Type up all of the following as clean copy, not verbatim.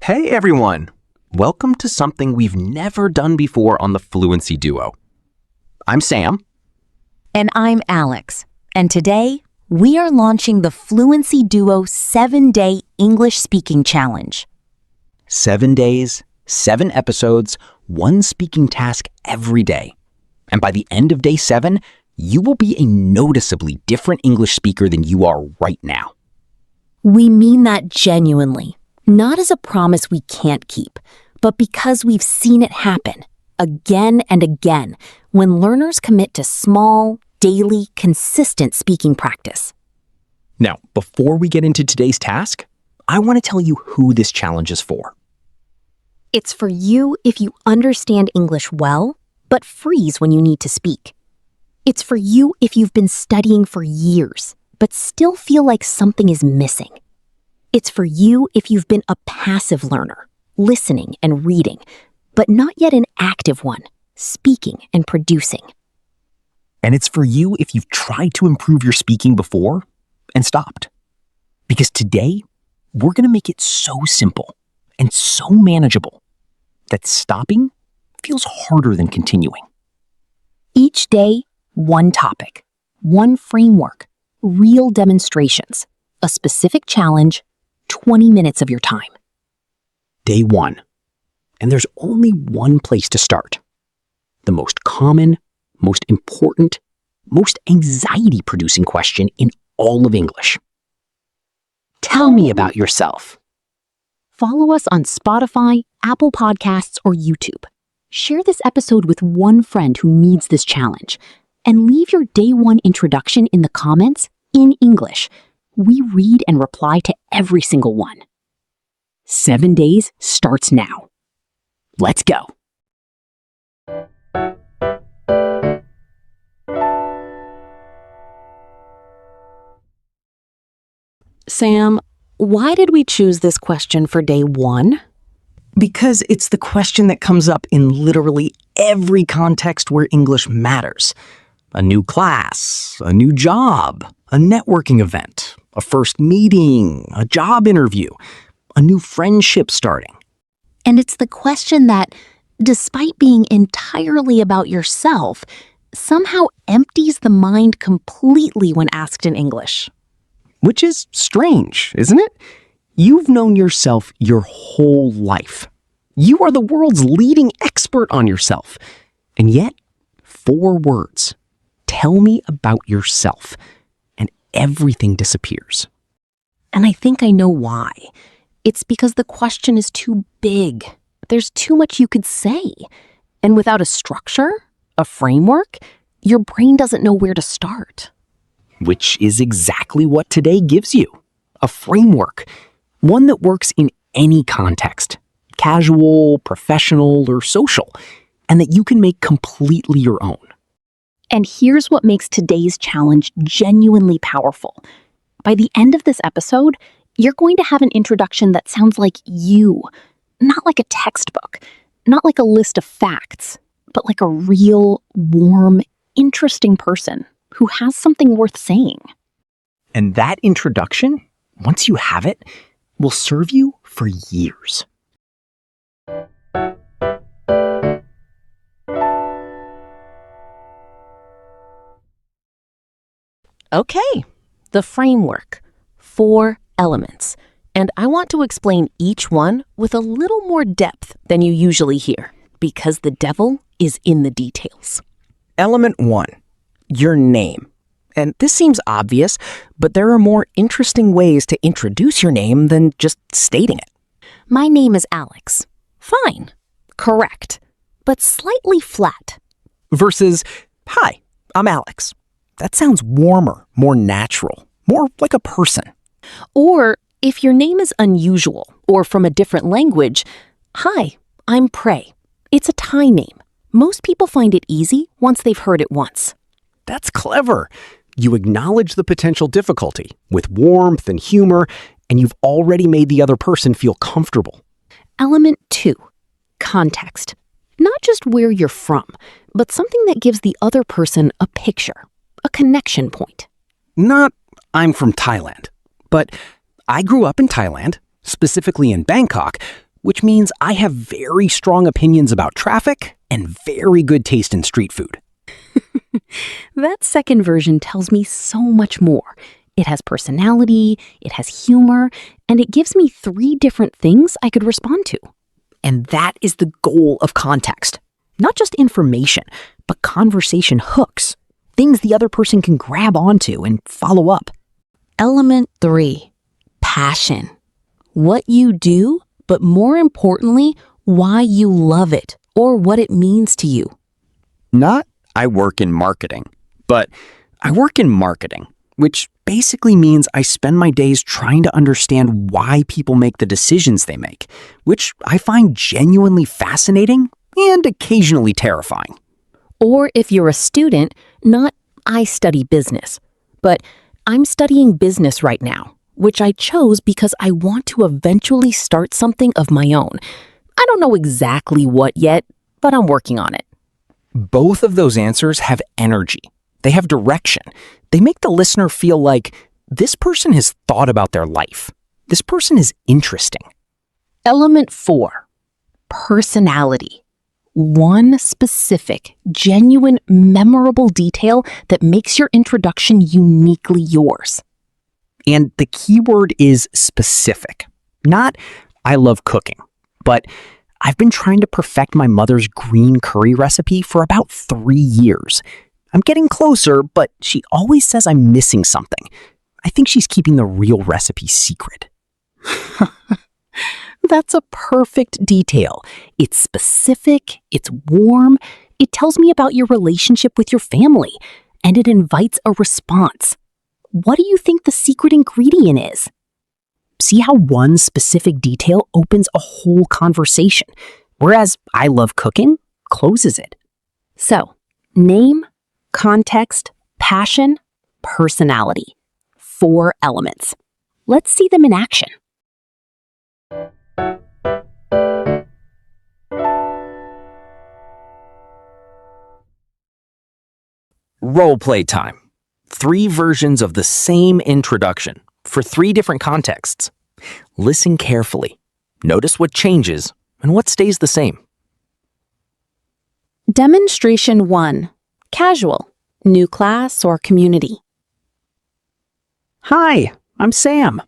Hey everyone! Welcome to something we've never done before on the Fluency Duo. I'm Sam. And I'm Alex. And today, we are launching the Fluency Duo 7-Day English Speaking Challenge. 7 days, 7 episodes, 1 speaking task every day. And by the end of day 7, you will be a noticeably different English speaker than you are right now. We mean that genuinely, not as a promise we can't keep, but because we've seen it happen again and again when learners commit to small, daily, consistent speaking practice. Now, before we get into today's task, I want to tell you who this challenge is for. It's for you if you understand English well, but freeze when you need to speak. It's for you if you've been studying for years, but still feel like something is missing. It's for you if you've been a passive learner, listening and reading, but not yet an active one, speaking and producing. And it's for you if you've tried to improve your speaking before and stopped. Because today, we're going to make it so simple and so manageable that stopping feels harder than continuing. Each day, one topic, one framework, real demonstrations, a specific challenge, 20 minutes of your time. Day 1. And there's only one place to start. The most common, most important, most anxiety-producing question in all of English. Tell me about yourself. Follow us on Spotify, Apple Podcasts, or YouTube. Share this episode with one friend who needs this challenge. And leave your day 1 introduction in the comments in English. We read and reply to every single one. 7 days starts now. Let's go. Sam, why did we choose this question for day 1? Because it's the question that comes up in literally every context where English matters. A new class, a new job, a networking event, a first meeting, a job interview, a new friendship starting. And it's the question that, despite being entirely about yourself, somehow empties the mind completely when asked in English. Which is strange, isn't it? You've known yourself your whole life. You are the world's leading expert on yourself. And yet, 4 words. Tell me about yourself. And everything disappears. And I think I know why. It's because the question is too big. There's too much you could say. And without a structure, a framework, your brain doesn't know where to start. Which is exactly what today gives you. A framework. One that works in any context. Casual, professional, or social. And that you can make completely your own. And here's what makes today's challenge genuinely powerful. By the end of this episode, you're going to have an introduction that sounds like you, not like a textbook, not like a list of facts, but like a real, warm, interesting person who has something worth saying. And that introduction, once you have it, will serve you for years. Okay, the framework. 4 elements. And I want to explain each one with a little more depth than you usually hear, because the devil is in the details. Element 1, your name. And this seems obvious, but there are more interesting ways to introduce your name than just stating it. My name is Alex. Fine. Correct. But slightly flat. Versus, hi, I'm Alex. That sounds warmer, more natural, more like a person. Or, if your name is unusual or from a different language, hi, I'm Prey. It's a Thai name. Most people find it easy once they've heard it once. That's clever. You acknowledge the potential difficulty with warmth and humor, and you've already made the other person feel comfortable. Element 2, context. Not just where you're from, but something that gives the other person a picture, a connection point. Not, I'm from Thailand, but I grew up in Thailand, specifically in Bangkok, which means I have very strong opinions about traffic and very good taste in street food. That second version tells me so much more. It has personality, it has humor, and it gives me 3 different things I could respond to. And that is the goal of context. Not just information, but conversation hooks. Things the other person can grab onto and follow up. Element 3, passion. What you do, but more importantly, why you love it or what it means to you. Not I work in marketing, but I work in marketing, which basically means I spend my days trying to understand why people make the decisions they make, which I find genuinely fascinating and occasionally terrifying. Or if you're a student, not I study business, but I'm studying business right now, which I chose because I want to eventually start something of my own. I don't know exactly what yet, but I'm working on it. Both of those answers have energy. They have direction. They make the listener feel like this person has thought about their life. This person is interesting. Element 4, personality. One specific, genuine, memorable detail that makes your introduction uniquely yours. And the key word is specific. Not, I love cooking, but I've been trying to perfect my mother's green curry recipe for about 3 years. I'm getting closer, but she always says I'm missing something. I think she's keeping the real recipe secret. That's a perfect detail. It's specific, it's warm, it tells me about your relationship with your family, and it invites a response. What do you think the secret ingredient is? See how one specific detail opens a whole conversation, whereas I love cooking closes it. So, name, context, passion, personality. 4 elements. Let's see them in action. Role play time. 3 versions of the same introduction for 3 different contexts. Listen carefully. Notice what changes and what stays the same. Demonstration 1. Casual. New class or community. Hi, I'm Sam.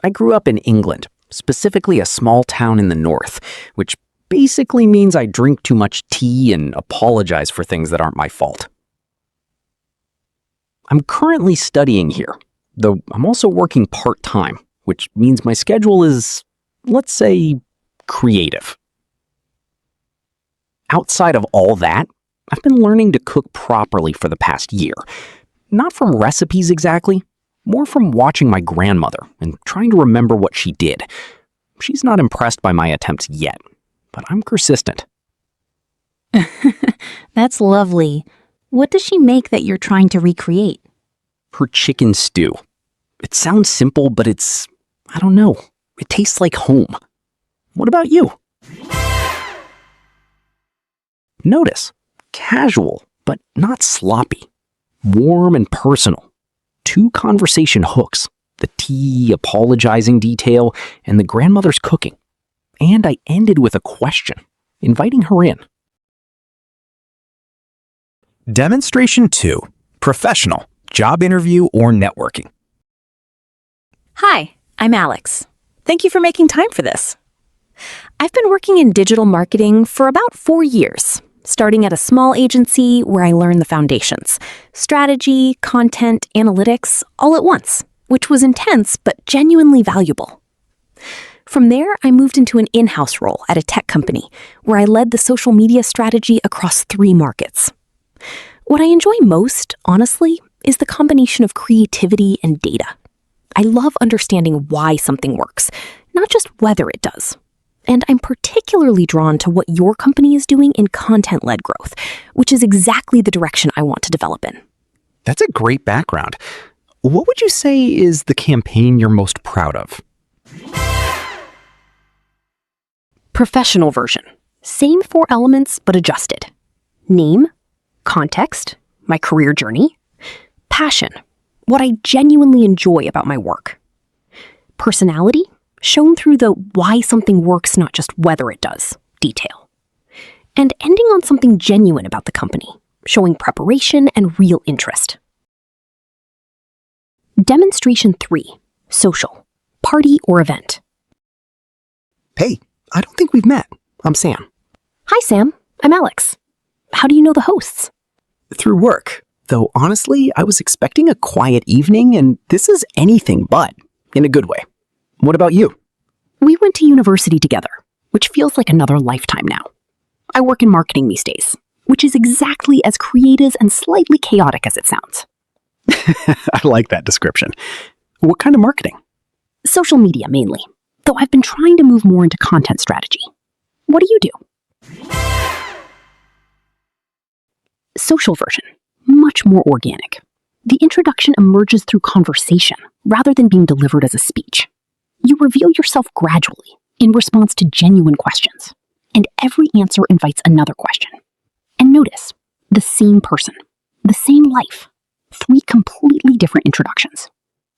I grew up in England, specifically a small town in the north, which basically means I drink too much tea and apologize for things that aren't my fault. I'm currently studying here, though I'm also working part-time, which means my schedule is, let's say, creative. Outside of all that, I've been learning to cook properly for the past year. Not from recipes exactly, more from watching my grandmother and trying to remember what she did. She's not impressed by my attempts yet, but I'm persistent. That's lovely. What does she make that you're trying to recreate? Her chicken stew. It sounds simple, but it's, I don't know, it tastes like home. What about you? Notice, casual, but not sloppy. Warm and personal. 2 conversation hooks, the tea, apologizing detail, and the grandmother's cooking. And I ended with a question, inviting her in. Demonstration 2. Professional, job interview or networking. Hi, I'm Alex. Thank you for making time for this. I've been working in digital marketing for about 4 years, starting at a small agency where I learned the foundations, strategy, content, analytics, all at once, which was intense but genuinely valuable. From there, I moved into an in-house role at a tech company where I led the social media strategy across 3 markets. What I enjoy most, honestly, is the combination of creativity and data. I love understanding why something works, not just whether it does. And I'm particularly drawn to what your company is doing in content-led growth, which is exactly the direction I want to develop in. That's a great background. What would you say is the campaign you're most proud of? Professional version. Same 4 elements, but adjusted. Name, context, my career journey, passion, what I genuinely enjoy about my work, personality, shown through the why something works, not just whether it does detail. And ending on something genuine about the company, showing preparation and real interest. Demonstration 3, social, party or event. Hey, I don't think we've met. I'm Sam. Hi, Sam. I'm Alex. How do you know the hosts? Through work. Though honestly, I was expecting a quiet evening, and this is anything but, in a good way. What about you? We went to university together, which feels like another lifetime now. I work in marketing these days, which is exactly as creative and slightly chaotic as it sounds. I like that description. What kind of marketing? Social media mainly, though I've been trying to move more into content strategy. What do you do? Social version, much more organic. The introduction emerges through conversation rather than being delivered as a speech. You reveal yourself gradually in response to genuine questions, and every answer invites another question. And notice, the same person, the same life, 3 completely different introductions.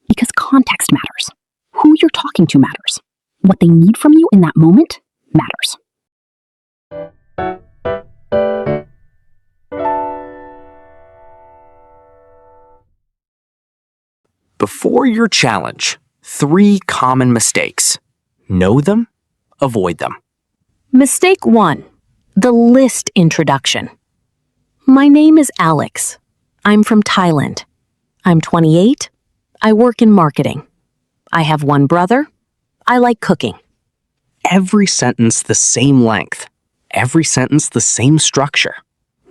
Because context matters. Who you're talking to matters. What they need from you in that moment matters. Before your challenge, 3 common mistakes. Know them, avoid them. Mistake 1. The list introduction. My name is Alex. I'm from Thailand. I'm 28. I work in marketing. I have 1 brother. I like cooking. Every sentence the same length. Every sentence the same structure.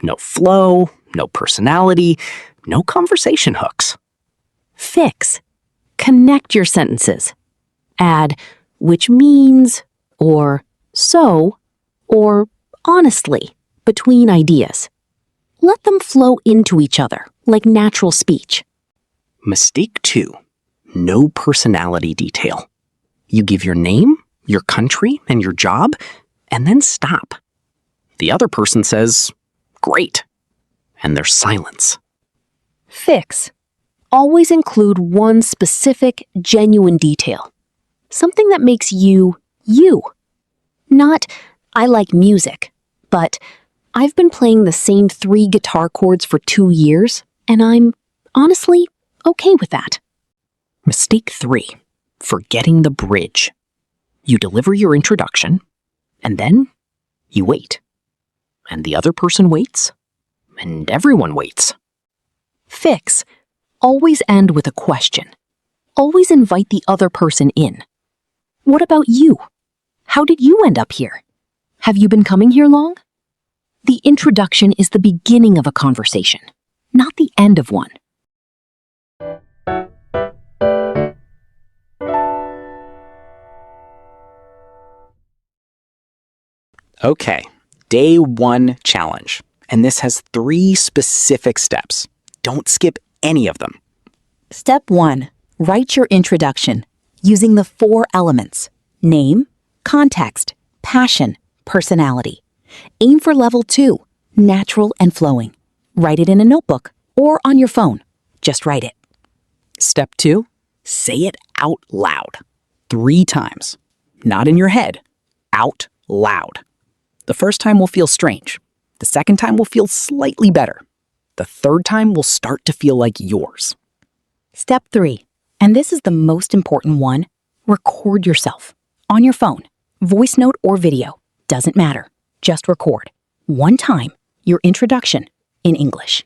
No flow, no personality, no conversation hooks. Fix. Connect your sentences. Add which means, or so, or honestly, between ideas. Let them flow into each other like natural speech. Mistake 2. No personality detail. You give your name, your country, and your job, and then stop. The other person says, "Great," and there's silence. Fix. Always include one specific, genuine detail. Something that makes you, you. Not, I like music, but I've been playing the same 3 guitar chords for 2 years, and I'm, honestly, okay with that. Mistake 3. Forgetting the bridge. You deliver your introduction, and then you wait. And the other person waits, and everyone waits. Fix. Always end with a question. Always invite the other person in. What about you? How did you end up here? Have you been coming here long? The introduction is the beginning of a conversation, not the end of one. Okay, day 1 challenge. And this has 3 specific steps. Don't skip any of them. Step 1. Write your introduction using the 4 elements: name, context, passion, personality. Aim for level 2, natural and flowing. Write it in a notebook or on your phone. Just write it. Step 2. Say it out loud. 3 times. Not in your head. Out loud. The first time will feel strange. The second time will feel slightly better. The third time will start to feel like yours. Step 3. And this is the most important one. Record yourself. On your phone. Voice note or video. Doesn't matter. Just record. 1 time. Your introduction in English.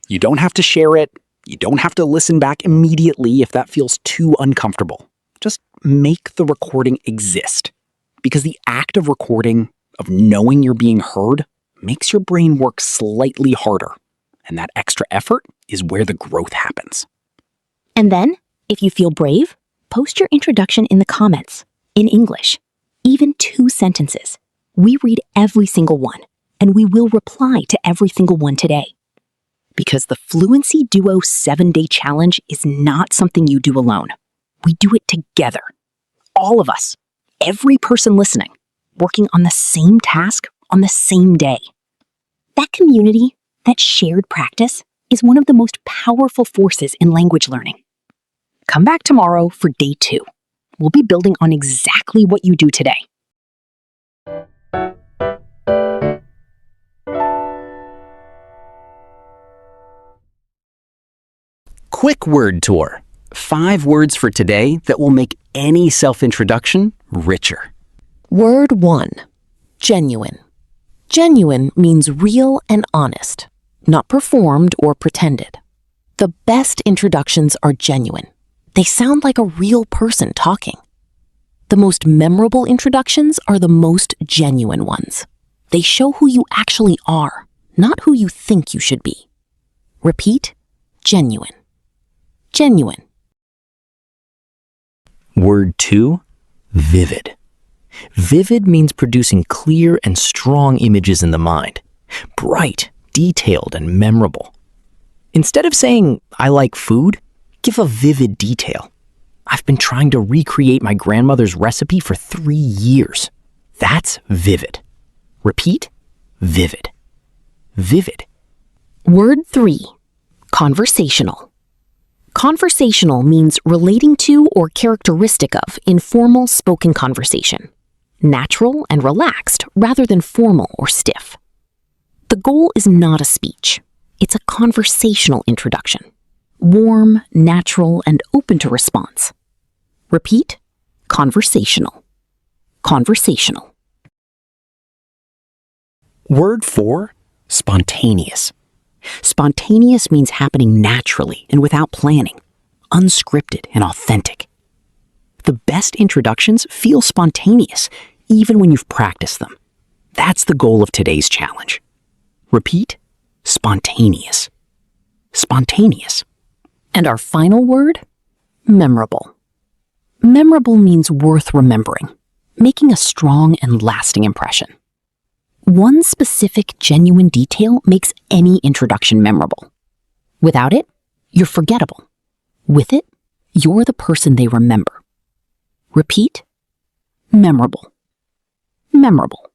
You don't have to share it. You don't have to listen back immediately if that feels too uncomfortable. Just make the recording exist. Because the act of recording, of knowing you're being heard, makes your brain work slightly harder. And that extra effort is where the growth happens. And then, if you feel brave, post your introduction in the comments, in English. Even 2 sentences. We read every single one, and we will reply to every single one today. Because the Fluency Duo 7-day challenge is not something you do alone. We do it together. All of us, every person listening, working on the same task on the same day. That community, that shared practice, is one of the most powerful forces in language learning. Come back tomorrow for day 2. we'll be building on exactly what you do today. Quick word tour. 5 words for today that will make any self-introduction richer. Word 1. Genuine. Genuine means real and honest, not performed or pretended. The best introductions are genuine. They sound like a real person talking. The most memorable introductions are the most genuine ones. They show who you actually are, not who you think you should be. Repeat, genuine. Genuine. Word 2, vivid. Vivid means producing clear and strong images in the mind. Bright, detailed, and memorable. Instead of saying, I like food, give a vivid detail. I've been trying to recreate my grandmother's recipe for 3 years. That's vivid. Repeat, vivid. Vivid. Word 3. Conversational. Conversational means relating to or characteristic of informal spoken conversation. Natural and relaxed rather than formal or stiff. The goal is not a speech. It's a conversational introduction. Warm, natural, and open to response. Repeat, conversational. Conversational. Word 4, spontaneous. Spontaneous means happening naturally and without planning, unscripted and authentic. The best introductions feel spontaneous, even when you've practiced them. That's the goal of today's challenge. Repeat, spontaneous. Spontaneous. And our final word, memorable. Memorable means worth remembering, making a strong and lasting impression. One specific, genuine detail makes any introduction memorable. Without it, you're forgettable. With it, you're the person they remember. Repeat, memorable. Memorable.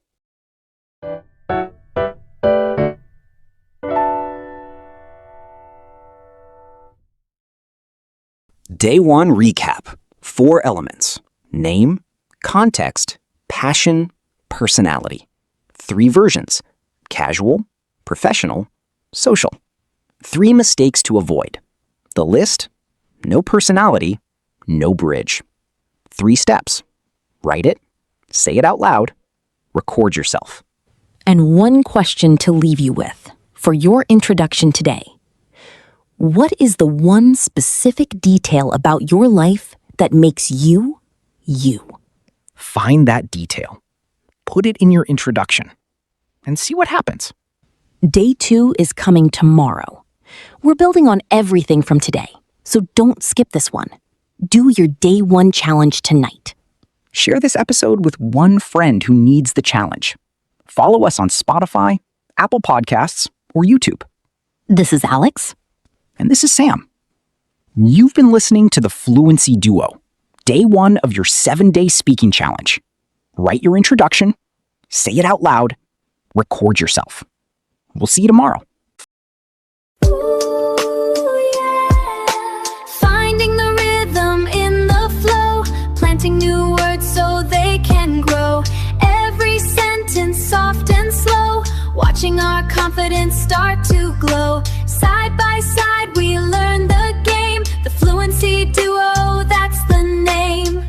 Day 1 recap. 4 elements. Name, context, passion, personality. 3 versions. Casual, professional, social. 3 mistakes to avoid. The list, no personality, no bridge. 3 steps. Write it, say it out loud, record yourself. And one question to leave you with for your introduction today. What is the one specific detail about your life that makes you, you? Find that detail. Put it in your introduction and see what happens. Day 2 is coming tomorrow. We're building on everything from today, so don't skip this one. Do your Day 1 challenge tonight. Share this episode with one friend who needs the challenge. Follow us on Spotify, Apple Podcasts, or YouTube. This is Alex. And this is Sam. You've been listening to the Fluency Duo, Day 1 of your 7-day speaking challenge. Write your introduction, say it out loud, record yourself. We'll see you tomorrow. Finding the rhythm in the flow, planting new words so they can grow. Every sentence soft and slow, watching our confidence start to glow. Side by side we learn the game, the Fluency Duo, that's the name.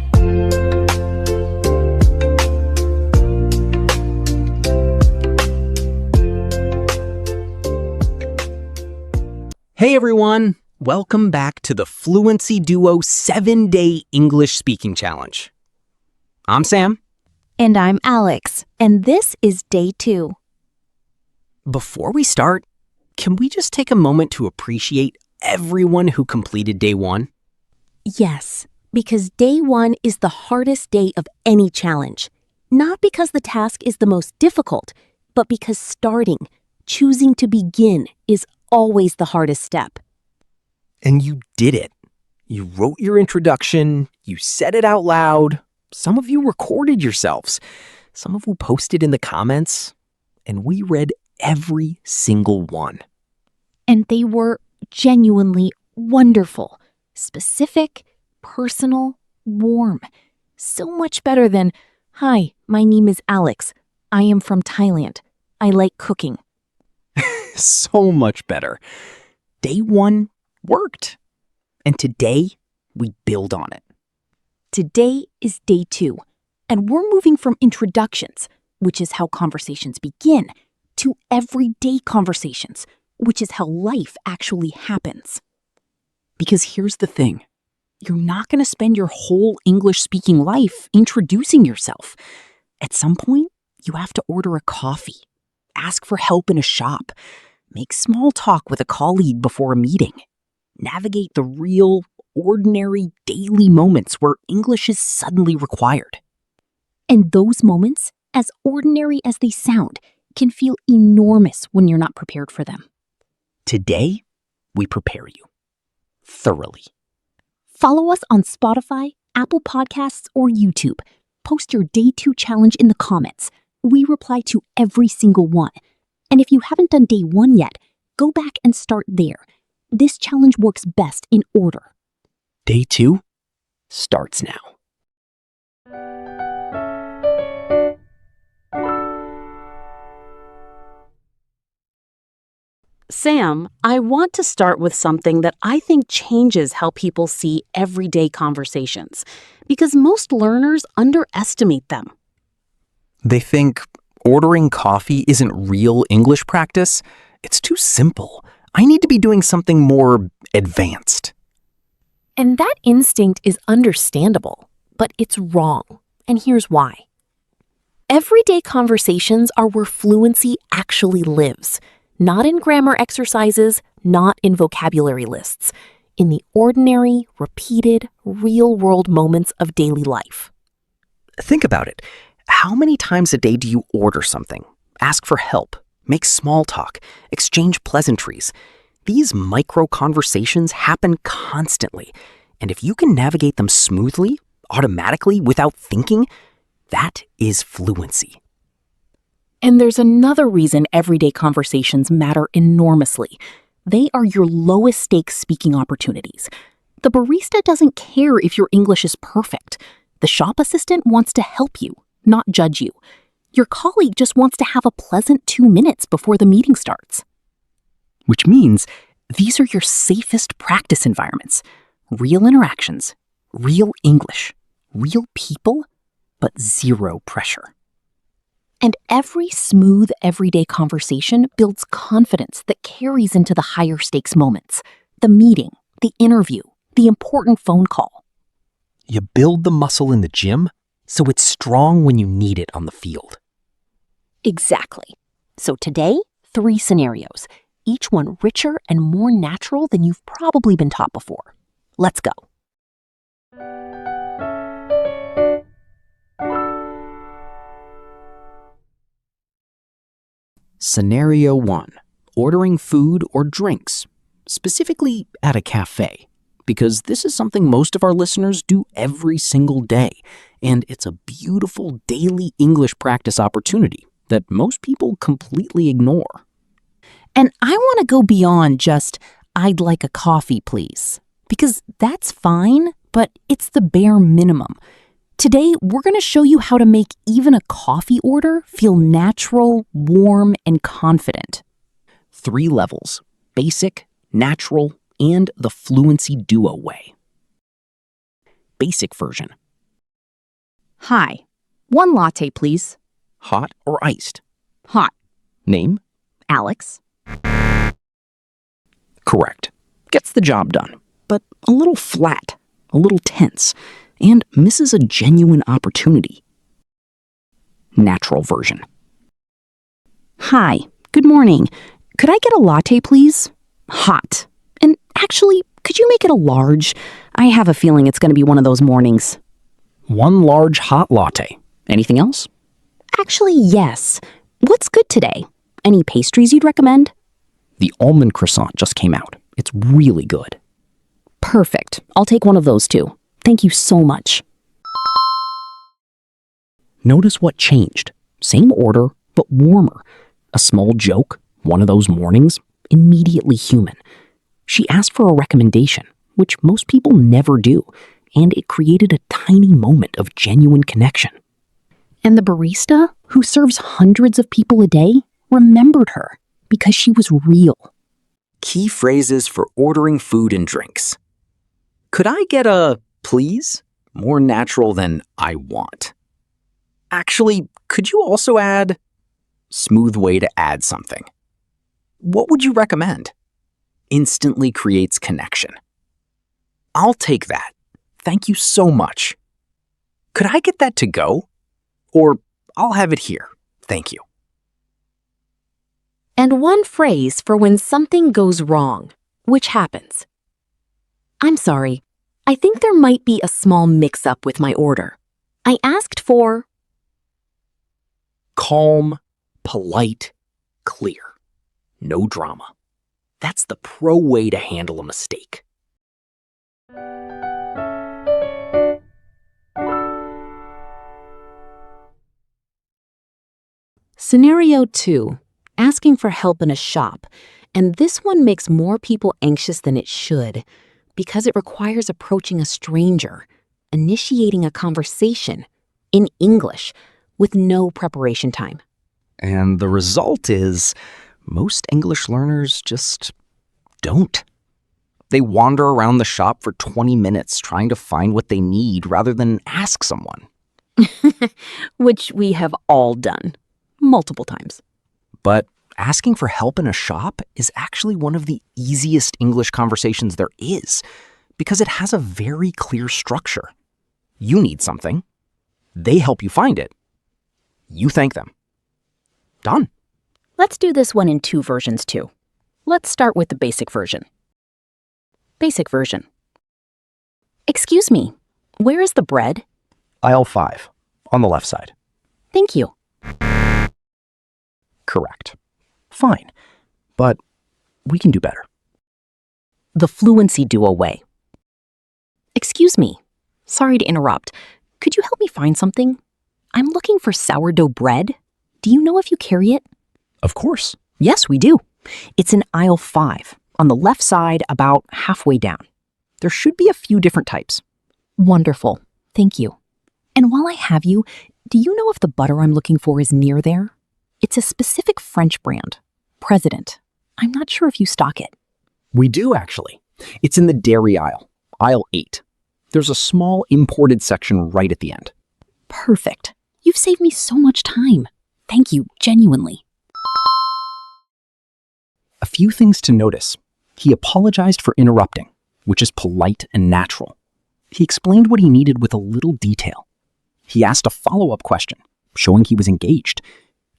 Hey everyone, welcome back to the Fluency Duo 7-Day English Speaking Challenge. I'm Sam. And I'm Alex, and this is Day 2. Before we start, can we just take a moment to appreciate everyone who completed Day 1? Yes, because Day 1 is the hardest day of any challenge. Not because the task is the most difficult, but because starting, choosing to begin, is always the hardest step. And you did it. You wrote your introduction, you said it out loud, some of you recorded yourselves, some of you posted in the comments, and we read every single one. And they were genuinely wonderful, specific, personal, warm, So much better than, "Hi, my name is Alex. I am from Thailand. I like cooking." So much better. Day 1 worked. And today, we build on it. Today is day 2, and we're moving from introductions, which is how conversations begin, to everyday conversations, which is how life actually happens. Because here's the thing. You're not going to spend your whole English-speaking life introducing yourself. At some point, you have to order a coffee, ask for help in a shop, make small talk with a colleague before a meeting, navigate the real, ordinary, daily moments where English is suddenly required. And those moments, as ordinary as they sound, can feel enormous when you're not prepared for them. Today, we prepare you. Thoroughly. Follow us on Spotify, Apple Podcasts, or YouTube. Post your Day 2 challenge in the comments. We reply to every single one. And if you haven't done Day 1 yet, go back and start there. This challenge works best in order. Day 2 starts now. Sam, I want to start with something that I think changes how people see everyday conversations, because most learners underestimate them. They think ordering coffee isn't real English practice. It's too simple. I need to be doing something more advanced. And that instinct is understandable, but it's wrong. And here's why. Everyday conversations are where fluency actually lives. Not in grammar exercises, not in vocabulary lists. In the ordinary, repeated, real-world moments of daily life. Think about it. How many times a day do you order something, ask for help, make small talk, exchange pleasantries? These micro conversations happen constantly, and if you can navigate them smoothly, automatically, without thinking, that is fluency. And there's another reason everyday conversations matter enormously. They are your lowest stakes speaking opportunities. The barista doesn't care if your English is perfect. The shop assistant wants to help you, not judge you. Your colleague just wants to have a pleasant 2 minutes before the meeting starts. Which means these are your safest practice environments. Real interactions, real English, real people, but zero pressure. And every smooth, everyday conversation builds confidence that carries into the higher stakes moments. The meeting, the interview, the important phone call. You build the muscle in the gym so it's strong when you need it on the field. Exactly. So today, 3 scenarios, each one richer and more natural than you've probably been taught before. Let's go. Scenario 1. Ordering food or drinks, specifically at a cafe, because this is something most of our listeners do every single day, and it's a beautiful daily English practice opportunity that most people completely ignore. And I want to go beyond just, "I'd like a coffee, please." Because that's fine, but it's the bare minimum. Today, we're going to show you how to make even a coffee order feel natural, warm, and confident. 3 levels: basic, natural, and the Fluency Duo way. Basic version: Hi. 1 latte, please. hot or iced. Hot. Name? Alex. Correct. Gets the job done, but a little flat, a little tense, and misses a genuine opportunity. Natural version: Hi. Good morning. Could I get a latte, please? Hot. And actually, could you make it a large? I have a feeling it's going to be one of those mornings. 1 large hot latte. Anything else? Actually, yes. What's good today? Any pastries you'd recommend? The almond croissant just came out. It's really good. Perfect. I'll take one of those too. Thank you so much. Notice what changed. Same order, but warmer. A small joke, one of those mornings, immediately human. She asked for a recommendation, which most people never do. and it created a tiny moment of genuine connection. And the barista, who serves hundreds of people a day, remembered her because she was real. Key phrases for ordering food and drinks. Could I get a please? More natural than I want. Actually, could you also add? Smooth way to add something. What would you recommend? Instantly creates connection. I'll take that. Thank you so much. Could I get that to go? Or I'll have it here. Thank you. And one phrase for when something goes wrong, which happens. I'm sorry. I think there might be a small mix-up with my order. I asked for... Calm, polite, clear. No drama. That's the pro way to handle a mistake. Scenario 2. Asking for help in a shop. And this one makes more people anxious than it should because it requires approaching a stranger, initiating a conversation in English with no preparation time. And the result is most English learners just don't. They wander around the shop for 20 minutes trying to find what they need rather than ask someone. Which we have all done, multiple times. But asking for help in a shop is actually one of the easiest English conversations there is because it has a very clear structure. You need something. They help you find it. You thank them. Done. Let's do this one in 2 versions too. Let's start with the basic version. Basic version. Excuse me, where is the bread? Aisle 5, on the left side. Thank you. Correct. Fine. But we can do better. The Fluency Duo way. Excuse me, sorry to interrupt. Could you help me find something? I'm looking for sourdough bread. Do you know if you carry it? Of course. Yes, we do. It's in aisle 5, on the left side, about halfway down. There should be a few different types. Wonderful. Thank you. And while I have you, do you know if the butter I'm looking for is near there? It's a specific French brand, President. I'm not sure if you stock it. We do, actually. It's in the dairy aisle, aisle 8. There's a small imported section right at the end. Perfect. You've saved me so much time. Thank you, genuinely. A few things to notice. He apologized for interrupting, which is polite and natural. He explained what he needed with a little detail. He asked a follow-up question, showing he was engaged,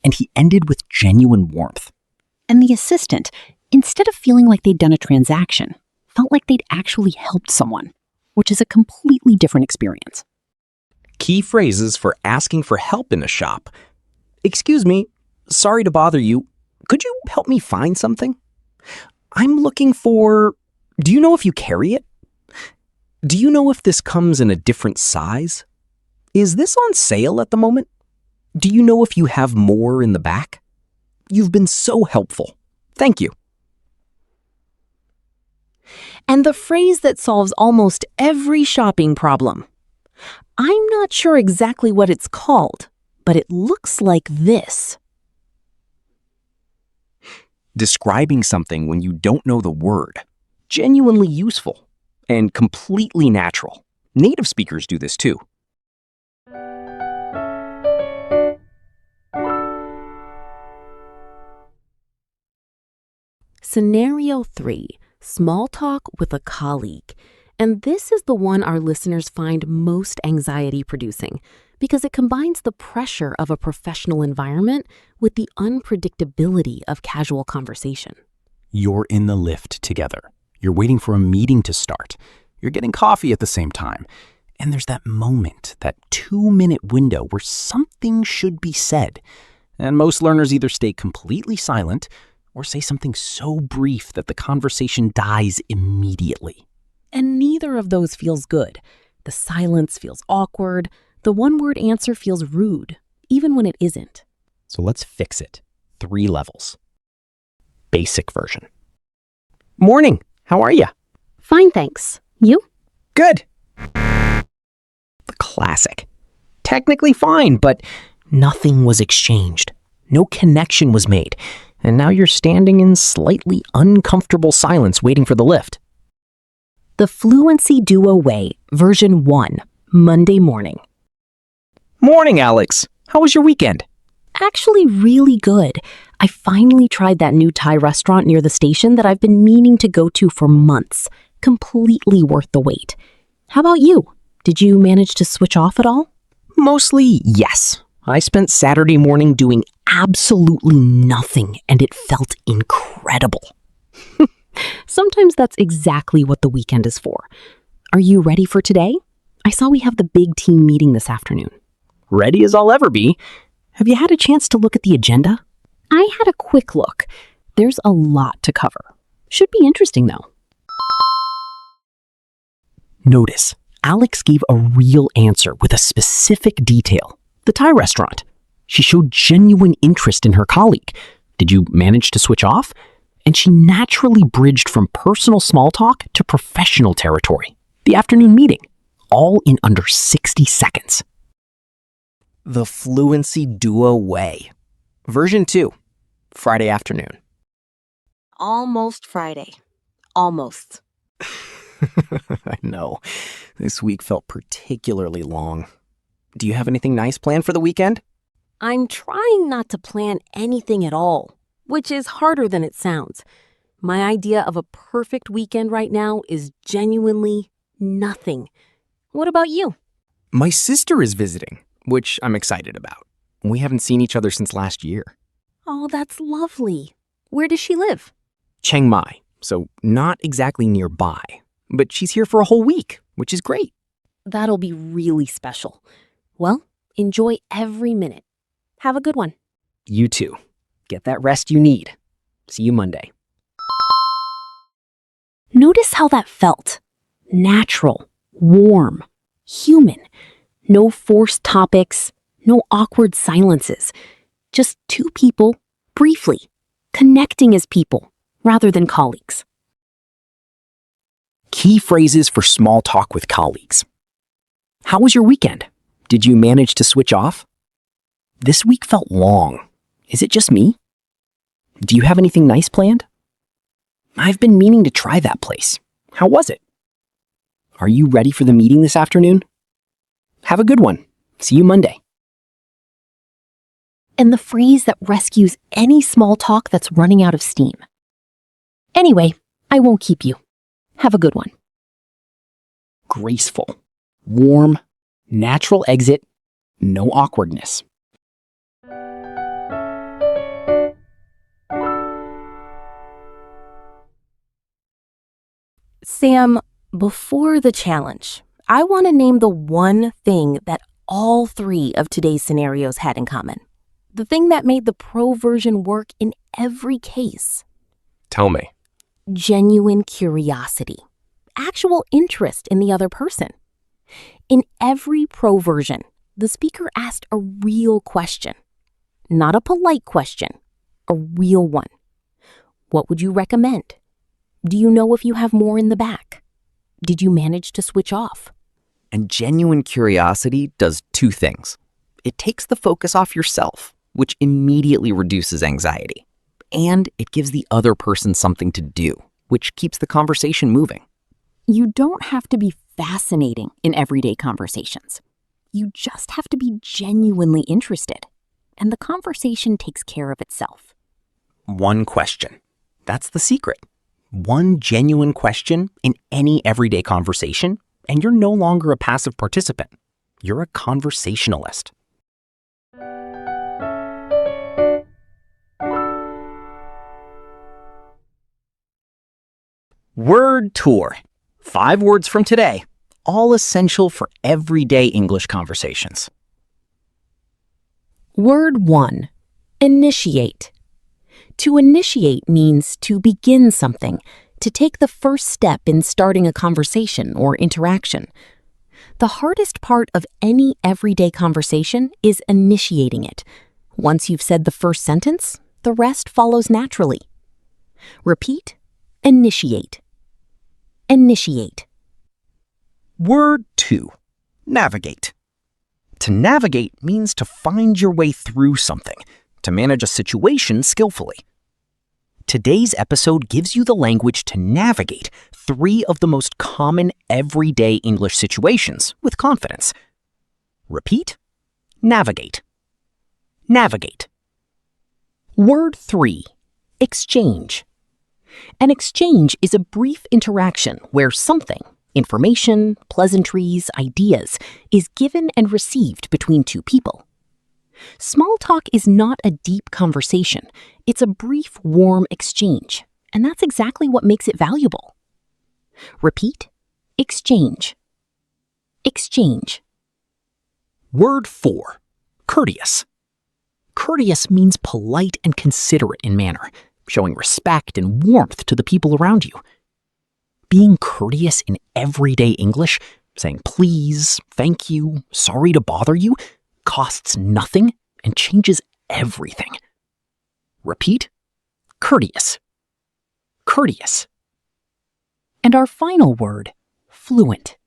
and he ended with genuine warmth. And the assistant, instead of feeling like they'd done a transaction, felt like they'd actually helped someone, which is a completely different experience. Key phrases for asking for help in a shop. Excuse me, sorry to bother you. Could you help me find something? I'm looking for... Do you know if you carry it? Do you know if this comes in a different size? Is this on sale at the moment? Do you know if you have more in the back? You've been so helpful. Thank you. And the phrase that solves almost every shopping problem. I'm not sure exactly what it's called, but it looks like this. Describing something when you don't know the word. Genuinely useful and completely natural. Native speakers do this too. Scenario 3. Small talk with a colleague. And this is the one our listeners find most anxiety-producing because it combines the pressure of a professional environment with the unpredictability of casual conversation. You're in the lift together. You're waiting for a meeting to start. You're getting coffee at the same time. And there's that moment, that 2-minute window where something should be said. And most learners either stay completely silent or say something so brief that the conversation dies immediately. And neither of those feels good. The silence feels awkward. The one-word answer feels rude, even when it isn't. So let's fix it. 3 levels. Basic version. Morning. How are you? Fine, thanks. You? Good. classic. Technically fine, but nothing was exchanged. No connection was made. And now you're standing in slightly uncomfortable silence waiting for the lift. The Fluency Duo Way, version 1, Monday morning. Morning, Alex. How was your weekend? Actually really good. I finally tried that new Thai restaurant near the station that I've been meaning to go to for months. Completely worth the wait. How about you? Did you manage to switch off at all? Mostly, yes. I spent Saturday morning doing absolutely nothing, and it felt incredible. Sometimes that's exactly what the weekend is for. Are you ready for today? I saw we have the big team meeting this afternoon. Ready as I'll ever be. Have you had a chance to look at the agenda? I had a quick look. There's a lot to cover. Should be interesting, though. Notice, Alex gave a real answer with a specific detail. The Thai restaurant. She showed genuine interest in her colleague. Did you manage to switch off? And she naturally bridged from personal small talk to professional territory. The afternoon meeting. All in under 60 seconds. The Fluency Duo Way. Version 2. Friday afternoon. Almost Friday. Almost. I know. This week felt particularly long. Do you have anything nice planned for the weekend? I'm trying not to plan anything at all, which is harder than it sounds. My idea of a perfect weekend right now is genuinely nothing. What about you? My sister is visiting, which I'm excited about. We haven't seen each other since last year. Oh, that's lovely. Where does she live? Chiang Mai, so not exactly nearby. But she's here for a whole week, which is great. That'll be really special. Well, enjoy every minute. Have a good one. You too. Get that rest you need. See you Monday. Notice how that felt. Natural, warm, human. No forced topics, no awkward silences. Just two people, briefly, connecting as people rather than colleagues. Key phrases for small talk with colleagues. How was your weekend? Did you manage to switch off? This week felt long. Is it just me? Do you have anything nice planned? I've been meaning to try that place. How was it? Are you ready for the meeting this afternoon? Have a good one. See you Monday. And the phrase that rescues any small talk that's running out of steam. Anyway, I won't keep you. Have a good one. Graceful, warm, natural exit, no awkwardness. Sam, before the challenge, I want to name the one thing that all three of today's scenarios had in common. The thing that made the pro version work in every case. Tell me. Genuine curiosity. Actual interest in the other person. In every pro version, the speaker asked a real question. Not a polite question, a real one. What would you recommend? Do you know if you have more in the back? Did you manage to switch off? And genuine curiosity does two things. It takes the focus off yourself, which immediately reduces anxiety. And it gives the other person something to do, which keeps the conversation moving. You don't have to be fascinating in everyday conversations. You just have to be genuinely interested, and the conversation takes care of itself. One question. That's the secret. One genuine question in any everyday conversation, and you're no longer a passive participant. You're a conversationalist. Word tour. 5 words from today, all essential for everyday English conversations. Word 1. Initiate. To initiate means to begin something, to take the first step in starting a conversation or interaction. The hardest part of any everyday conversation is initiating it. Once you've said the first sentence, the rest follows naturally. Repeat. Initiate. Initiate. Word 2. Navigate. To navigate means to find your way through something, to manage a situation skillfully. Today's episode gives you the language to navigate 3 of the most common everyday English situations with confidence. Repeat, navigate. Navigate. Word 3, exchange. An exchange is a brief interaction where something, information, pleasantries, ideas, is given and received between 2 people. Small talk is not a deep conversation. It's a brief, warm exchange, and that's exactly what makes it valuable. Repeat, exchange. Exchange. Word 4, courteous. Courteous means polite and considerate in manner, showing respect and warmth to the people around you. Being courteous in everyday English, saying please, thank you, sorry to bother you, costs nothing and changes everything. Repeat, courteous. Courteous. And our final word, fluent.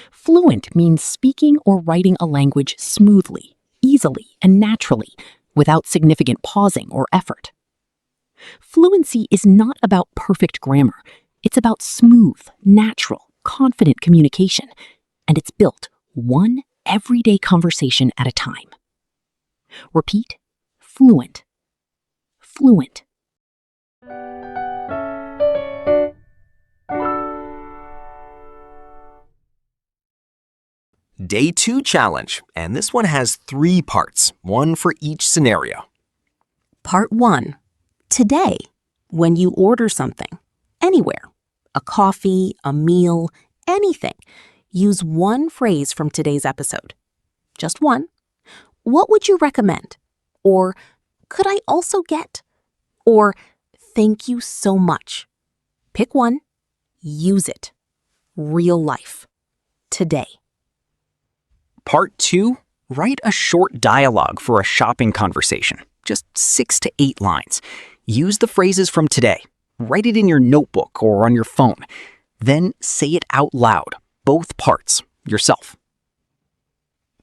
Fluent means speaking or writing a language smoothly, easily, and naturally, without significant pausing or effort. Fluency is not about perfect grammar. It's about smooth, natural, confident communication, and it's built one everyday conversation at a time. Repeat, fluent. Fluent. Day 2 challenge, and this one has 3 parts, one for each scenario. Part 1. Today, when you order something, anywhere, a coffee, a meal, anything, use one phrase from today's episode. Just one. What would you recommend? Or, could I also get? Or, thank you so much. Pick one. Use it. Real life. Today. Part 2, write a short dialogue for a shopping conversation. Just 6 to 8 lines. Use the phrases from today. Write it in your notebook or on your phone. Then say it out loud, both parts, yourself.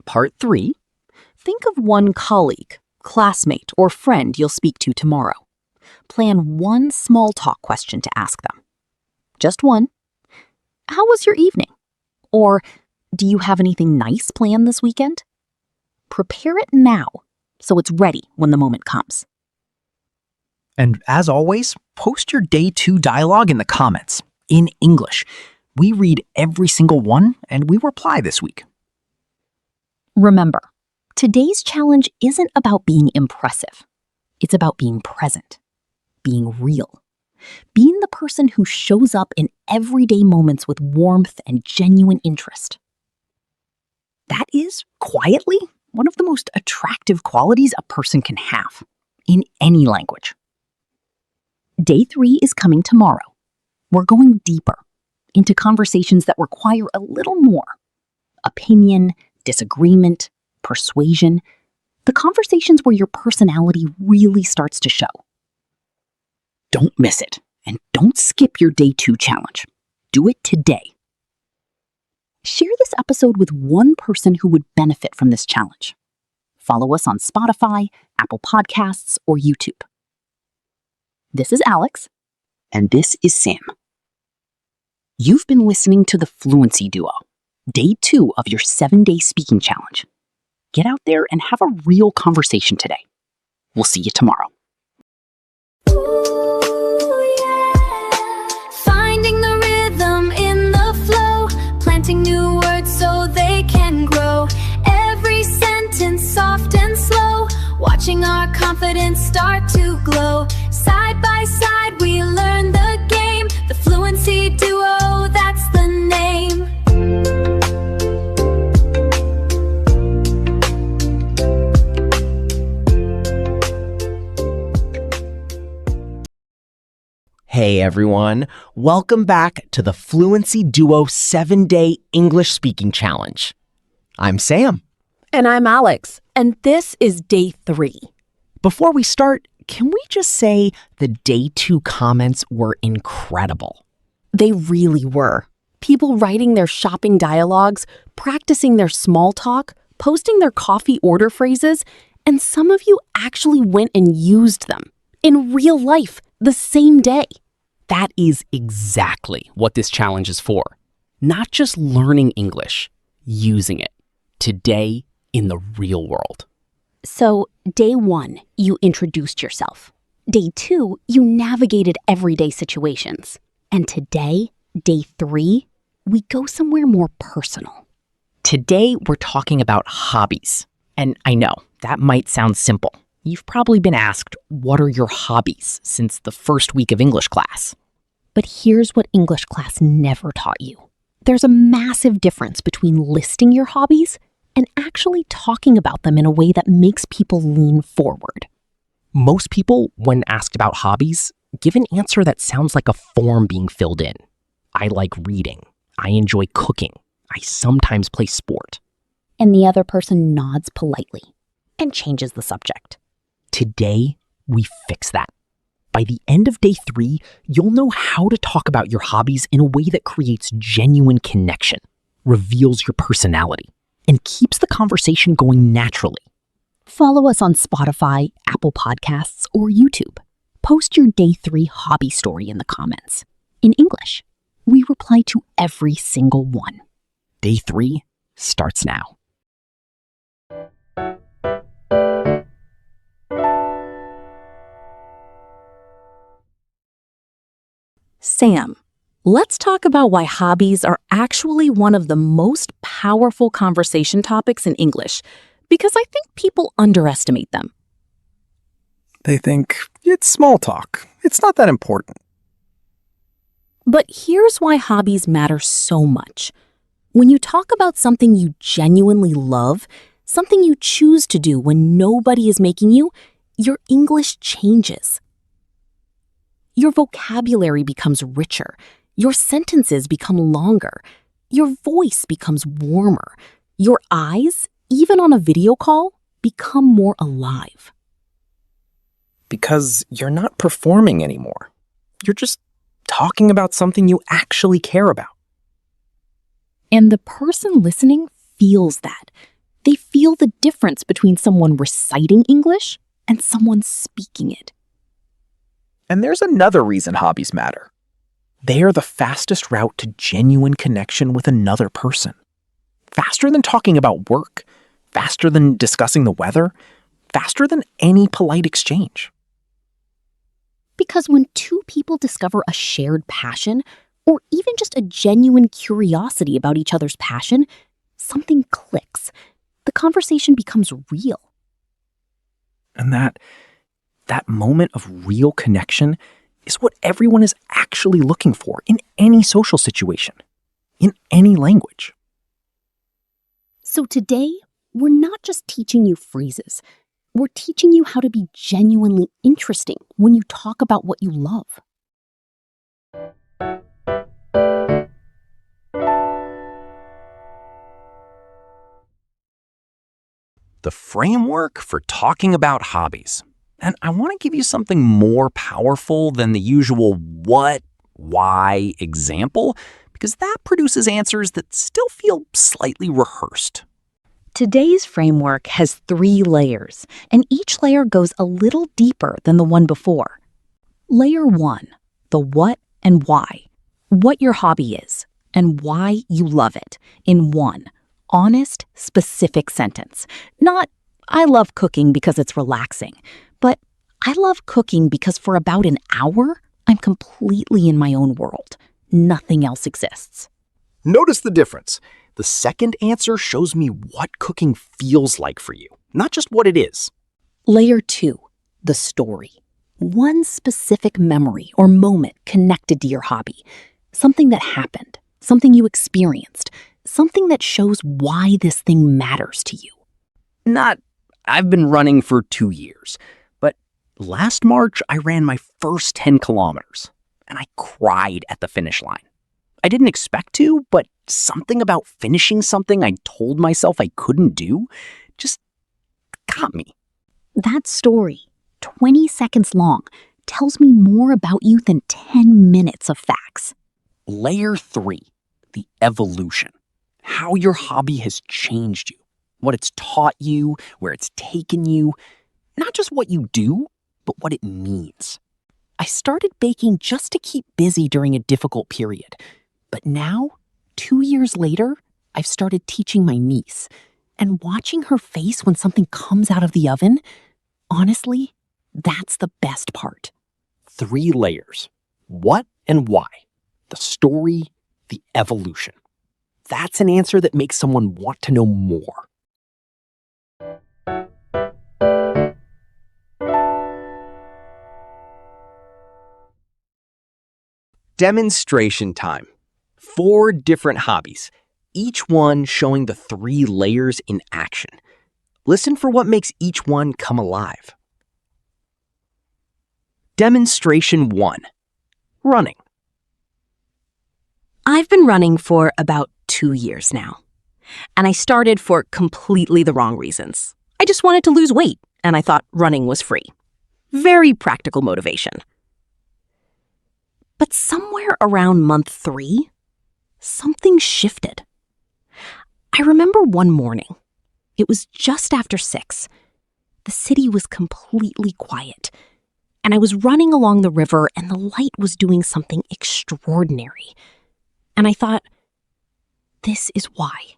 Part 3, think of one colleague, classmate, or friend you'll speak to tomorrow. Plan one small talk question to ask them. Just one. How was your evening? Or, do you have anything nice planned this weekend? Prepare it now so it's ready when the moment comes. And as always, post your Day 2 dialogue in the comments, in English. We read every single one and we reply this week. Remember, today's challenge isn't about being impressive. It's about being present, being real, being the person who shows up in everyday moments with warmth and genuine interest. That is, quietly, one of the most attractive qualities a person can have in any language. Day 3 is coming tomorrow. We're going deeper into conversations that require a little more. Opinion, disagreement, persuasion. The conversations where your personality really starts to show. Don't miss it, and don't skip your Day 2 challenge. Do it today. Share this episode with one person who would benefit from this challenge. Follow us on Spotify, Apple Podcasts, or YouTube. This is Alex. And this is Sam. You've been listening to the Fluency Duo, Day 2 of your 7-day speaking challenge. Get out there and have a real conversation today. We'll see you tomorrow. Ooh, yeah. Finding the rhythm in the flow, planting new words so they can grow. Every sentence soft and slow, watching our confidence start to glow. Side by side we learn the game, the Fluency Duo, that's the name. Hey everyone, welcome back to the Fluency Duo 7-Day English Speaking Challenge. I'm Sam. And I'm Alex, and this is Day 3. Before we start, can we just say the Day 2 comments were incredible? They really were. People writing their shopping dialogues, practicing their small talk, posting their coffee order phrases, and some of you actually went and used them in real life the same day. That is exactly what this challenge is for. Not just learning English, using it today in the real world. So, day 1, you introduced yourself. Day 2, you navigated everyday situations. And today, day 3, we go somewhere more personal. Today, we're talking about hobbies. And I know, that might sound simple. You've probably been asked, what are your hobbies, since the first week of English class? But here's what English class never taught you. There's a massive difference between listing your hobbies and actually talking about them in a way that makes people lean forward. Most people, when asked about hobbies, give an answer that sounds like a form being filled in. I like reading. I enjoy cooking. I sometimes play sport. And the other person nods politely and changes the subject. Today, we fix that. By the end of day 3, you'll know how to talk about your hobbies in a way that creates genuine connection, reveals your personality, and keeps the conversation going naturally. Follow us on Spotify, Apple Podcasts, or YouTube. Post your day 3 hobby story in the comments. In English, we reply to every single one. Day 3 starts now. Sam, let's talk about why hobbies are actually one of the most powerful conversation topics in English, because I think people underestimate them. They think it's small talk. It's not that important. But here's why hobbies matter so much. When you talk about something you genuinely love, something you choose to do when nobody is making you, your English changes. Your vocabulary becomes richer. Your sentences become longer. Your voice becomes warmer. Your eyes, even on a video call, become more alive. Because you're not performing anymore. You're just talking about something you actually care about. And the person listening feels that. They feel the difference between someone reciting English and someone speaking it. And there's another reason hobbies matter. They are the fastest route to genuine connection with another person. Faster than talking about work, faster than discussing the weather, faster than any polite exchange. Because when 2 people discover a shared passion, or even just a genuine curiosity about each other's passion, something clicks. The conversation becomes real. And that moment of real connection is what everyone is actually looking for in any social situation, in any language. So today, we're not just teaching you phrases. We're teaching you how to be genuinely interesting when you talk about what you love. The framework for talking about hobbies. And I want to give you something more powerful than the usual what, why example, because that produces answers that still feel slightly rehearsed. Today's framework has 3 layers, and each layer goes a little deeper than the one before. Layer 1, the what and why. What your hobby is, and why you love it, in one honest, specific sentence. Not, I love cooking because it's relaxing, but I love cooking because for about an hour, I'm completely in my own world. Nothing else exists. Notice the difference. The second answer shows me what cooking feels like for you, not just what it is. Layer 2, the story. One specific memory or moment connected to your hobby. Something that happened, something you experienced, something that shows why this thing matters to you. Not, I've been running for 2 years, but last March I ran my first 10 kilometers, and I cried at the finish line. I didn't expect to, but something about finishing something I told myself I couldn't do just got me. That story, 20 seconds long, tells me more about you than 10 minutes of facts. Layer 3, the evolution. How your hobby has changed you. what it's taught you, where it's taken you, not just what you do, but what it means. I started baking just to keep busy during a difficult period. But now, 2 years later, I've started teaching my niece. And watching her face when something comes out of the oven, honestly, that's the best part. 3 layers. What and why. The story, the evolution. That's an answer that makes someone want to know more. Demonstration time. 4 different hobbies, each one showing the 3 layers in action. Listen for what makes each one come alive. Demonstration 1. Running. I've been running for about 2 years now. And I started for completely the wrong reasons. I just wanted to lose weight, and I thought running was free. Very practical motivation. But somewhere around month 3, something shifted. I remember one morning. It was just after 6. The city was completely quiet, and I was running along the river, and the light was doing something extraordinary. And I thought, this is why.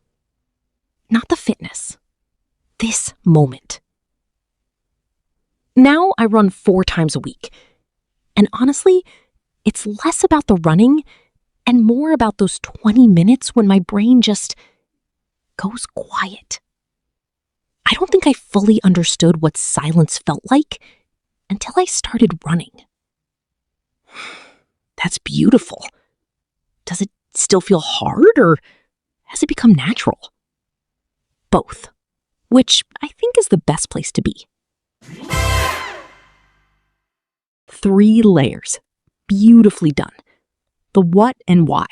Not the fitness. This moment. Now I run 4 times a week. And honestly, it's less about the running and more about those 20 minutes when my brain just goes quiet. I don't think I fully understood what silence felt like until I started running. That's beautiful. Does it still feel hard, or has it become natural? Both, which I think is the best place to be. 3 layers. Beautifully done. The what and why.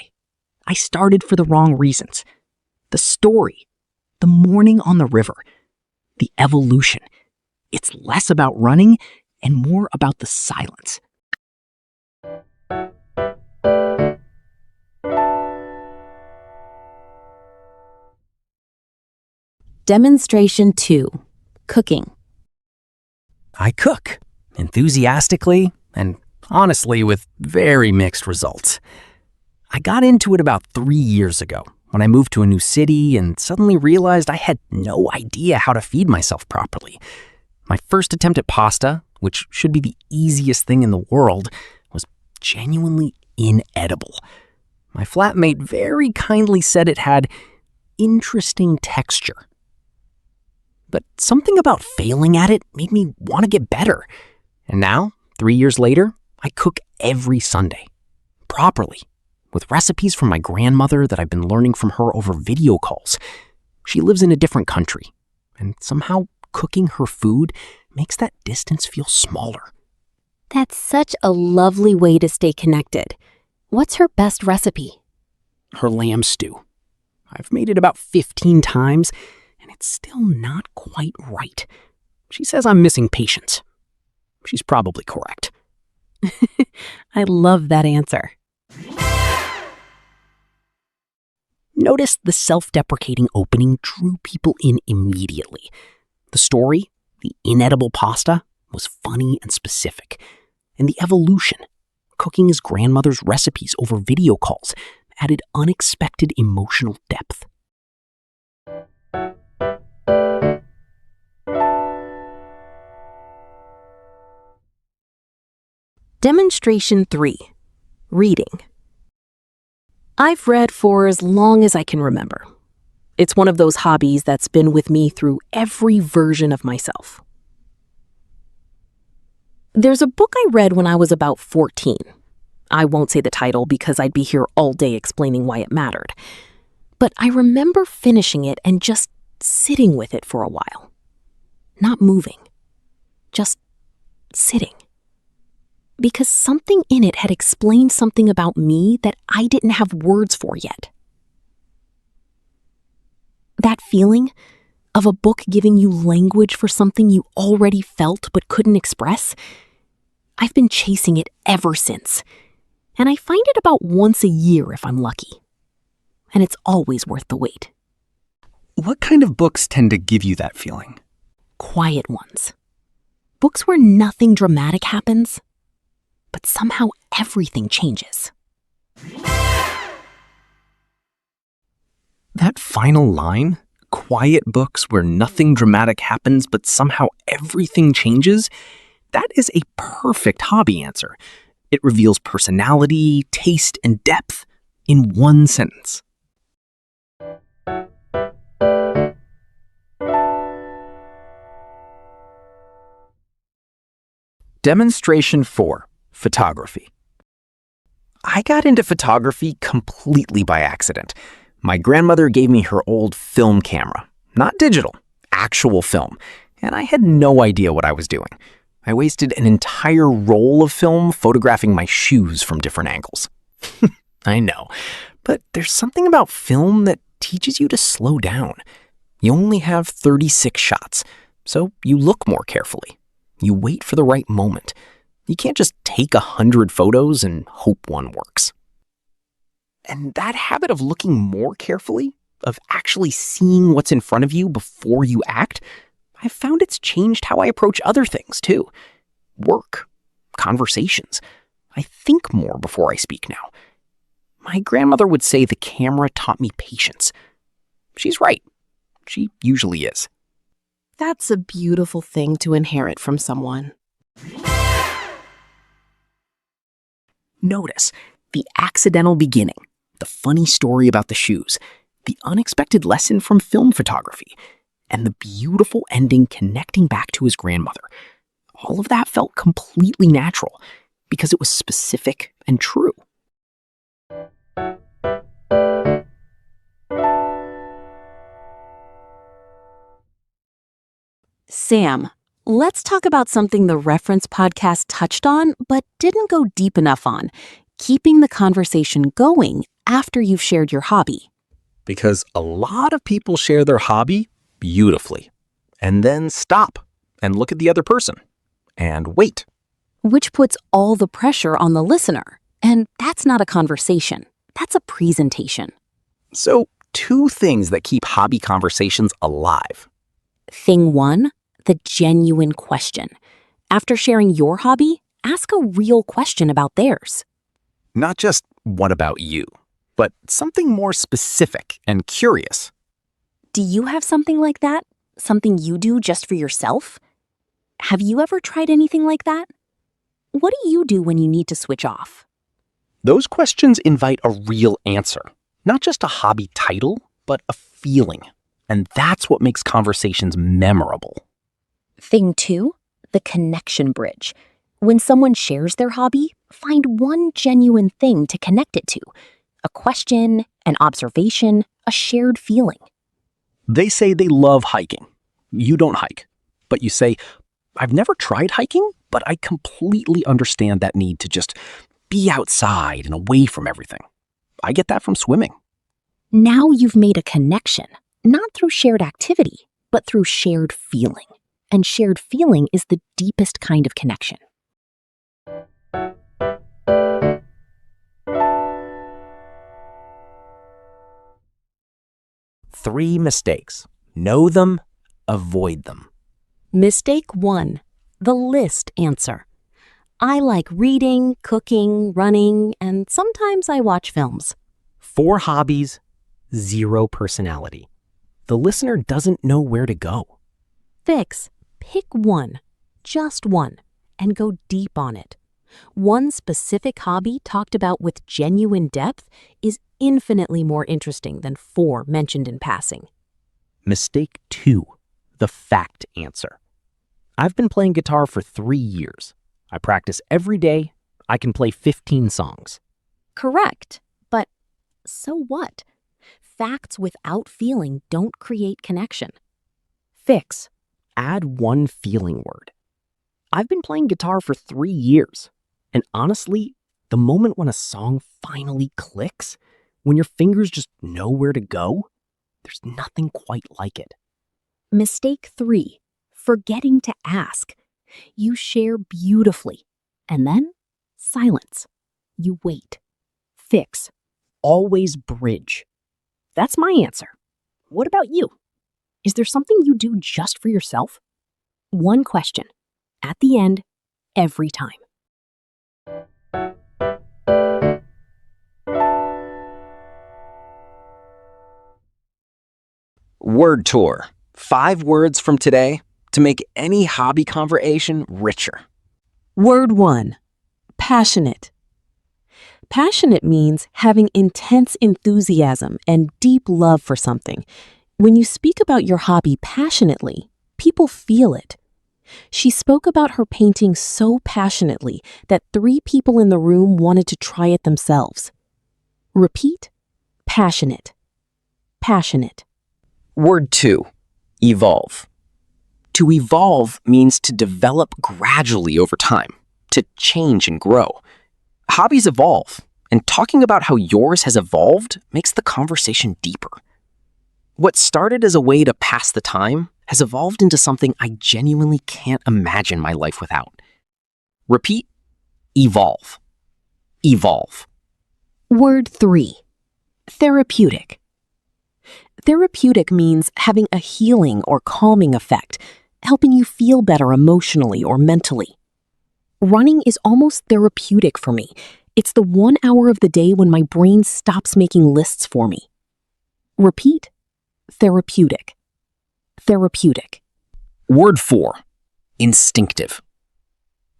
I started for the wrong reasons. The story. The morning on the river. The evolution. It's less about running and more about the silence. Demonstration 2. Cooking. I cook, enthusiastically and honestly with very mixed results. I got into it about 3 years ago when I moved to a new city and suddenly realized I had no idea how to feed myself properly. My first attempt at pasta, which should be the easiest thing in the world, was genuinely inedible. My flatmate very kindly said it had interesting texture. But something about failing at it made me want to get better. And now, 3 years later, I cook every Sunday. Properly. With recipes from my grandmother that I've been learning from her over video calls. She lives in a different country. And somehow cooking her food makes that distance feel smaller. That's such a lovely way to stay connected. What's her best recipe? Her lamb stew. I've made it about 15 times, and it's still not quite right. She says I'm missing patience. She's probably correct. I love that answer. Notice the self-deprecating opening drew people in immediately. The story, the inedible pasta, was funny and specific. And the evolution, cooking his grandmother's recipes over video calls, added unexpected emotional depth. Demonstration 3. Reading. I've read for as long as I can remember. It's one of those hobbies that's been with me through every version of myself. There's a book I read when I was about 14. I won't say the title because I'd be here all day explaining why it mattered. But I remember finishing it and just sitting with it for a while. Not moving. Just sitting. Because something in it had explained something about me that I didn't have words for yet. That feeling of a book giving you language for something you already felt but couldn't express, I've been chasing it ever since. And I find it about once a year if I'm lucky. And it's always worth the wait. What kind of books tend to give you that feeling? Quiet ones. Books where nothing dramatic happens, but somehow everything changes. That final line, quiet books where nothing dramatic happens but somehow everything changes, that is a perfect hobby answer. It reveals personality, taste, and depth in one sentence. Demonstration 4, Photography. I got into photography completely by accident. My grandmother gave me her old film camera, not digital, actual film, and I had no idea what I was doing. I wasted an entire roll of film photographing my shoes from different angles. I know, but there's something about film that teaches you to slow down. You only have 36 shots, so you look more carefully. You wait for the right moment. You can't just take 100 photos and hope one works. And that habit of looking more carefully, of actually seeing what's in front of you before you act, I've found it's changed how I approach other things too. Work, conversations. I think more before I speak now. My grandmother would say the camera taught me patience. She's right. She usually is. That's a beautiful thing to inherit from someone. Notice the accidental beginning, the funny story about the shoes, the unexpected lesson from film photography, and the beautiful ending connecting back to his grandmother. All of that felt completely natural because it was specific and true. Sam, let's talk about something the Reference podcast touched on but didn't go deep enough on, keeping the conversation going after you've shared your hobby. Because a lot of people share their hobby beautifully and then stop and look at the other person and wait. Which puts all the pressure on the listener. And that's not a conversation. That's a presentation. So, 2 things that keep hobby conversations alive. Thing 1, the genuine question. After sharing your hobby, ask a real question about theirs. Not just, what about you? But something more specific and curious. Do you have something like that? Something you do just for yourself? Have you ever tried anything like that? What do you do when you need to switch off? Those questions invite a real answer. Not just a hobby title, but a feeling. And that's what makes conversations memorable. Thing 2, the connection bridge. When someone shares their hobby, find one genuine thing to connect it to. A question, an observation, a shared feeling. They say they love hiking. You don't hike. But you say, I've never tried hiking, but I completely understand that need to just be outside and away from everything. I get that from swimming. Now you've made a connection, not through shared activity, but through shared feeling. And shared feeling is the deepest kind of connection. Three mistakes. Know them, avoid them. Mistake 1, the list answer. I like reading, cooking, running, and sometimes I watch films. 4 hobbies, 0 personality. The listener doesn't know where to go. Fix. Pick one, just one, and go deep on it. One specific hobby talked about with genuine depth is infinitely more interesting than 4 mentioned in passing. Mistake 2, the fact answer. I've been playing guitar for 3 years. I practice every day. I can play 15 songs. Correct, but so what? Facts without feeling don't create connection. Fix. Add one feeling word. I've been playing guitar for 3 years. And honestly, the moment when a song finally clicks, when your fingers just know where to go, there's nothing quite like it. Mistake 3, forgetting to ask. You share beautifully, and then silence. You wait. Fix. Always bridge. That's my answer. What about you? Is there something you do just for yourself? One question, at the end, every time. Word tour. 5 words from today to make any hobby conversation richer. Word 1. Passionate. Passionate means having intense enthusiasm and deep love for something. When you speak about your hobby passionately, people feel it. She spoke about her painting so passionately that 3 people in the room wanted to try it themselves. Repeat. Passionate. Passionate. Word 2. Evolve. To evolve means to develop gradually over time, to change and grow. Hobbies evolve, and talking about how yours has evolved makes the conversation deeper. What started as a way to pass the time has evolved into something I genuinely can't imagine my life without. Repeat. Evolve. Evolve. Word 3. Therapeutic. Therapeutic means having a healing or calming effect, helping you feel better emotionally or mentally. Running is almost therapeutic for me. It's the 1 hour of the day when my brain stops making lists for me. Repeat. Therapeutic. Therapeutic. Word 4. Instinctive.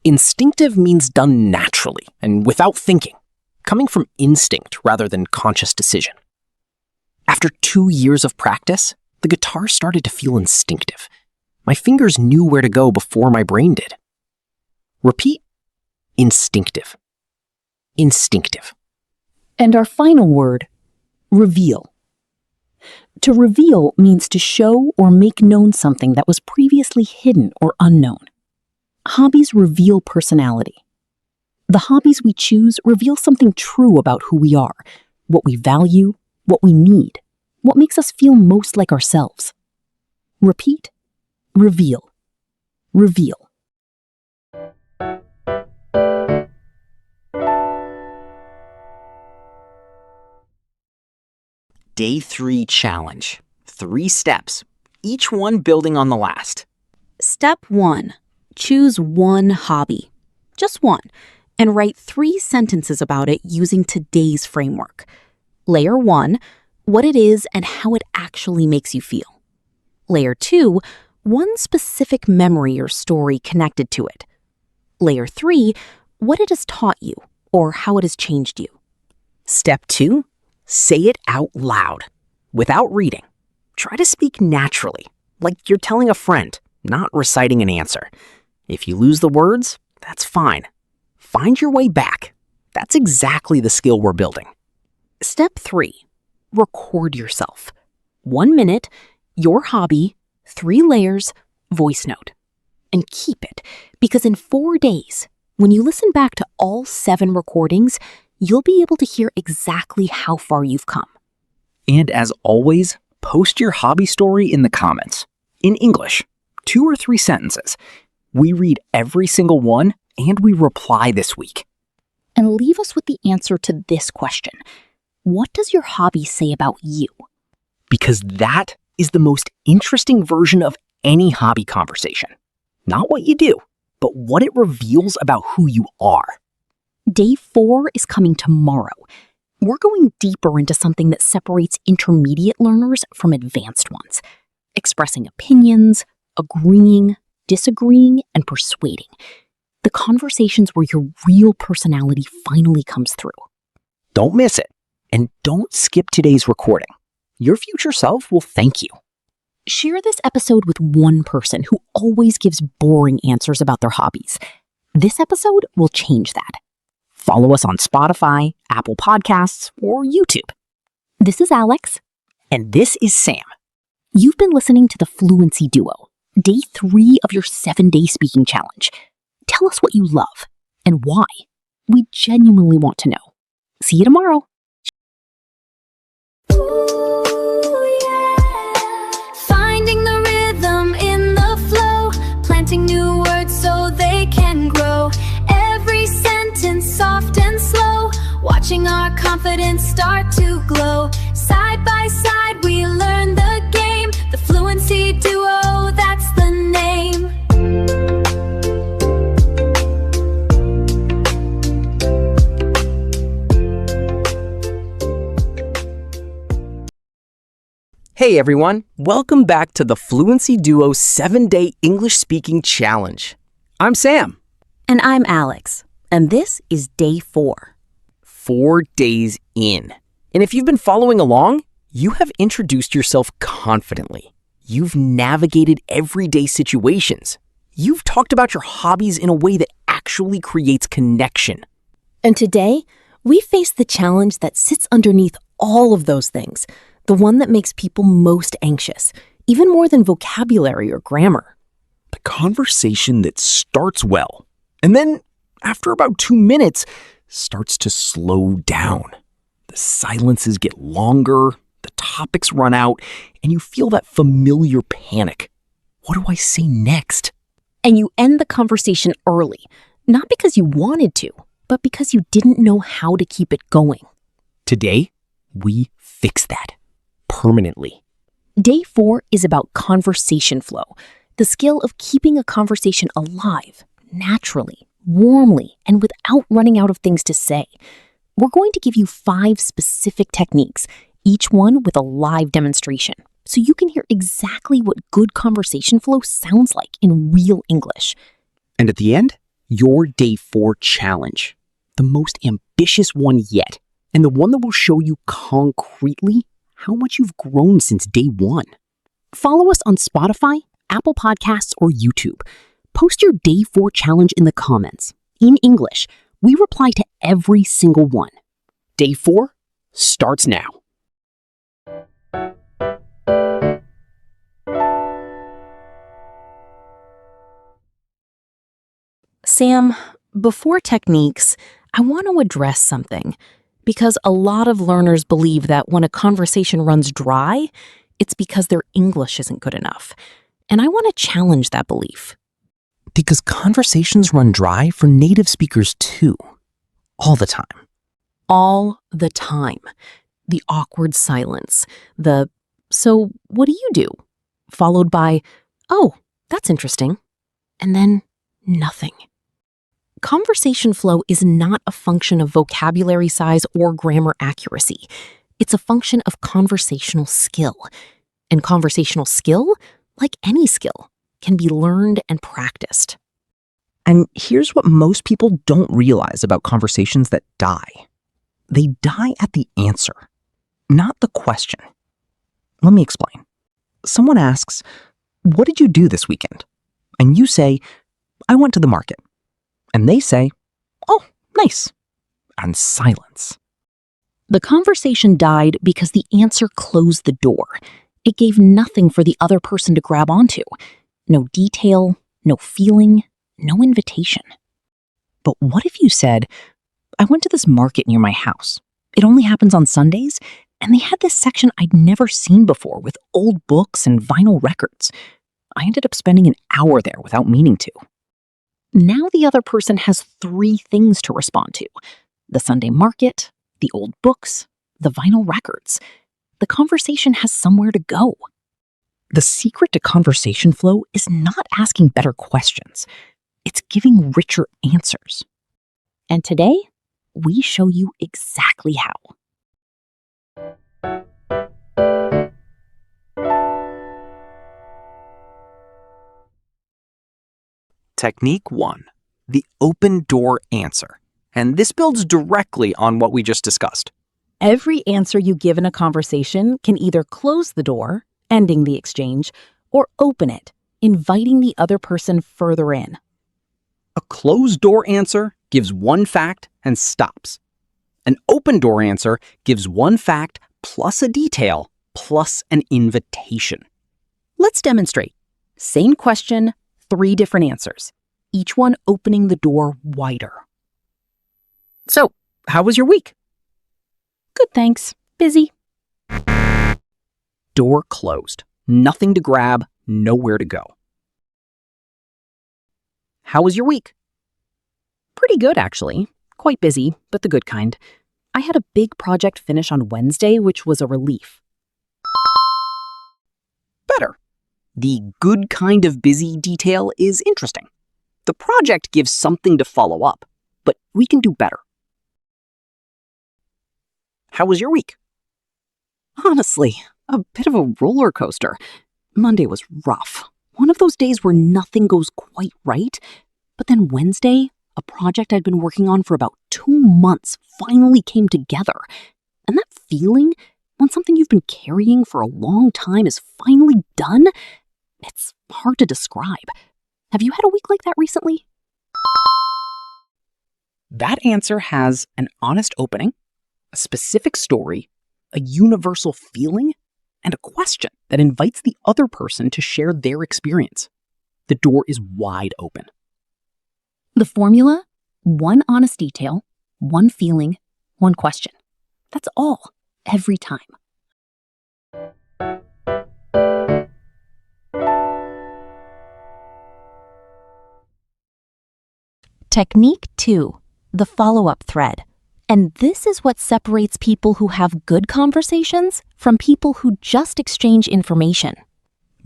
Instinctive means done naturally and without thinking, coming from instinct rather than conscious decision. After 2 years of practice, the guitar started to feel instinctive. My fingers knew where to go before my brain did. Repeat. Instinctive. Instinctive. And our final word, reveal. To reveal means to show or make known something that was previously hidden or unknown. Hobbies reveal personality. The hobbies we choose reveal something true about who we are, what we value, what we need, what makes us feel most like ourselves. Repeat. Reveal. Reveal. Day 3 challenge. 3 steps, each one building on the last. Step 1. Choose one hobby. Just one. And write 3 sentences about it using today's framework. Layer 1. What it is and how it actually makes you feel. Layer 2. One specific memory or story connected to it. Layer 3. What it has taught you or how it has changed you. Step 2. Say it out loud, without reading. Try to speak naturally, like you're telling a friend, not reciting an answer. If you lose the words, that's fine. Find your way back. That's exactly the skill we're building. Step 3. Record yourself. 1 minute, your hobby, 3 layers, voice note. And keep it, because in 4 days, when you listen back to all 7 recordings, you'll be able to hear exactly how far you've come. And as always, post your hobby story in the comments. In English, 2 or 3 sentences. We read every single one, and we reply this week. And leave us with the answer to this question. What does your hobby say about you? Because that is the most interesting version of any hobby conversation. Not what you do, but what it reveals about who you are. Day 4 is coming tomorrow. We're going deeper into something that separates intermediate learners from advanced ones. Expressing opinions, agreeing, disagreeing, and persuading. The conversations where your real personality finally comes through. Don't miss it. And don't skip today's recording. Your future self will thank you. Share this episode with one person who always gives boring answers about their hobbies. This episode will change that. Follow us on Spotify, Apple Podcasts, or YouTube. This is Alex. And this is Sam. You've been listening to the Fluency Duo, Day 3 of your 7-day speaking challenge. Tell us what you love and why. We genuinely want to know. See you tomorrow. Ooh, yeah. Finding the rhythm in the flow, planting new words so they can grow. Every sentence soft and slow, watching our confidence start to glow. Side by side we learn the game, the fluency Fluency Duo, that's the name. Hey everyone, welcome back to the Fluency Duo 7-Day English Speaking Challenge. I'm Sam. And I'm Alex, and this is day 4. 4 days in. And if you've been following along, you have introduced yourself confidently. You've navigated everyday situations. You've talked about your hobbies in a way that actually creates connection. And today, we face the challenge that sits underneath all of those things, the one that makes people most anxious, even more than vocabulary or grammar. The conversation that starts well, and then, after about 2 minutes, starts to slow down. The silences get longer, the topics run out, and you feel that familiar panic. What do I say next? And you end the conversation early, not because you wanted to, but because you didn't know how to keep it going. Today, we fix that permanently. Day 4 is about conversation flow, the skill of keeping a conversation alive, naturally, warmly, and without running out of things to say. We're going to give you 5 specific techniques, each one with a live demonstration, so you can hear exactly what good conversation flow sounds like in real English. And at the end, your Day 4 challenge, the most ambitious one yet, and the one that will show you concretely how much you've grown since day 1. Follow us on Spotify, Apple Podcasts, or YouTube. Post your Day 4 challenge in the comments. In English, we reply to every single one. Day 4 starts now. Sam, before techniques, I want to address something. Because a lot of learners believe that when a conversation runs dry, it's because their English isn't good enough. And I want to challenge that belief. Because conversations run dry for native speakers too. All the time. All the time. The awkward silence. The, so what do you do? Followed by, oh, that's interesting. And then nothing. Conversation flow is not a function of vocabulary size or grammar accuracy. It's a function of conversational skill. And conversational skill, like any skill, can be learned and practiced. And here's what most people don't realize about conversations that die. They die at the answer, not the question. Let me explain. Someone asks, "What did you do this weekend?" And you say, "I went to the market." And they say, "Oh, nice." And silence. The conversation died because the answer closed the door. It gave nothing for the other person to grab onto. No detail, no feeling, no invitation. But what if you said, "I went to this market near my house. It only happens on Sundays, and they had this section I'd never seen before with old books and vinyl records. I ended up spending an hour there without meaning to." Now the other person has 3 things to respond to: the Sunday market, the old books, the vinyl records. The conversation has somewhere to go. The secret to conversation flow is not asking better questions. It's giving richer answers. And today, we show you exactly how. Technique 1, the open door answer. And this builds directly on what we just discussed. Every answer you give in a conversation can either close the door, ending the exchange, or open it, inviting the other person further in. A closed door answer gives one fact and stops. An open door answer gives one fact plus a detail plus an invitation. Let's demonstrate. Same question, 3 different answers, each one opening the door wider. So, how was your week? Good, thanks. Busy. Door closed. Nothing to grab, nowhere to go. How was your week? Pretty good, actually. Quite busy, but the good kind. I had a big project finish on Wednesday, which was a relief. Better. The good kind of busy detail is interesting. The project gives something to follow up, but we can do better. How was your week? Honestly, a bit of a roller coaster. Monday was rough. One of those days where nothing goes quite right. But then Wednesday, a project I'd been working on for about 2 months finally came together. And that feeling, when something you've been carrying for a long time is finally done, it's hard to describe. Have you had a week like that recently? That answer has an honest opening, a specific story, a universal feeling, and a question that invites the other person to share their experience. The door is wide open. The formula: one honest detail, one feeling, one question. That's all, every time. Technique 2, the follow-up thread. And this is what separates people who have good conversations from people who just exchange information.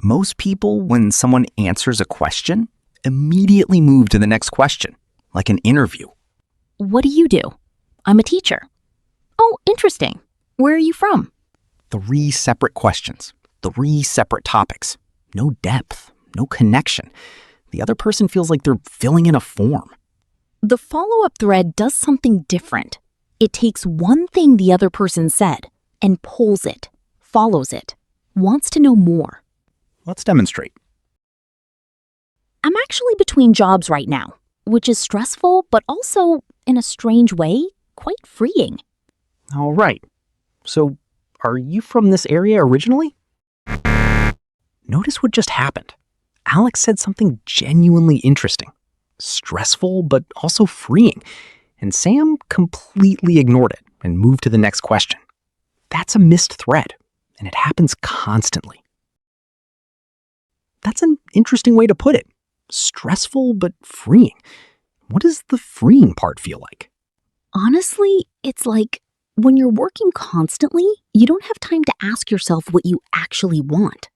Most people, when someone answers a question, immediately move to the next question, like an interview. What do you do? I'm a teacher. Oh, interesting. Where are you from? 3 separate questions, 3 separate topics. No depth, no connection. The other person feels like they're filling in a form. The follow-up thread does something different. It takes one thing the other person said and pulls it, follows it, wants to know more. Let's demonstrate. I'm actually between jobs right now, which is stressful, but also, in a strange way, quite freeing. All right. So, are you from this area originally? Notice what just happened. Alex said something genuinely interesting. Stressful, but also freeing. And Sam completely ignored it and moved to the next question. That's a missed thread, and it happens constantly. That's an interesting way to put it. Stressful, but freeing. What does the freeing part feel like? Honestly, it's like when you're working constantly, you don't have time to ask yourself what you actually want.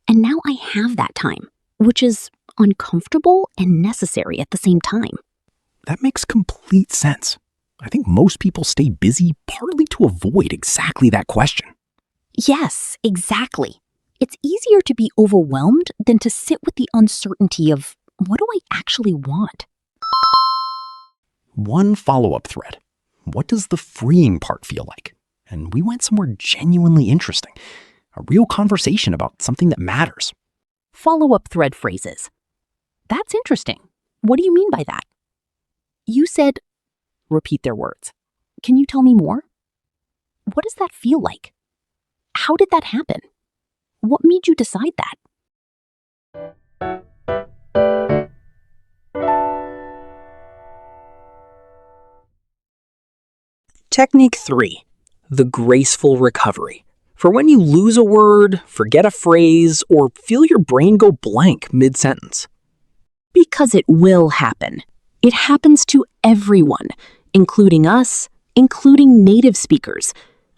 And now I have that time, which is uncomfortable and necessary at the same time. That makes complete sense. I think most people stay busy partly to avoid exactly that question. Yes, exactly. It's easier to be overwhelmed than to sit with the uncertainty of, what do I actually want? One follow-up thread. What does the freeing part feel like? And we went somewhere genuinely interesting. A real conversation about something that matters. Follow-up thread phrases. That's interesting. What do you mean by that? You said, repeat their words. Can you tell me more? What does that feel like? How did that happen? What made you decide that? Technique 3, the graceful recovery. For when you lose a word, forget a phrase, or feel your brain go blank mid-sentence. Because it will happen. It happens to everyone, including us, including native speakers.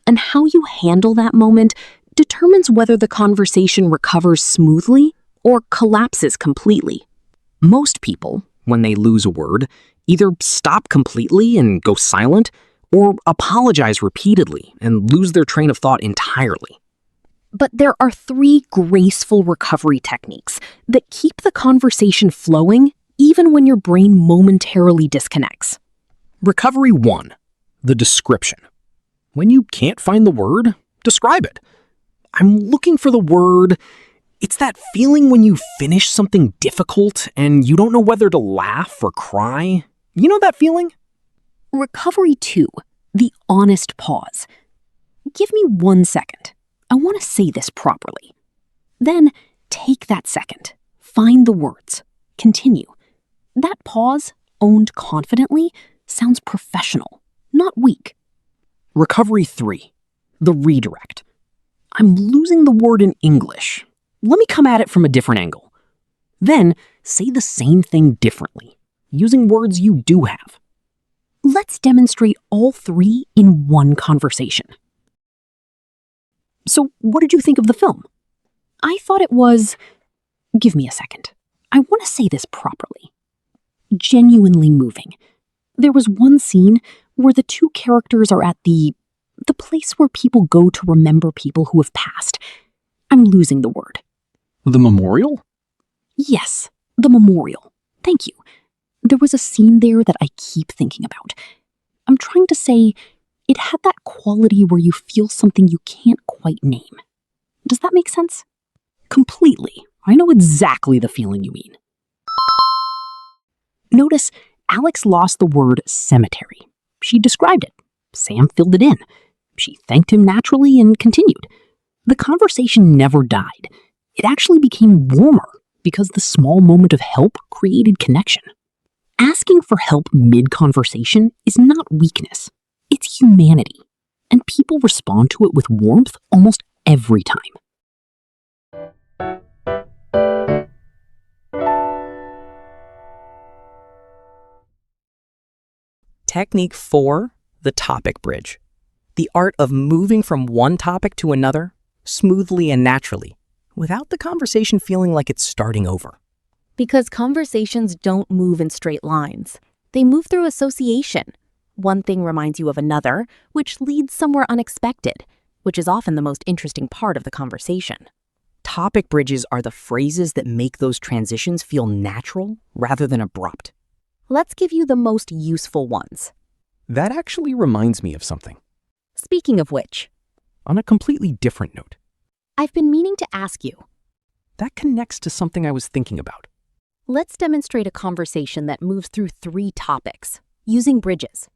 And how you handle that moment determines whether the conversation recovers smoothly or collapses completely. Most people, when they lose a word, either stop completely and go silent, or apologize repeatedly and lose their train of thought entirely. But there are 3 graceful recovery techniques that keep the conversation flowing even when your brain momentarily disconnects. Recovery 1, the description. When you can't find the word, describe it. I'm looking for the word. It's that feeling when you finish something difficult and you don't know whether to laugh or cry. You know that feeling? Recovery 2, the honest pause. Give me 1 second. I want to say this properly. Then take that second. Find the words. Continue. That pause, owned confidently, sounds professional, not weak. Recovery 3, the redirect. I'm losing the word in English. Let me come at it from a different angle. Then say the same thing differently, using words you do have. Let's demonstrate all 3 in one conversation. So what did you think of the film? I thought it was Give me a second. I want to say this properly. Genuinely moving. There was one scene where the two characters are at the place where people go to remember people who have passed. I'm losing the word. The memorial? Yes, the memorial. Thank you. There was a scene there that I keep thinking about. I'm trying to say it had that quality where you feel something you can't quite name. Does that make sense? Completely. I know exactly the feeling you mean. Notice Alex lost the word cemetery. She described it. Sam filled it in. She thanked him naturally and continued. The conversation never died. It actually became warmer because the small moment of help created connection. Asking for help mid-conversation is not weakness. It's humanity. And people respond to it with warmth almost every time. Technique 4, the topic bridge. The art of moving from one topic to another, smoothly and naturally, without the conversation feeling like it's starting over. Because conversations don't move in straight lines. They move through association. One thing reminds you of another, which leads somewhere unexpected, which is often the most interesting part of the conversation. Topic bridges are the phrases that make those transitions feel natural rather than abrupt. Let's give you the most useful ones. That actually reminds me of something. Speaking of which, On a completely different note, I've been meaning to ask you. that connects to something I was thinking about. Let's demonstrate a conversation that moves through 3 topics, using bridges.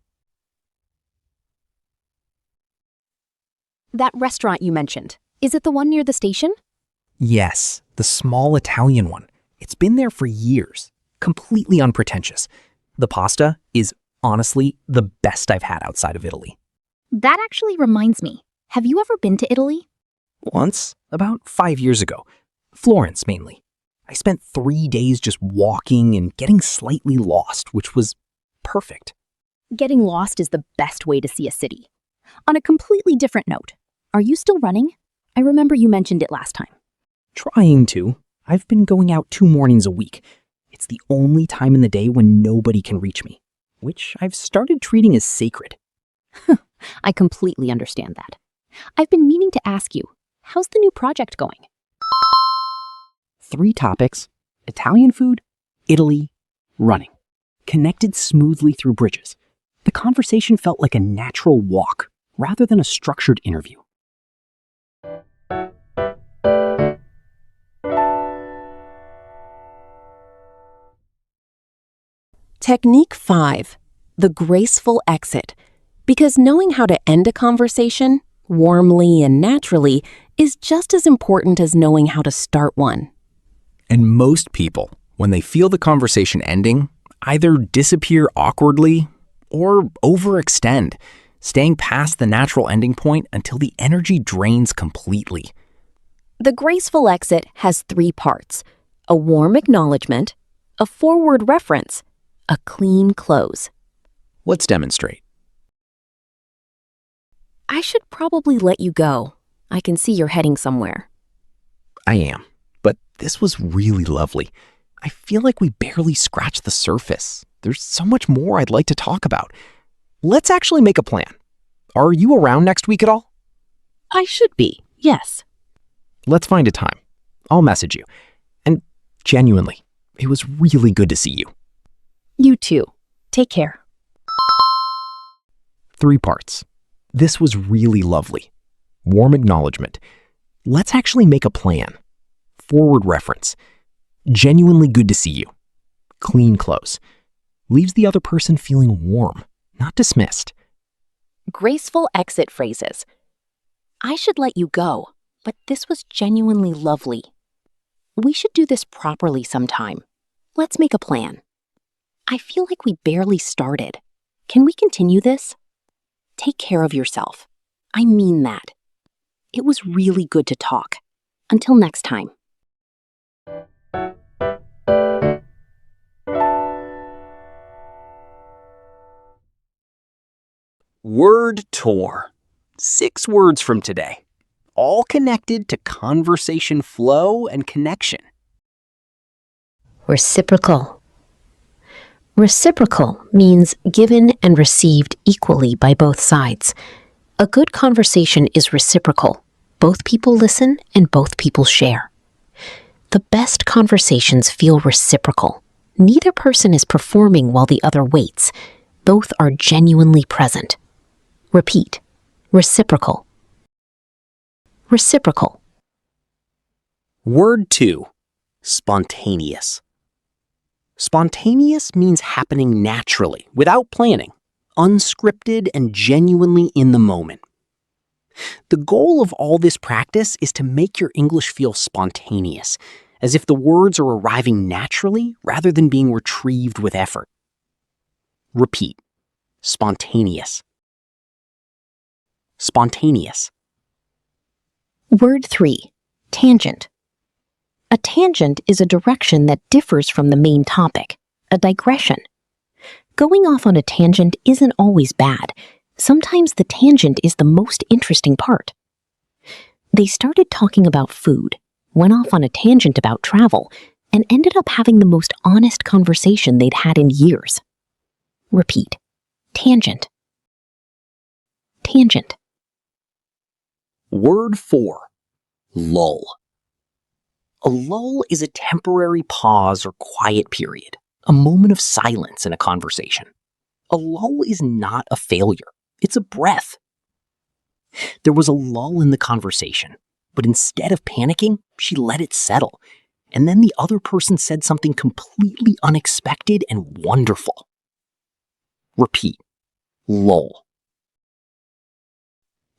That restaurant you mentioned, is it the one near the station? Yes, the small Italian one. It's been there for years, completely unpretentious. The pasta is honestly the best I've had outside of Italy. That actually reminds me. Have you ever been to Italy? Once, about 5 years ago. Florence, mainly. I spent 3 days just walking and getting slightly lost, which was perfect. Getting lost is the best way to see a city. On a completely different note, are you still running? I remember you mentioned it last time. Trying to. I've been going out 2 mornings a week. It's the only time in the day when nobody can reach me, which I've started treating as sacred. I completely understand that. I've been meaning to ask you, how's the new project going? 3 topics: Italian food, Italy, running. Connected smoothly through bridges. The conversation felt like a natural walk rather than a structured interview. Technique 5, the graceful exit. Because knowing how to end a conversation, warmly and naturally, is just as important as knowing how to start one. And most people, when they feel the conversation ending, either disappear awkwardly or overextend, staying past the natural ending point until the energy drains completely. The graceful exit has 3 parts: a warm acknowledgement, a forward reference, a clean close. Let's demonstrate. I should probably let you go. I can see you're heading somewhere. I am, but this was really lovely. I feel like we barely scratched the surface. There's so much more I'd like to talk about. Let's actually make a plan. Are you around next week at all? I should be, yes. Let's find a time. I'll message you. And genuinely, it was really good to see you. You too. Take care. 3 parts. This was really lovely. Warm acknowledgement. Let's actually make a plan. Forward reference. Genuinely good to see you. Clean close. Leaves the other person feeling warm, not dismissed. Graceful exit phrases. I should let you go, but this was genuinely lovely. We should do this properly sometime. Let's make a plan. I feel like we barely started. Can we continue this? Take care of yourself. I mean that. It was really good to talk. Until next time. Word tour. 6 words from today. All connected to conversation flow and connection. Reciprocal. Reciprocal means given and received equally by both sides. A good conversation is reciprocal. Both people listen and both people share. The best conversations feel reciprocal. Neither person is performing while the other waits. Both are genuinely present. Repeat. Reciprocal. Reciprocal. Word 2. Spontaneous. Spontaneous means happening naturally, without planning, unscripted and genuinely in the moment. The goal of all this practice is to make your English feel spontaneous, as if the words are arriving naturally rather than being retrieved with effort. Repeat. Spontaneous. Spontaneous. Word 3. Tangent. A tangent is a direction that differs from the main topic, a digression. Going off on a tangent isn't always bad. Sometimes the tangent is the most interesting part. They started talking about food, went off on a tangent about travel, and ended up having the most honest conversation they'd had in years. Repeat. Tangent. Tangent. Word 4. Lull. A lull is a temporary pause or quiet period, a moment of silence in a conversation. A lull is not a failure, it's a breath. There was a lull in the conversation, but instead of panicking, she let it settle, and then the other person said something completely unexpected and wonderful. Repeat. Lull.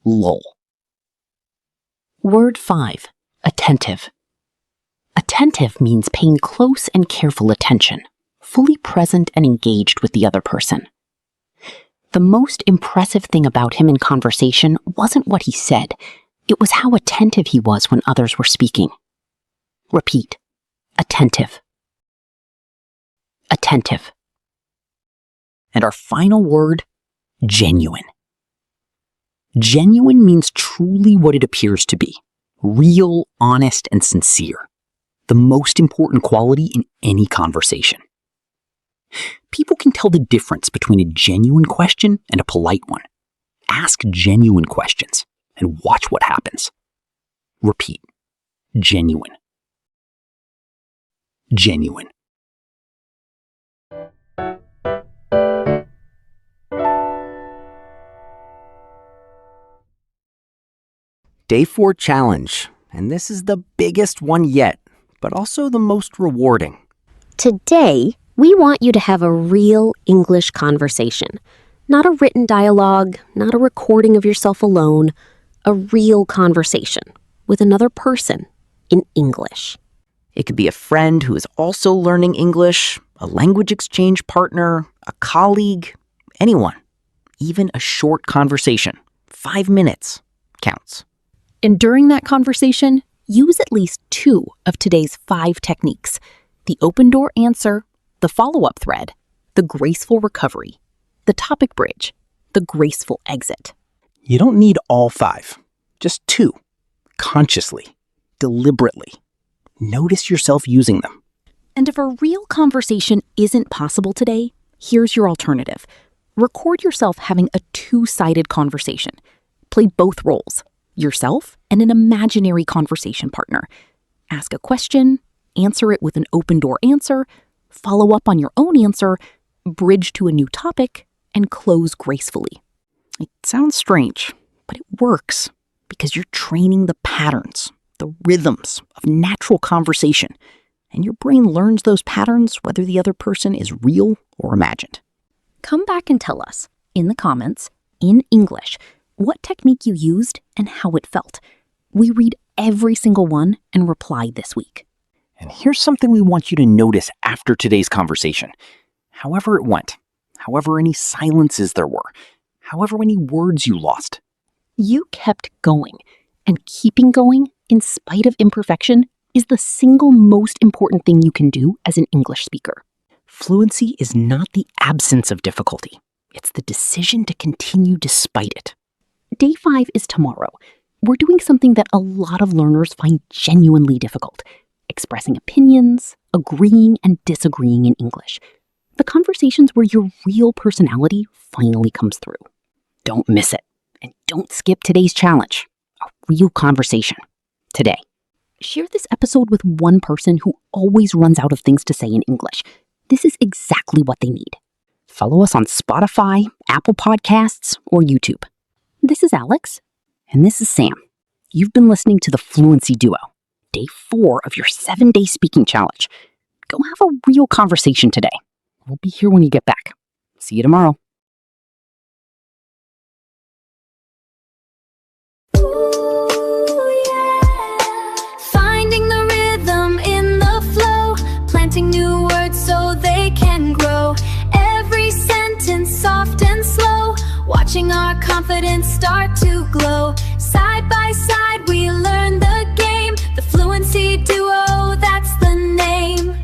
Lull. Word 5. Attentive. Attentive means paying close and careful attention, fully present and engaged with the other person. The most impressive thing about him in conversation wasn't what he said, it was how attentive he was when others were speaking. Repeat. Attentive. Attentive. And our final word, genuine. Genuine means truly what it appears to be, real, honest, and sincere. The most important quality in any conversation. People can tell the difference between a genuine question and a polite one. Ask genuine questions and watch what happens. Repeat. Genuine. Genuine. Day 4 challenge, and this is the biggest one yet, but also the most rewarding. Today, we want you to have a real English conversation. Not a written dialogue, not a recording of yourself alone, a real conversation with another person in English. It could be a friend who is also learning English, a language exchange partner, a colleague, anyone. Even a short conversation, 5 minutes, counts. And during that conversation, use at least 2 of today's 5 techniques: the open door answer, the follow-up thread, the graceful recovery, the topic bridge, the graceful exit. You don't need all 5, just 2, consciously, deliberately. Notice yourself using them. And if a real conversation isn't possible today, here's your alternative. Record yourself having a 2-sided conversation. Play both roles, yourself and an imaginary conversation partner. Ask a question, answer it with an open door answer, follow up on your own answer, bridge to a new topic, and close gracefully. It sounds strange, but it works because you're training the patterns, the rhythms of natural conversation, and your brain learns those patterns whether the other person is real or imagined. Come back and tell us, in the comments, in English, what technique you used and how it felt. We read every single one and reply this week. And here's something we want you to notice after today's conversation. However it went, however any silences there were, however many words you lost, You kept going, and keeping going, in spite of imperfection, is the single most important thing you can do as an English speaker. fluency is not the absence of difficulty. It's the decision to continue despite it. Day 5 is tomorrow. We're doing something that a lot of learners find genuinely difficult: expressing opinions, agreeing and disagreeing in English. The conversations where your real personality finally comes through. Don't miss it. And don't skip today's challenge. A real conversation. Today. Share this episode with one person who always runs out of things to say in English. This is exactly what they need. Follow us on Spotify, Apple Podcasts, or YouTube. This is Alex. And this is Sam. You've been listening to the Fluency Duo, day 4 of your 7-day speaking challenge. Go have a real conversation today. We'll be here when you get back. See you tomorrow. Ooh, yeah. Finding the rhythm in the flow, planting new words so they can grow. Every sentence soft and slow, watching our confidence start to glow. Side by side we learn the game, the Fluency Duo, that's the name.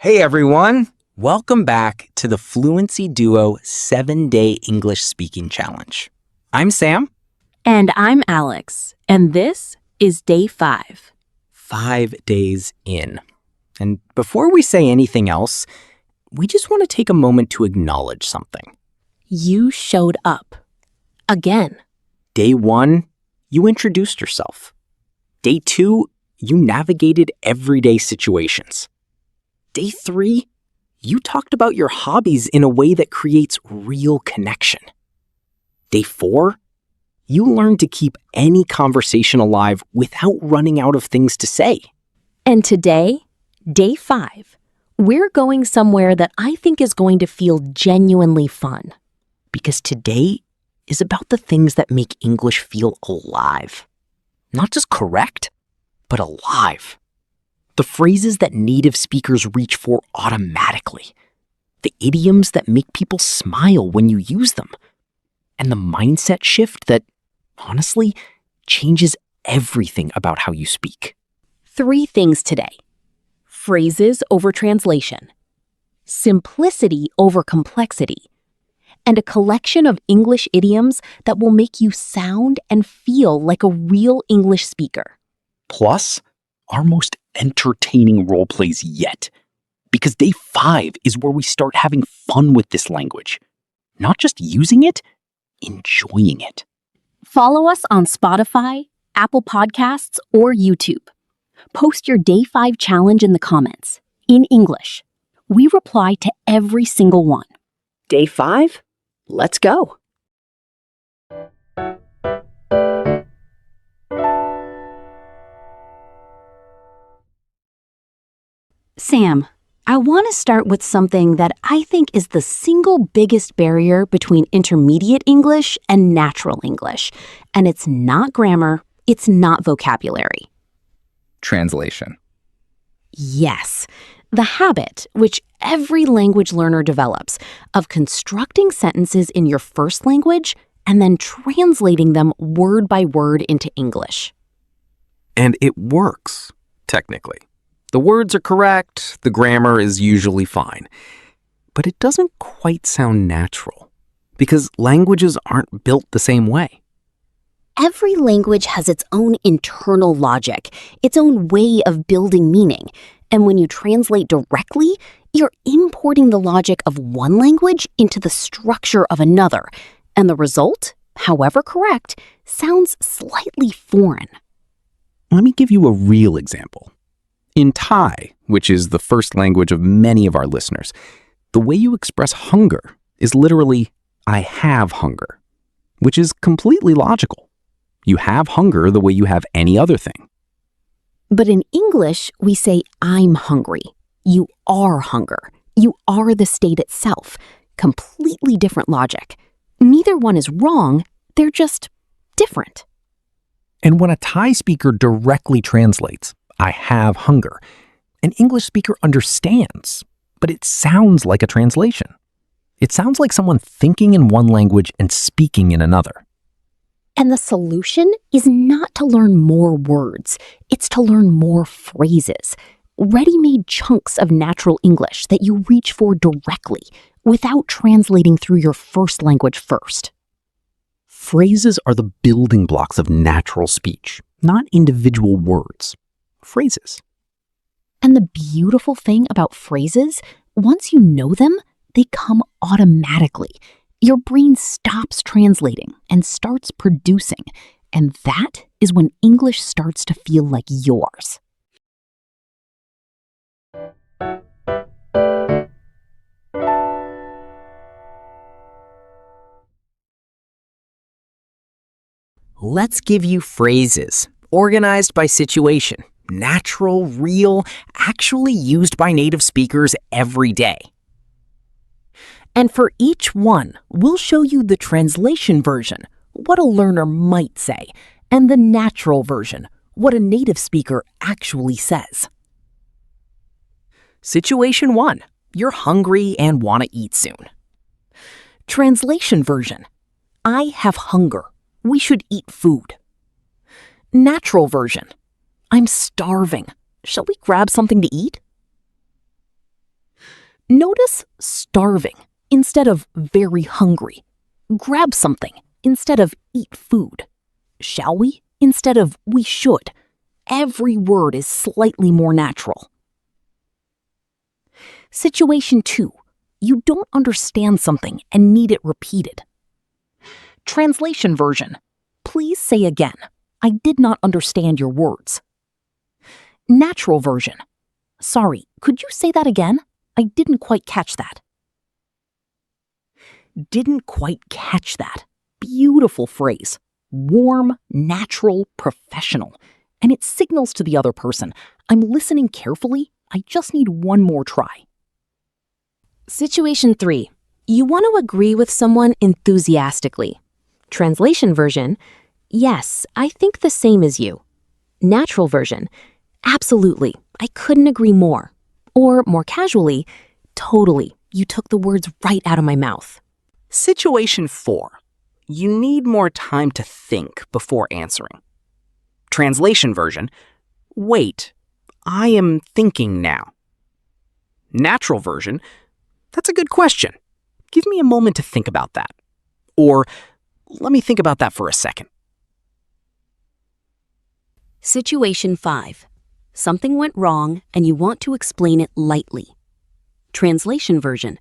Hey everyone! Welcome back to the Fluency Duo 7-Day English Speaking Challenge. I'm Sam. And I'm Alex, and this is day 5. 5 days in. And before we say anything else, we just want to take a moment to acknowledge something. You showed up. Again. Day 1, you introduced yourself. Day 2, you navigated everyday situations. Day 3, you talked about your hobbies in a way that creates real connection. Day 4, you learned to keep any conversation alive without running out of things to say. And today, day 5, we're going somewhere that I think is going to feel genuinely fun. Because today is about the things that make English feel alive. Not just correct, but alive. The phrases that native speakers reach for automatically. The idioms that make people smile when you use them. And the mindset shift that, honestly, changes everything about how you speak. 3 things today. Phrases over translation. Simplicity over complexity. And a collection of English idioms that will make you sound and feel like a real English speaker. Plus, our most entertaining role plays yet. Because day 5 is where we start having fun with this language. Not just using it, enjoying it. Follow us on Spotify, Apple Podcasts, or YouTube. Post your day 5 challenge in the comments, in English. We reply to every single one. Day 5, let's go. Sam, I want to start with something that I think is the single biggest barrier between intermediate English and natural English. And it's not grammar, it's not vocabulary. Translation. Yes, the habit, which every language learner develops, of constructing sentences in your first language and then translating them word by word into English. And it works, technically. The words are correct, the grammar is usually fine. But it doesn't quite sound natural, because languages aren't built the same way. Every language has its own internal logic, its own way of building meaning. And when you translate directly, you're importing the logic of one language into the structure of another. And the result, however correct, sounds slightly foreign. Let me give you a real example. In Thai, which is the first language of many of our listeners, the way you express hunger is literally, I have hunger, which is completely logical. You have hunger the way you have any other thing. But in English, we say, I'm hungry. You are hunger. You are the state itself. Completely different logic. Neither one is wrong, they're just different. And when a Thai speaker directly translates, I have hunger, an English speaker understands, but it sounds like a translation. It sounds like someone thinking in one language and speaking in another. And the solution is not to learn more words, it's to learn more phrases. ready-made chunks of natural English that you reach for directly without translating through your first language first. Phrases are the building blocks of natural speech, not individual words. Phrases. And the beautiful thing about phrases, once you know them, they come automatically. Your brain stops translating and starts producing, and that is when English starts to feel like yours. Let's give you phrases, organized by situation, natural, real, actually used by native speakers every day. And for each one, we'll show you the translation version, what a learner might say, and the natural version, what a native speaker actually says. Situation 1. You're hungry and want to eat soon. Translation version. I have hunger. We should eat food. Natural version. I'm starving. Shall we grab something to eat? Notice starving instead of very hungry. Grab something instead of eat food. Shall we instead of we should. Every word is slightly more natural. Situation 2. You don't understand something and need it repeated. Translation version. Please say again. I did not understand your words. Natural version. Sorry, could you say that again? I didn't quite catch that. Didn't quite catch that. Beautiful phrase. Warm, natural, professional. And it signals to the other person, I'm listening carefully. I just need one more try. Situation 3. You want to agree with someone enthusiastically. Translation version. Yes, I think the same as you. Natural version. Absolutely, I couldn't agree more. Or more casually, totally, you took the words right out of my mouth. Situation 4. You need more time to think before answering. Translation version. Wait, I am thinking now. Natural version. That's a good question. Give me a moment to think about that. Or, let me think about that for a second. Situation 5. Something went wrong and you want to explain it lightly. Translation version.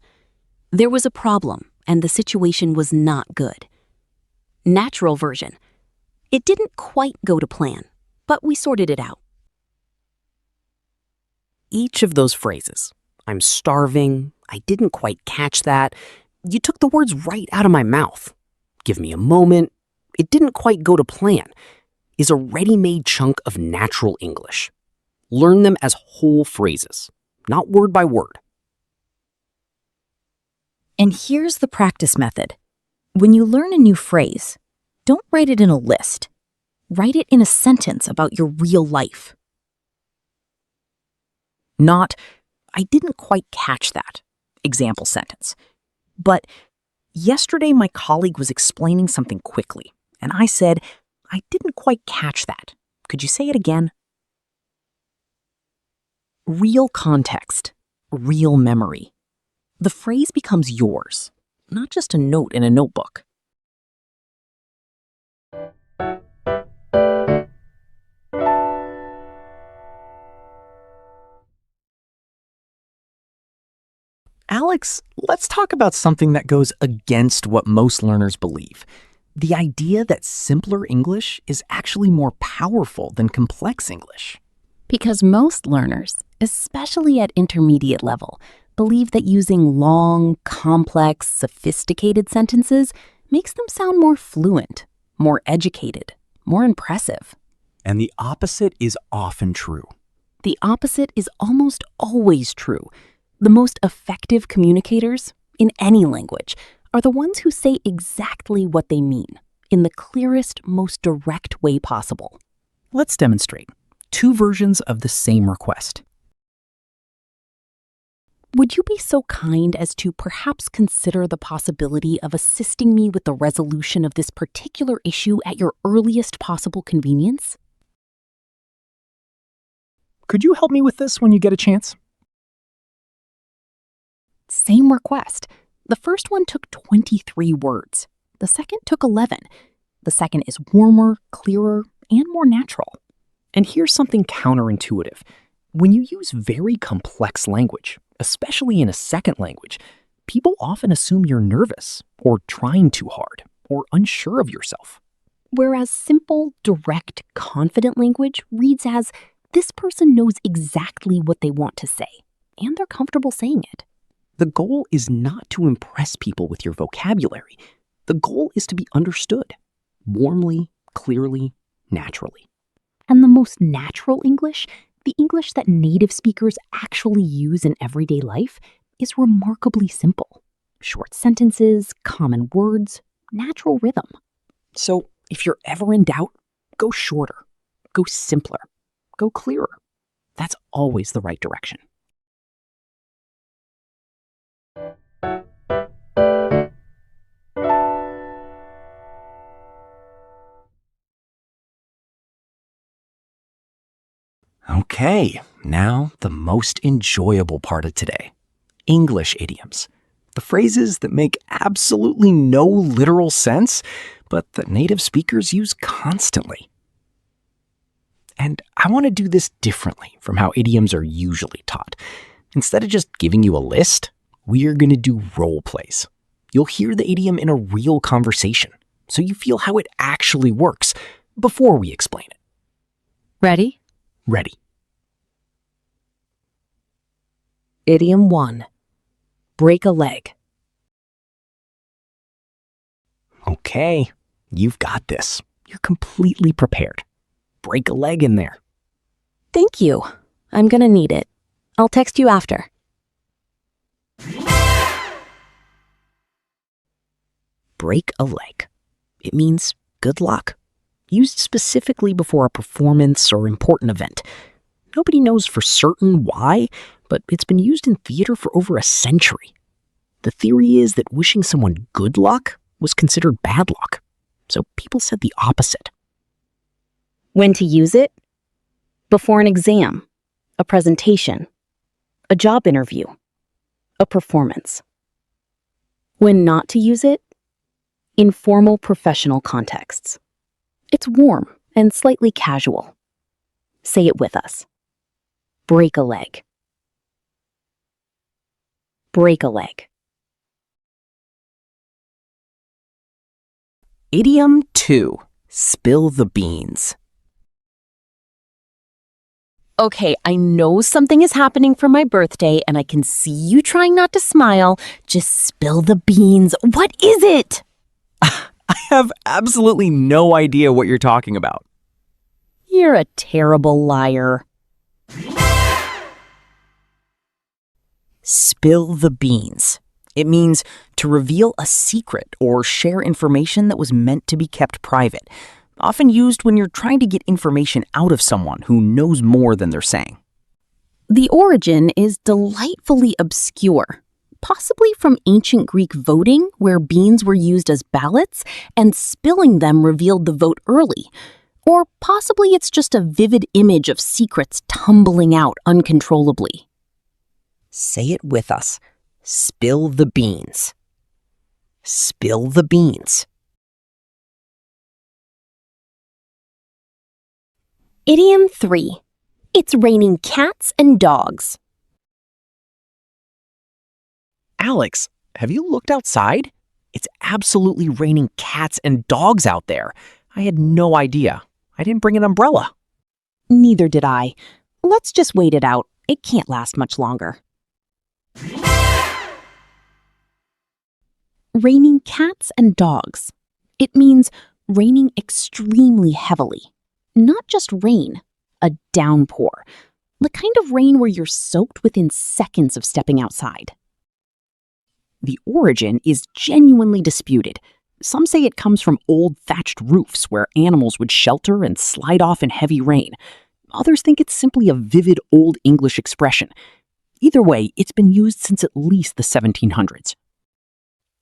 There was a problem and the situation was not good. Natural version. It didn't quite go to plan, but we sorted it out. Each of those phrases, I'm starving, I didn't quite catch that, you took the words right out of my mouth. Give me a moment, it didn't quite go to plan, is a ready-made chunk of natural English. Learn them as whole phrases, not word by word. And here's the practice method. When you learn a new phrase, don't write it in a list. Write it in a sentence about your real life. Not, I didn't quite catch that, example sentence. But yesterday my colleague was explaining something quickly, and I said, I didn't quite catch that. Could you say it again? Real context, real memory. The phrase becomes yours, not just a note in a notebook. Alex, let's talk about something that goes against what most learners believe. The idea that simpler English is actually more powerful than complex English. Because most learners, especially at intermediate level, believe that using long, complex, sophisticated sentences makes them sound more fluent, more educated, more impressive. And the opposite is often true. The opposite is almost always true. The most effective communicators, in any language, are the ones who say exactly what they mean, in the clearest, most direct way possible. Let's demonstrate. 2 versions of the same request. Would you be so kind as to perhaps consider the possibility of assisting me with the resolution of this particular issue at your earliest possible convenience? could you help me with this when you get a chance? Same request. The first one took 23 words. The second took 11. The second is warmer, clearer, and more natural. And here's something counterintuitive. When you use very complex language, especially in a second language, people often assume you're nervous or trying too hard or unsure of yourself. Whereas simple, direct, confident language reads as, this person knows exactly what they want to say, and they're comfortable saying it. The goal is not to impress people with your vocabulary. The goal is to be understood, warmly, clearly, naturally. And the most natural English, the English that native speakers actually use in everyday life, is remarkably simple. Short sentences, common words, natural rhythm. So if you're ever in doubt, go shorter, go simpler, go clearer. That's always the right direction. Okay, now the most enjoyable part of today. English idioms. The phrases that make absolutely no literal sense, but that native speakers use constantly. And I want to do this differently from how idioms are usually taught. Instead of just giving you a list, we're going to do role plays. You'll hear the idiom in a real conversation, so you feel how it actually works before we explain it. Ready? Ready. Idiom 1. Break a leg. Okay, you've got this. You're completely prepared. Break a leg in there. Thank you. I'm gonna need it. I'll text you after. Break a leg. It means good luck. Used specifically before a performance or important event. Nobody knows for certain why, but it's been used in theater for over a century. The theory is that wishing someone good luck was considered bad luck, so people said the opposite. When to use it? Before an exam, a presentation, a job interview, a performance. When not to use it? In formal professional contexts. It's warm and slightly casual. Say it with us. Break a leg. Break a leg. Idiom 2. Spill the beans. Okay, I know something is happening for my birthday and I can see you trying not to smile. Just spill the beans. What is it? I have absolutely no idea what you're talking about. You're a terrible liar. Spill the beans. It means to reveal a secret or share information that was meant to be kept private, often used when you're trying to get information out of someone who knows more than they're saying. The origin is delightfully obscure, possibly from ancient Greek voting, where beans were used as ballots, and spilling them revealed the vote early. Or possibly it's just a vivid image of secrets tumbling out uncontrollably. Say it with us. Spill the beans. Spill the beans. Idiom 3. It's raining cats and dogs. Alex, have you looked outside? It's absolutely raining cats and dogs out there. I had no idea. I didn't bring an umbrella. Neither did I. Let's just wait it out. It can't last much longer. Raining cats and dogs. It means raining extremely heavily. Not just rain, a downpour. The kind of rain where you're soaked within seconds of stepping outside. The origin is genuinely disputed. Some say it comes from old thatched roofs where animals would shelter and slide off in heavy rain. Others think it's simply a vivid Old English expression. Either way, it's been used since at least the 1700s.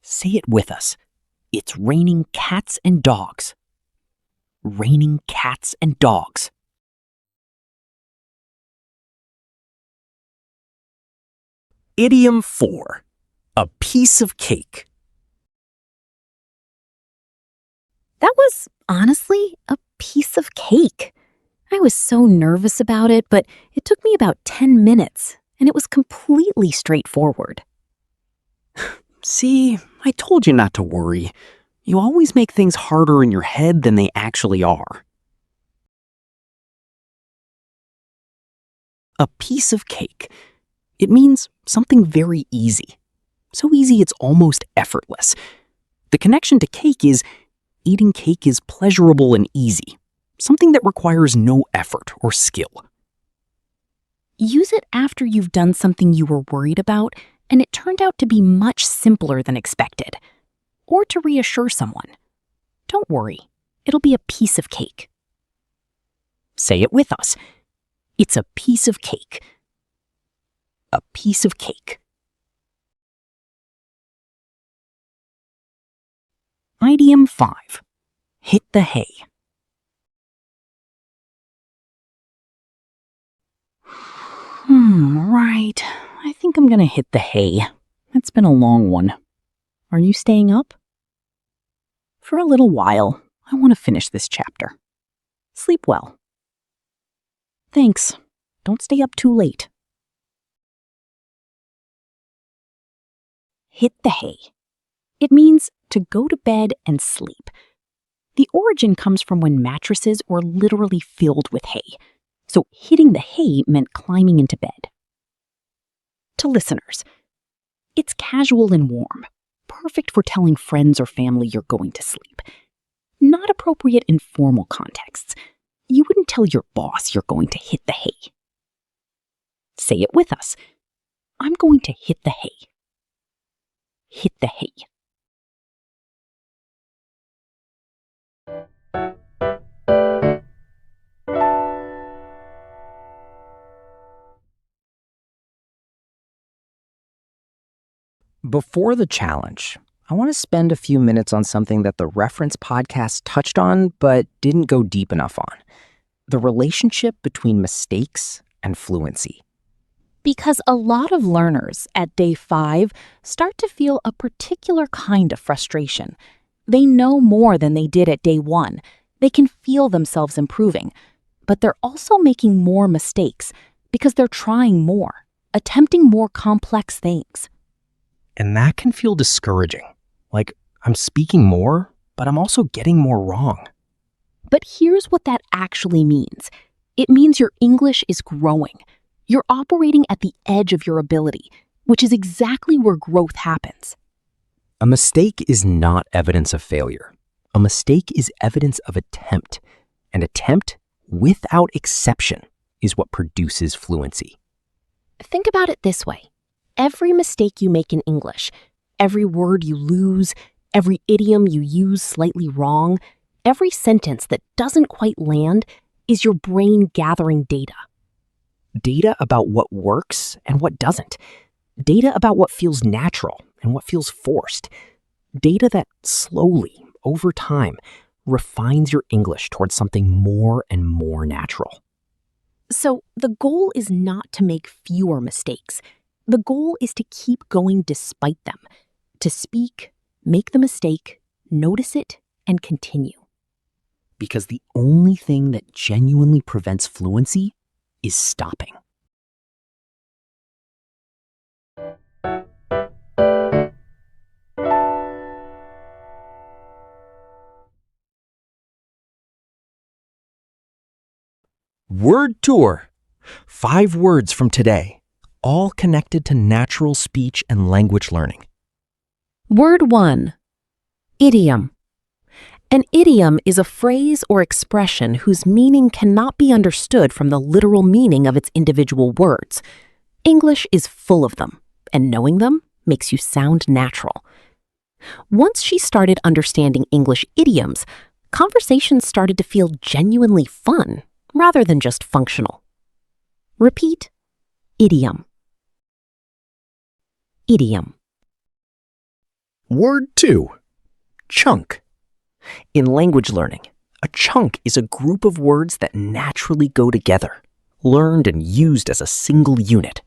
Say it with us. It's raining cats and dogs. Raining cats and dogs. Idiom 4. A piece of cake. That was honestly a piece of cake. I was so nervous about it, but it took me about 10 minutes, and it was completely straightforward. See, I told you not to worry. You always make things harder in your head than they actually are. A piece of cake. It means something very easy. So easy it's almost effortless. The connection to cake is eating cake is pleasurable and easy, something that requires no effort or skill. Use it after you've done something you were worried about and it turned out to be much simpler than expected. Or to reassure someone. Don't worry, it'll be a piece of cake. Say it with us. It's a piece of cake. A piece of cake. Idiom 5. Hit the hay. Right. I think I'm gonna hit the hay. It's been a long one. Are you staying up? For a little while, I want to finish this chapter. Sleep well. Thanks. Don't stay up too late. Hit the hay. It means to go to bed and sleep. The origin comes from when mattresses were literally filled with hay. So hitting the hay meant climbing into bed. To listeners, it's casual and warm, perfect for telling friends or family you're going to sleep. Not appropriate in formal contexts. You wouldn't tell your boss you're going to hit the hay. Say it with us. I'm going to hit the hay. Hit the hay. Before the challenge, I want to spend a few minutes on something that the reference podcast touched on but didn't go deep enough on. The relationship between mistakes and fluency. Because a lot of learners at day 5 start to feel a particular kind of frustration. They know more than they did at day 1. They can feel themselves improving, but they're also making more mistakes because they're trying more, attempting more complex things. And that can feel discouraging. Like, I'm speaking more, but I'm also getting more wrong. But here's what that actually means. It means your English is growing. You're operating at the edge of your ability, which is exactly where growth happens. A mistake is not evidence of failure. A mistake is evidence of attempt. And attempt, without exception, is what produces fluency. Think about it this way. Every mistake you make in English, every word you lose, every idiom you use slightly wrong, every sentence that doesn't quite land is your brain gathering data. Data about what works and what doesn't. Data about what feels natural and what feels forced. Data that slowly, over time, refines your English towards something more and more natural. So the goal is not to make fewer mistakes. The goal is to keep going despite them, to speak, make the mistake, notice it, and continue. Because the only thing that genuinely prevents fluency is stopping. Word tour. 5 words from today, all connected to natural speech and language learning. Word 1. Idiom. An idiom is a phrase or expression whose meaning cannot be understood from the literal meaning of its individual words. English is full of them, and knowing them makes you sound natural. Once she started understanding English idioms, conversations started to feel genuinely fun rather than just functional. Repeat. Idiom. Idiom. Word 2. Chunk. In language learning, a chunk is a group of words that naturally go together, learned and used as a single unit.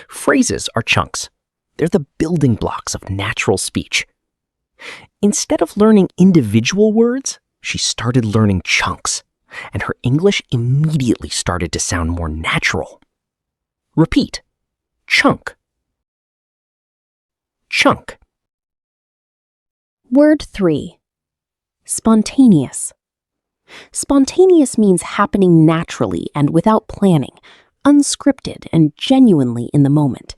Phrases are chunks. They're the building blocks of natural speech. Instead of learning individual words, she started learning chunks, and her English immediately started to sound more natural. Repeat. Chunk. Chunk. Word 3. Spontaneous. Spontaneous means happening naturally and without planning, unscripted and genuinely in the moment.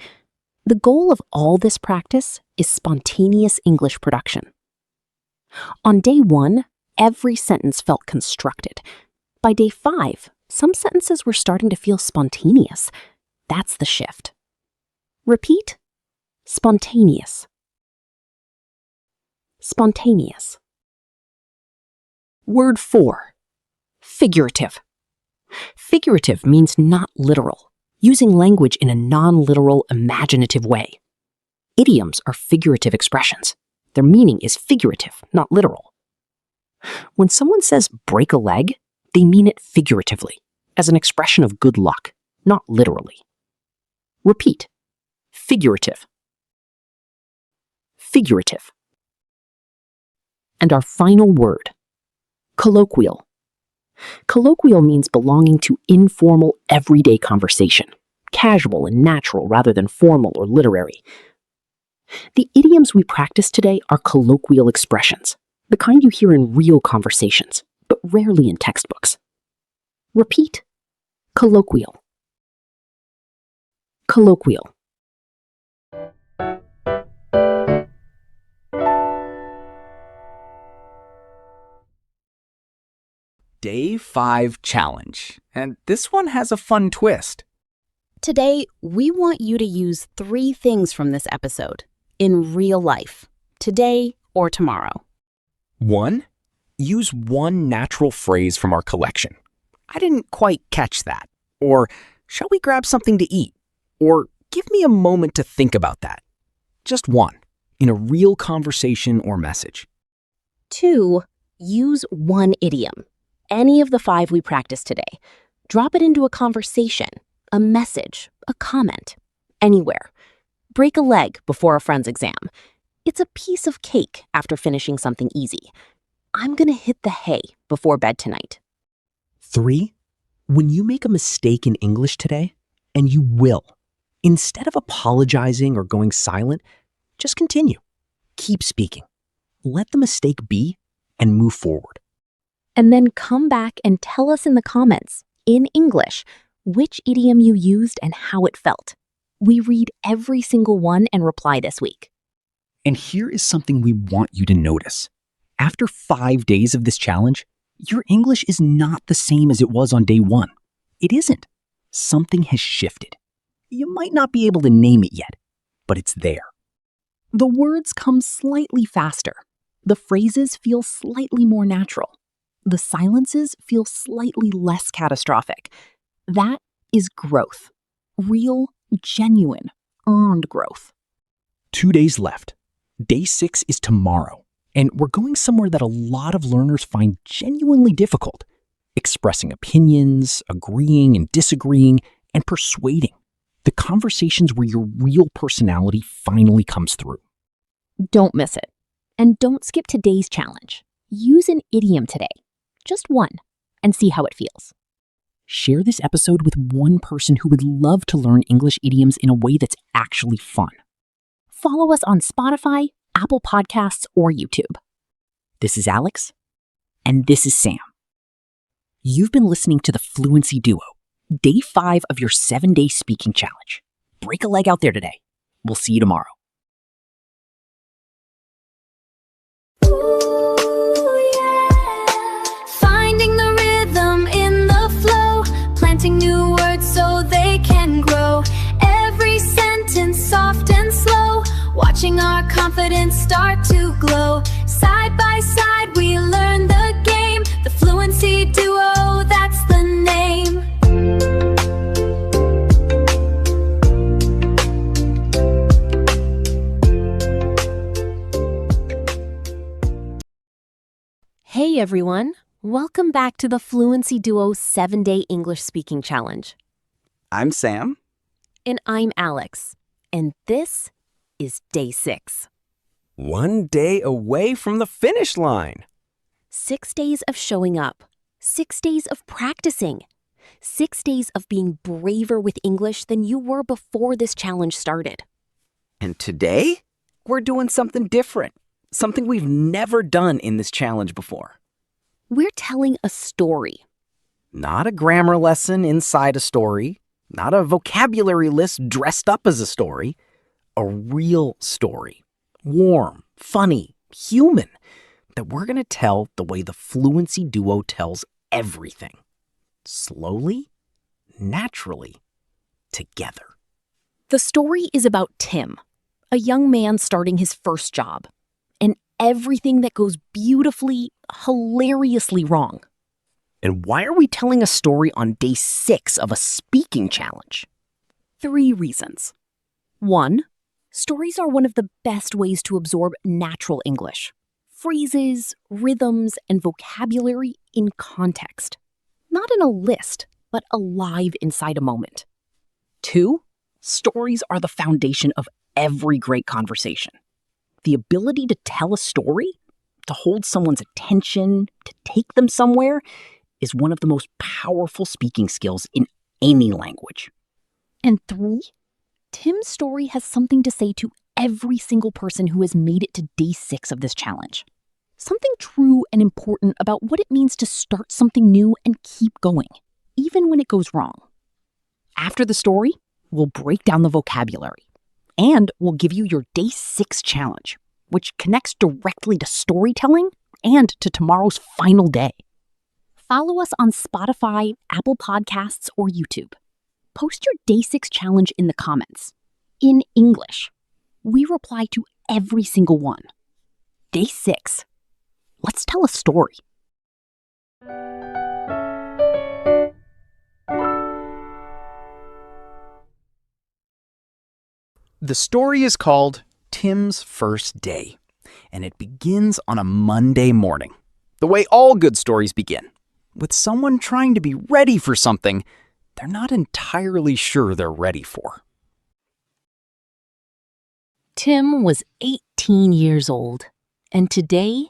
The goal of all this practice is spontaneous English production. On day 1, every sentence felt constructed. By day 5, some sentences were starting to feel spontaneous. That's the shift. Repeat. Spontaneous. Spontaneous. Word 4. Figurative. Figurative means not literal, using language in a non-literal, imaginative way. Idioms are figurative expressions. Their meaning is figurative, not literal. When someone says break a leg, they mean it figuratively, as an expression of good luck, not literally. Repeat. Figurative. Figurative. And our final word. Colloquial. Colloquial means belonging to informal, everyday conversation, casual and natural rather than formal or literary. The idioms we practice today are colloquial expressions, the kind you hear in real conversations, but rarely in textbooks. Repeat. Colloquial. Colloquial. Day 5 challenge. And this one has a fun twist. Today, we want you to use 3 things from this episode in real life, today or tomorrow. 1. Use one natural phrase from our collection. I didn't quite catch that. Or, shall we grab something to eat? Or, give me a moment to think about that. Just one, in a real conversation or message. 2. Use one idiom. Any of the 5 we practiced today. Drop it into a conversation, a message, a comment, anywhere. Break a leg before a friend's exam. It's a piece of cake after finishing something easy. I'm gonna hit the hay before bed tonight. 3. When you make a mistake in English today, and you will, instead of apologizing or going silent, just continue. Keep speaking. Let the mistake be and move forward. And then come back and tell us in the comments, in English, which idiom you used and how it felt. We read every single one and reply this week. And here is something we want you to notice. After 5 days of this challenge, your English is not the same as it was on day 1. It isn't. Something has shifted. You might not be able to name it yet, but it's there. The words come slightly faster. The phrases feel slightly more natural. The silences feel slightly less catastrophic. That is growth. Real, genuine, earned growth. 2 days left. Day 6 is tomorrow, and we're going somewhere that a lot of learners find genuinely difficult. Expressing opinions, agreeing and disagreeing, and persuading. The conversations where your real personality finally comes through. Don't miss it. And don't skip today's challenge. Use an idiom today. Just one, and see how it feels. Share this episode with one person who would love to learn English idioms in a way that's actually fun. Follow us on Spotify, Apple Podcasts, or YouTube. This is Alex, and this is Sam. You've been listening to the Fluency Duo, day 5 of your 7-day speaking challenge. Break a leg out there today. We'll see you tomorrow. New words so they can grow. Every sentence soft and slow. Watching our confidence start to glow. Side by side we learn the game. The Fluency Duo, that's the name. Hey everyone! Welcome back to the Fluency Duo 7-Day English Speaking Challenge. I'm Sam. And I'm Alex. And this is day 6. 1 day away from the finish line. 6 days of showing up. 6 days of practicing. 6 days of being braver with English than you were before this challenge started. And today, we're doing something different. Something we've never done in this challenge before. We're telling a story. Not a grammar lesson inside a story. Not a vocabulary list dressed up as a story. A real story. Warm, funny, human. That we're going to tell the way the Fluency Duo tells everything. Slowly, naturally, together. The story is about Tim, a young man starting his first job, and everything that goes beautifully, hilariously wrong. And why are we telling a story on day 6 of a speaking challenge? 3 reasons. 1, stories are one of the best ways to absorb natural English. Phrases, rhythms, and vocabulary in context. Not in a list, but alive inside a moment. 2, stories are the foundation of every great conversation. The ability to tell a story, to hold someone's attention, to take them somewhere, is one of the most powerful speaking skills in any language. And 3, Tim's story has something to say to every single person who has made it to day 6 of this challenge. Something true and important about what it means to start something new and keep going, even when it goes wrong. After the story, we'll break down the vocabulary, and we'll give you your day 6 challenge, which connects directly to storytelling and to tomorrow's final day. Follow us on Spotify, Apple Podcasts, or YouTube. Post your day 6 challenge in the comments. In English. We reply to every single one. Day 6. Let's tell a story. The story is called Tim's First Day, and it begins on a Monday morning, the way all good stories begin, with someone trying to be ready for something they're not entirely sure they're ready for. Tim was 18 years old, and today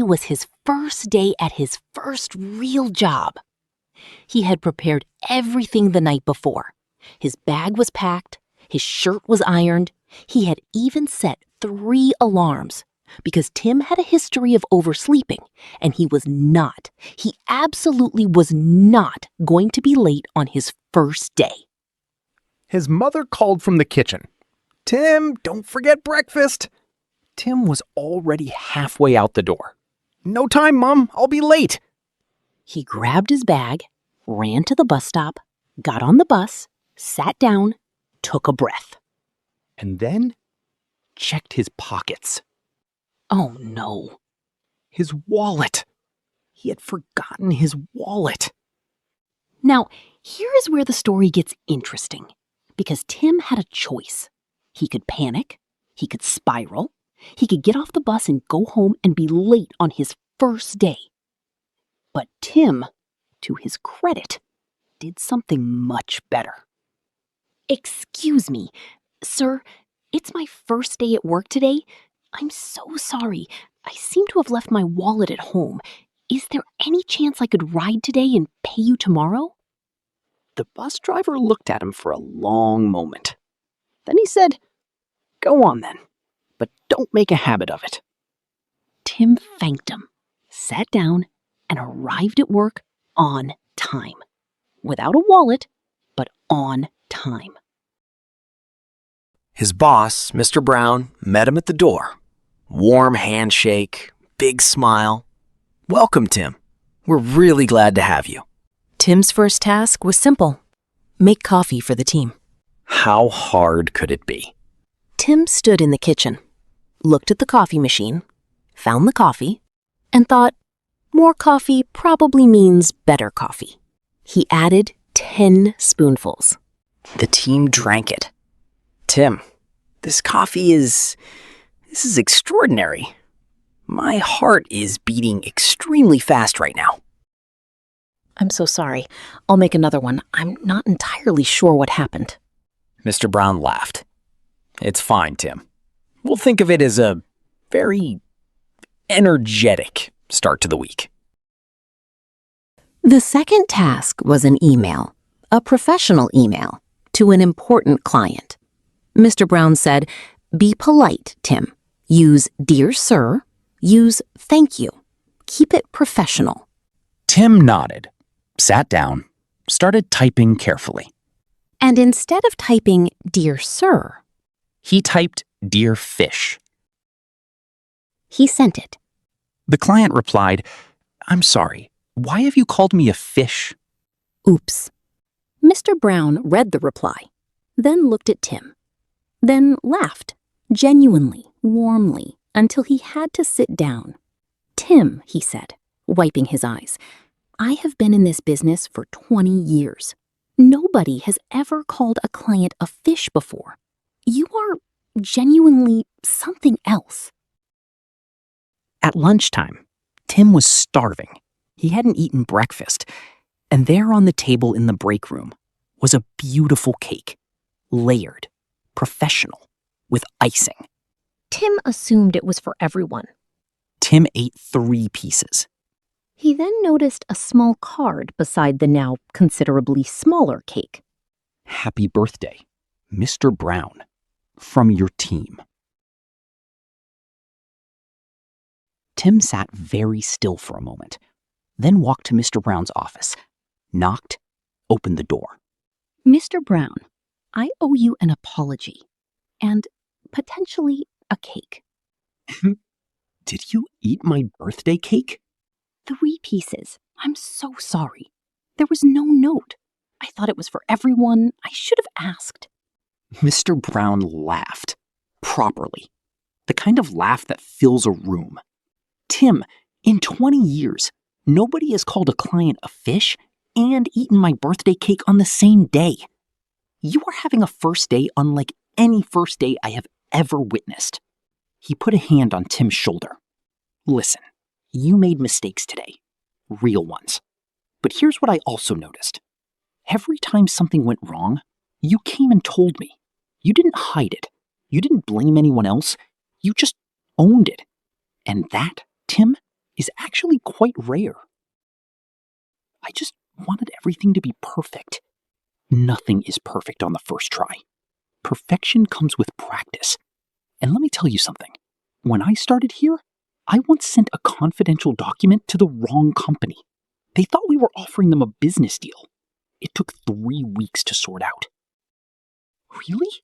was his first day at his first real job. He had prepared everything the night before. His bag was packed, his shirt was ironed, he had even set 3 alarms because Tim had a history of oversleeping, and he absolutely was not going to be late on his first day. His mother called from the kitchen. "Tim, don't forget breakfast." Tim was already halfway out the door. "No time, Mom. I'll be late." He grabbed his bag, ran to the bus stop, got on the bus, sat down, took a breath. And then checked his pockets. Oh no. His wallet. He had forgotten his wallet. Now, here is where the story gets interesting, because Tim had a choice. He could panic, he could spiral, he could get off the bus and go home and be late on his first day. But Tim, to his credit, did something much better. "Excuse me, sir, it's my first day at work today. I'm so sorry. I seem to have left my wallet at home. Is there any chance I could ride today and pay you tomorrow?" The bus driver looked at him for a long moment. Then he said, "Go on then, but don't make a habit of it." Tim thanked him, sat down, and arrived at work on time. Without a wallet, but on time. His boss, Mr. Brown, met him at the door. Warm handshake, big smile. "Welcome, Tim. We're really glad to have you." Tim's first task was simple. Make coffee for the team. How hard could it be? Tim stood in the kitchen, looked at the coffee machine, found the coffee, and thought, more coffee probably means better coffee. He added 10 spoonfuls. The team drank it. "Tim, this coffee this is extraordinary. My heart is beating extremely fast right now." I'm so sorry. I'll make another one. I'm not entirely sure what happened. Mr. Brown laughed. It's fine, Tim. We'll think of it as a very energetic start to the week. The second task was an email, a professional email, to an important client. Mr. Brown said, "Be polite, Tim. Use dear sir. Use thank you. Keep it professional." Tim nodded, sat down, started typing carefully. And instead of typing dear sir, He typed dear fish. He sent it. The client replied, "I'm sorry, why have you called me a fish?" Oops. Mr. Brown read the reply, then looked at Tim, then laughed, genuinely, warmly, until he had to sit down. "Tim," he said, wiping his eyes, "I have been in this business for 20 years. Nobody has ever called a client a fish before. You are genuinely something else." At lunchtime, Tim was starving. He hadn't eaten breakfast, and there on the table in the break room was a beautiful cake, layered, professional, with icing. Tim assumed it was for everyone. Tim ate 3 pieces. He then noticed a small card beside the now considerably smaller cake. "Happy birthday, Mr. Brown, from your team." Tim sat very still for a moment, then walked to Mr. Brown's office, knocked, opened the door. "Mr. Brown, I owe you an apology and potentially a cake." "Did you eat my birthday cake?" 3 pieces. I'm so sorry. There was no note. I thought it was for everyone. I should have asked." Mr. Brown laughed, properly, the kind of laugh that fills a room. "Tim, in 20 years, nobody has called a client a fish and eaten my birthday cake on the same day. You are having a first day unlike any first day I have ever witnessed." He put a hand on Tim's shoulder. "Listen, you made mistakes today, real ones. But here's what I also noticed. Every time something went wrong, you came and told me. You didn't hide it. You didn't blame anyone else. You just owned it. And that, Tim, is actually quite rare. I just wanted everything to be perfect. Nothing is perfect on the first try. Perfection comes with practice. And let me tell you something. When I started here, I once sent a confidential document to the wrong company. They thought we were offering them a business deal. It took 3 weeks to sort out." "Really?"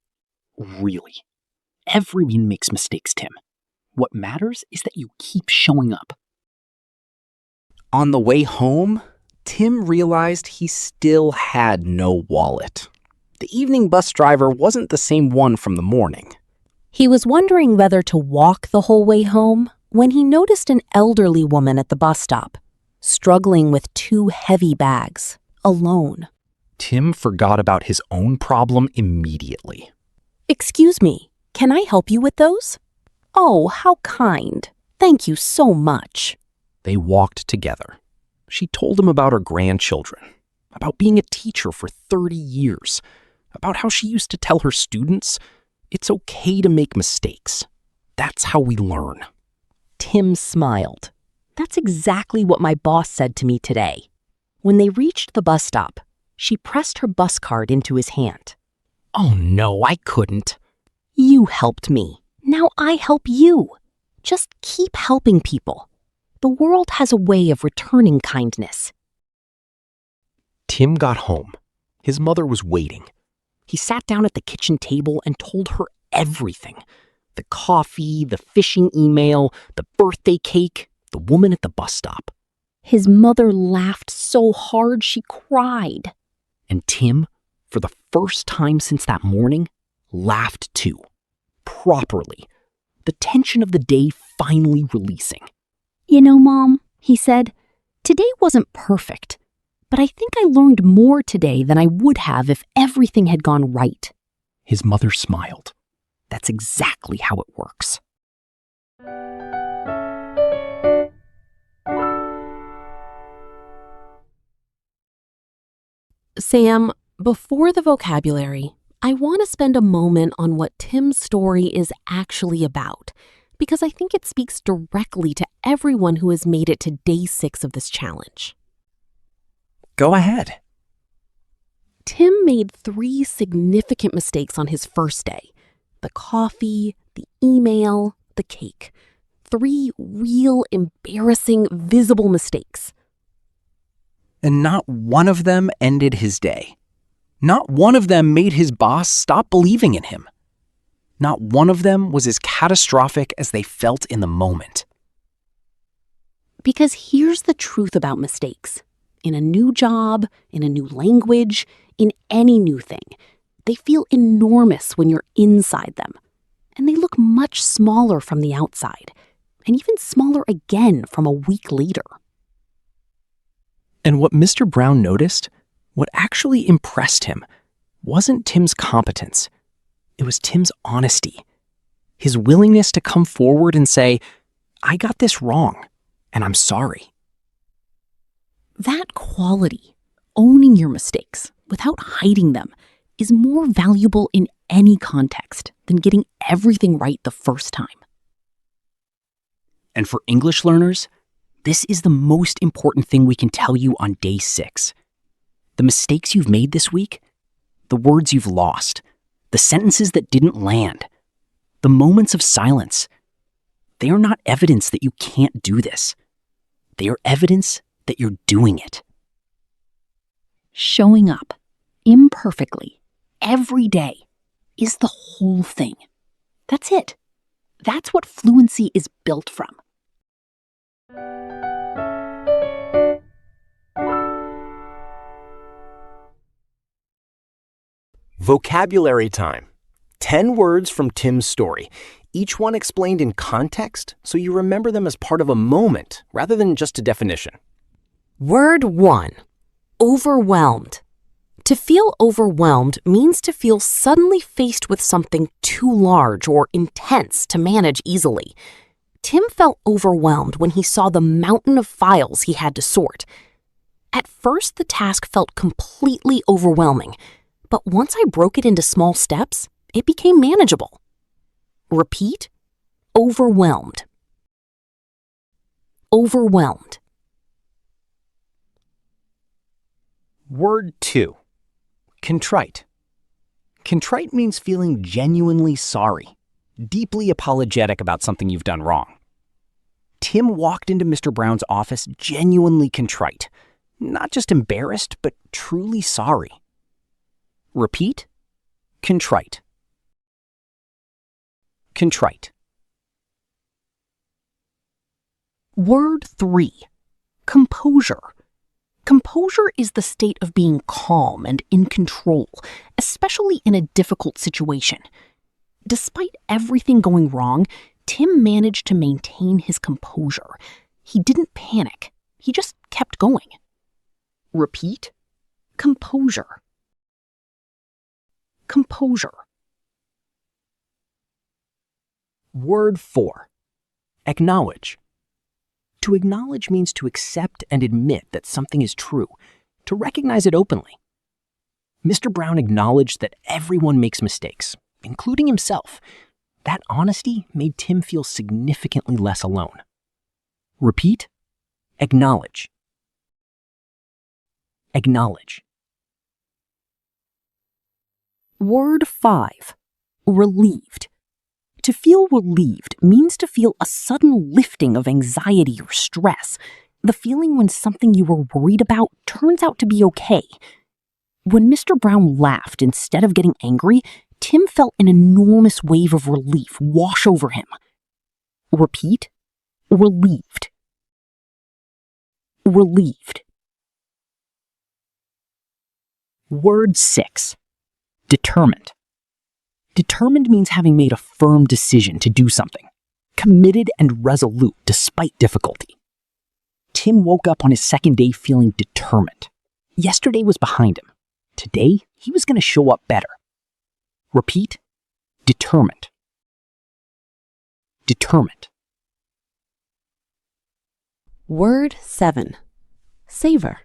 "Really. Everyone makes mistakes, Tim. What matters is that you keep showing up." On the way home, Tim realized he still had no wallet. The evening bus driver wasn't the same one from the morning. he was wondering whether to walk the whole way home when he noticed an elderly woman at the bus stop, struggling with 2 heavy bags, alone. Tim forgot about his own problem immediately. "Excuse me, can I help you with those?" "Oh, how kind. Thank you so much." They walked together. She told him about her grandchildren, about being a teacher for 30 years, about how she used to tell her students, it's okay to make mistakes. That's how we learn. Tim smiled. "That's exactly what my boss said to me today." When they reached the bus stop, she pressed her bus card into his hand. Oh no, I couldn't. "You helped me. Now I help you. Just keep helping people. The world has a way of returning kindness." Tim got home. His mother was waiting. He sat down at the kitchen table and told her everything. The coffee, the fishing email, the birthday cake, the woman at the bus stop. His mother laughed so hard she cried. And Tim, for the first time since that morning, laughed too. Properly. The tension of the day finally releasing. "You know, Mom," he said, "today wasn't perfect, but I think I learned more today than I would have if everything had gone right." His mother smiled. That's exactly how it works. Sam, before the vocabulary, I want to spend a moment on what Tim's story is actually about, because I think it speaks directly to everyone who has made it to day 6 of this challenge. Go ahead. Tim made 3 significant mistakes on his first day: the coffee, the email, the cake. 3 real, embarrassing, visible mistakes. And not one of them ended his day. Not one of them made his boss stop believing in him. Not one of them was as catastrophic as they felt in the moment. Because here's the truth about mistakes. In a new job, in a new language, in any new thing, they feel enormous when you're inside them. And they look much smaller from the outside, and even smaller again from a week later. And what Mr. Brown noticed, what actually impressed him, wasn't Tim's competence. It was Tim's honesty. His willingness to come forward and say, "I got this wrong, and I'm sorry." That quality, owning your mistakes without hiding them, is more valuable in any context than getting everything right the first time. And for English learners, this is the most important thing we can tell you on day 6. The mistakes you've made this week, the words you've lost, the sentences that didn't land, the moments of silence, they are not evidence that you can't do this. They are evidence that you're doing it. Showing up, imperfectly, every day, is the whole thing. That's it. That's what fluency is built from. Vocabulary time. 10 words from Tim's story, each one explained in context so you remember them as part of a moment rather than just a definition. Word 1. Overwhelmed. To feel overwhelmed means to feel suddenly faced with something too large or intense to manage easily. Tim felt overwhelmed when he saw the mountain of files he had to sort. At first, the task felt completely overwhelming, but once I broke it into small steps, it became manageable. Repeat. Overwhelmed. Overwhelmed. Word 2. Contrite. Contrite means feeling genuinely sorry, deeply apologetic about something you've done wrong. Tim walked into Mr. Brown's office genuinely contrite, not just embarrassed, but truly sorry. Repeat. Contrite. Contrite. Word 3. Composure. Composure is the state of being calm and in control, especially in a difficult situation. Despite everything going wrong, Tim managed to maintain his composure. He didn't panic. He just kept going. Repeat. Composure. Composure. Word 4. Acknowledge. To acknowledge means to accept and admit that something is true, to recognize it openly. Mr. Brown acknowledged that everyone makes mistakes, including himself. That honesty made Tim feel significantly less alone. Repeat. Acknowledge. Acknowledge. Word 5. Relieved. To feel relieved means to feel a sudden lifting of anxiety or stress, the feeling when something you were worried about turns out to be okay. When Mr. Brown laughed instead of getting angry, Tim felt an enormous wave of relief wash over him. Repeat. Relieved. Relieved. Word 6. Determined. Determined means having made a firm decision to do something, committed and resolute despite difficulty. Tim woke up on his second day feeling determined. Yesterday was behind him. Today, he was going to show up better. Repeat. Determined. Determined. Word 7. Savor.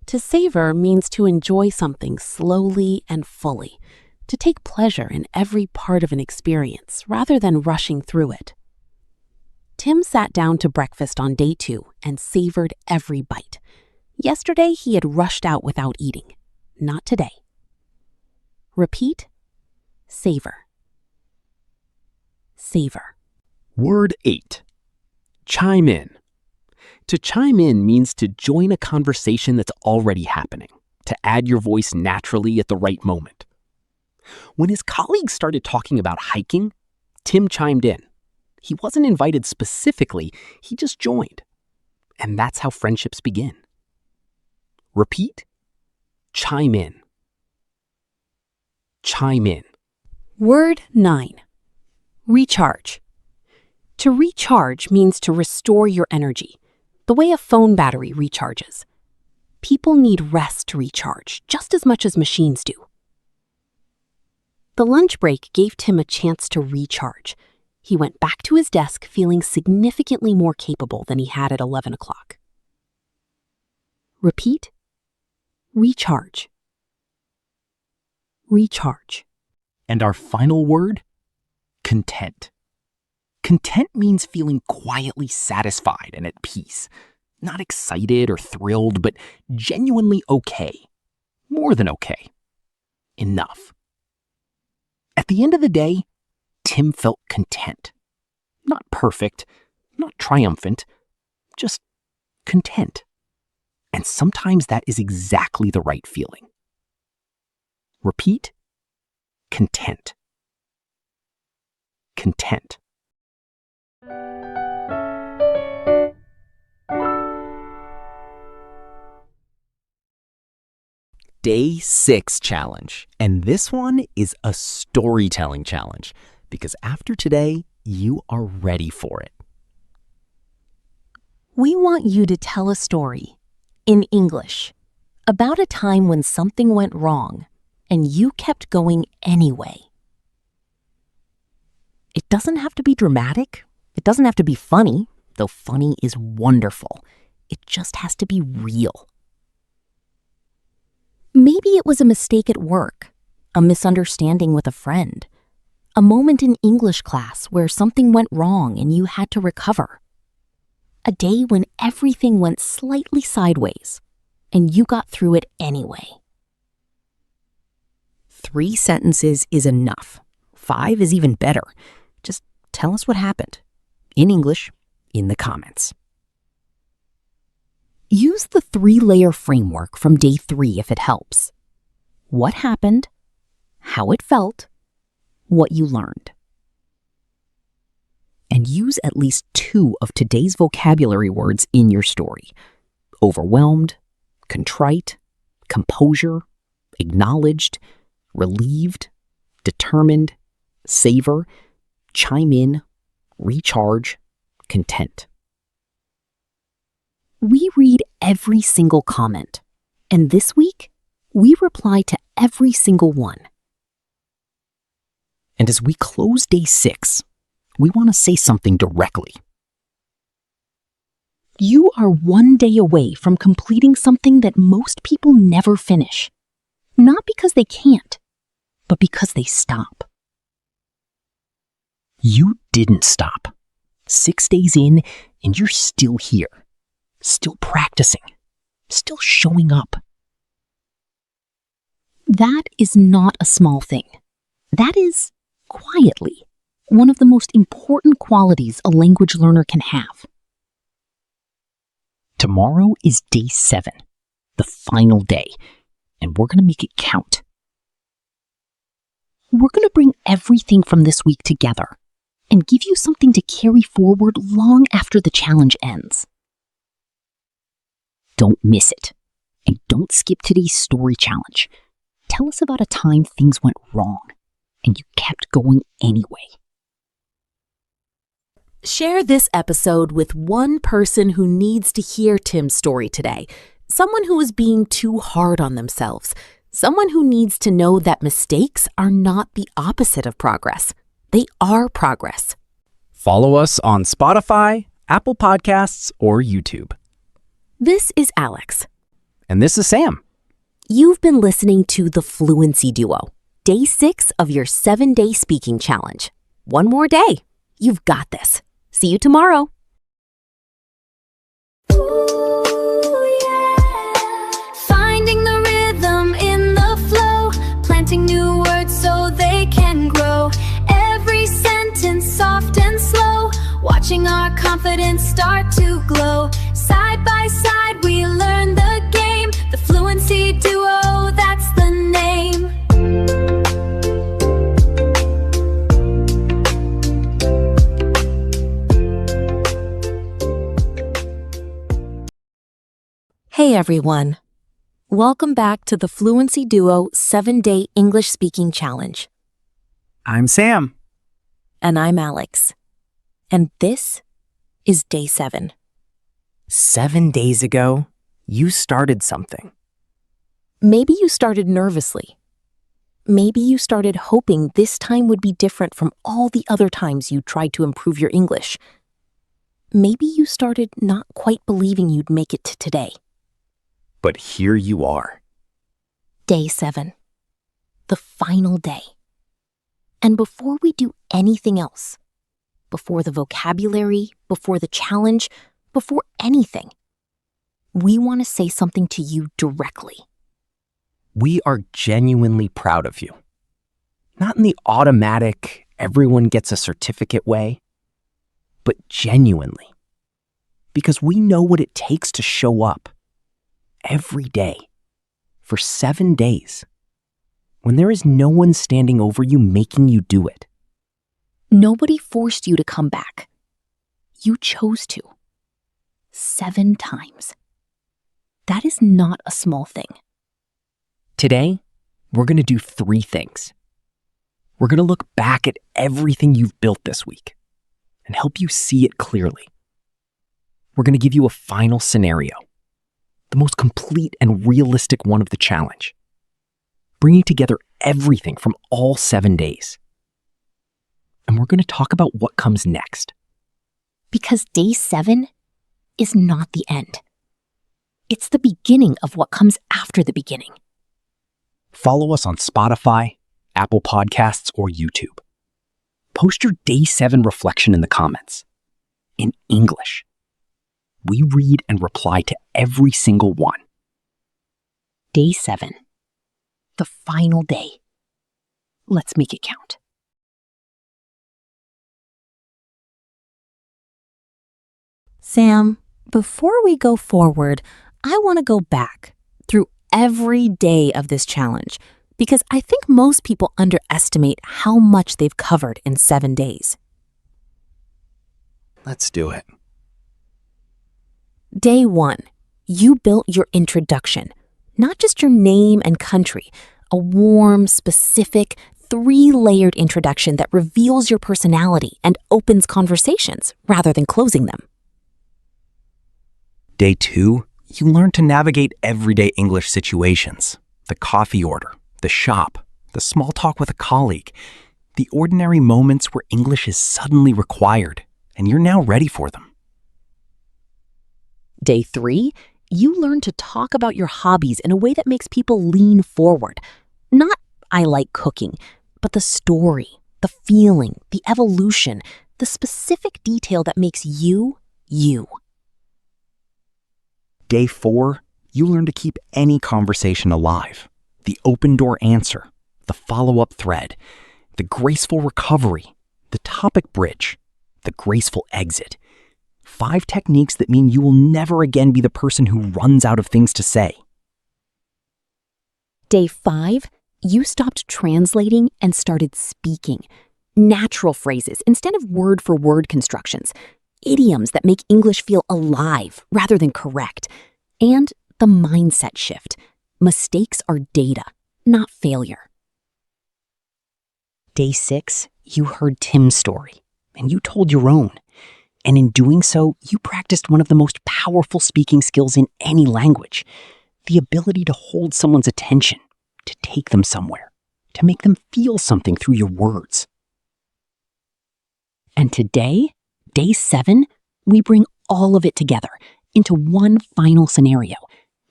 To savor means to enjoy something slowly and fully, to take pleasure in every part of an experience rather than rushing through it. Tim sat down to breakfast on day 2 and savored every bite. Yesterday, he had rushed out without eating. Not today. Repeat, savor. Savor. Word 8. Chime in. To chime in means to join a conversation that's already happening, to add your voice naturally at the right moment. When his colleagues started talking about hiking, Tim chimed in. He wasn't invited specifically, he just joined. And that's how friendships begin. Repeat, chime in. Chime in. Word 9. Recharge. To recharge means to restore your energy, the way a phone battery recharges. People need rest to recharge, just as much as machines do. The lunch break gave Tim a chance to recharge. He went back to his desk feeling significantly more capable than he had at 11 o'clock. Repeat, recharge. Recharge. And our final word? Content. Content means feeling quietly satisfied and at peace. Not excited or thrilled, but genuinely okay. More than okay. Enough. At the end of the day, Tim felt content. Not perfect, not triumphant, just content. And sometimes that is exactly the right feeling. Repeat, content. Content. Day 6 challenge. And this one is a storytelling challenge because after today, you are ready for it. We want you to tell a story in English about a time when something went wrong and you kept going anyway. It doesn't have to be dramatic. It doesn't have to be funny, though funny is wonderful. It just has to be real. Maybe it was a mistake at work, a misunderstanding with a friend, a moment in English class where something went wrong and you had to recover, a day when everything went slightly sideways and you got through it anyway. 3 sentences is enough. 5 is even better. Just tell us what happened, in English, in the comments. Use the 3-layer framework from day 3 if it helps. What happened, how it felt, what you learned. And use at least 2 of today's vocabulary words in your story. Overwhelmed, contrite, composure, acknowledged, relieved, determined, savor, chime in, recharge, content. We read every single comment, and this week, we reply to every single one. And as we close day 6, we want to say something directly. You are 1 day away from completing something that most people never finish. Not because they can't, but because they stop. You didn't stop. 6 days in, and you're still here. Still practicing. Still showing up. That is not a small thing. That is, quietly, one of the most important qualities a language learner can have. Tomorrow is day 7, the final day, and we're going to make it count. We're going to bring everything from this week together and give you something to carry forward long after the challenge ends. Don't miss it, and don't skip today's story challenge. Tell us about a time things went wrong and you kept going anyway. Share this episode with one person who needs to hear Tim's story today. Someone who is being too hard on themselves. Someone who needs to know that mistakes are not the opposite of progress. They are progress. Follow us on Spotify, Apple Podcasts, or YouTube. This is Alex. And this is Sam. You've been listening to the Fluency Duo, day 6 of your 7-day speaking challenge. One more day. You've got this. See you tomorrow. Ooh, yeah. Finding the rhythm in the flow, planting new words so they can grow. Every sentence soft and slow, watching our confidence start to glow. Side by side we learn the game, the Fluency Duo, that's the name. Hey everyone. Welcome back to the Fluency Duo 7-Day English Speaking Challenge. I'm Sam. And I'm Alex. And this is day 7. 7 days ago, you started something. Maybe you started nervously. Maybe you started hoping this time would be different from all the other times you tried to improve your English. Maybe you started not quite believing you'd make it to today. But here you are. Day 7. The final day. And before we do anything else, before the vocabulary, before the challenge, before anything, we want to say something to you directly. We are genuinely proud of you. Not in the automatic, everyone gets a certificate way, but genuinely. Because we know what it takes to show up every day for 7 days when there is no one standing over you making you do it. Nobody forced you to come back. You chose to. 7 times. That is not a small thing. Today, we're going to do 3 things. We're going to look back at everything you've built this week and help you see it clearly. We're going to give you a final scenario, the most complete and realistic one of the challenge, bringing together everything from all 7 days. And we're going to talk about what comes next. Because day 7 is not the end. It's the beginning of what comes after the beginning. Follow us on Spotify, Apple Podcasts, or YouTube. Post your day 7 reflection in the comments. In English. We read and reply to every single one. Day 7. The final day. Let's make it count. Sam, before we go forward, I want to go back through every day of this challenge because I think most people underestimate how much they've covered in 7 days. Let's do it. Day 1, you built your introduction, not just your name and country, a warm, specific, 3-layered introduction that reveals your personality and opens conversations rather than closing them. Day 2, you learn to navigate everyday English situations. The coffee order, the shop, the small talk with a colleague, the ordinary moments where English is suddenly required, and you're now ready for them. Day 3, you learn to talk about your hobbies in a way that makes people lean forward. Not, I like cooking, but the story, the feeling, the evolution, the specific detail that makes you, you. Day 4, you learn to keep any conversation alive. The open door answer, the follow-up thread, the graceful recovery, the topic bridge, the graceful exit. 5 techniques that mean you will never again be the person who runs out of things to say. Day 5, you stopped translating and started speaking. Natural phrases instead of word-for-word constructions. Idioms that make English feel alive rather than correct. And the mindset shift. Mistakes are data, not failure. Day 6, you heard Tim's story, and you told your own. And in doing so, you practiced one of the most powerful speaking skills in any language. The ability to hold someone's attention, to take them somewhere, to make them feel something through your words. And today, day 7, we bring all of it together into one final scenario,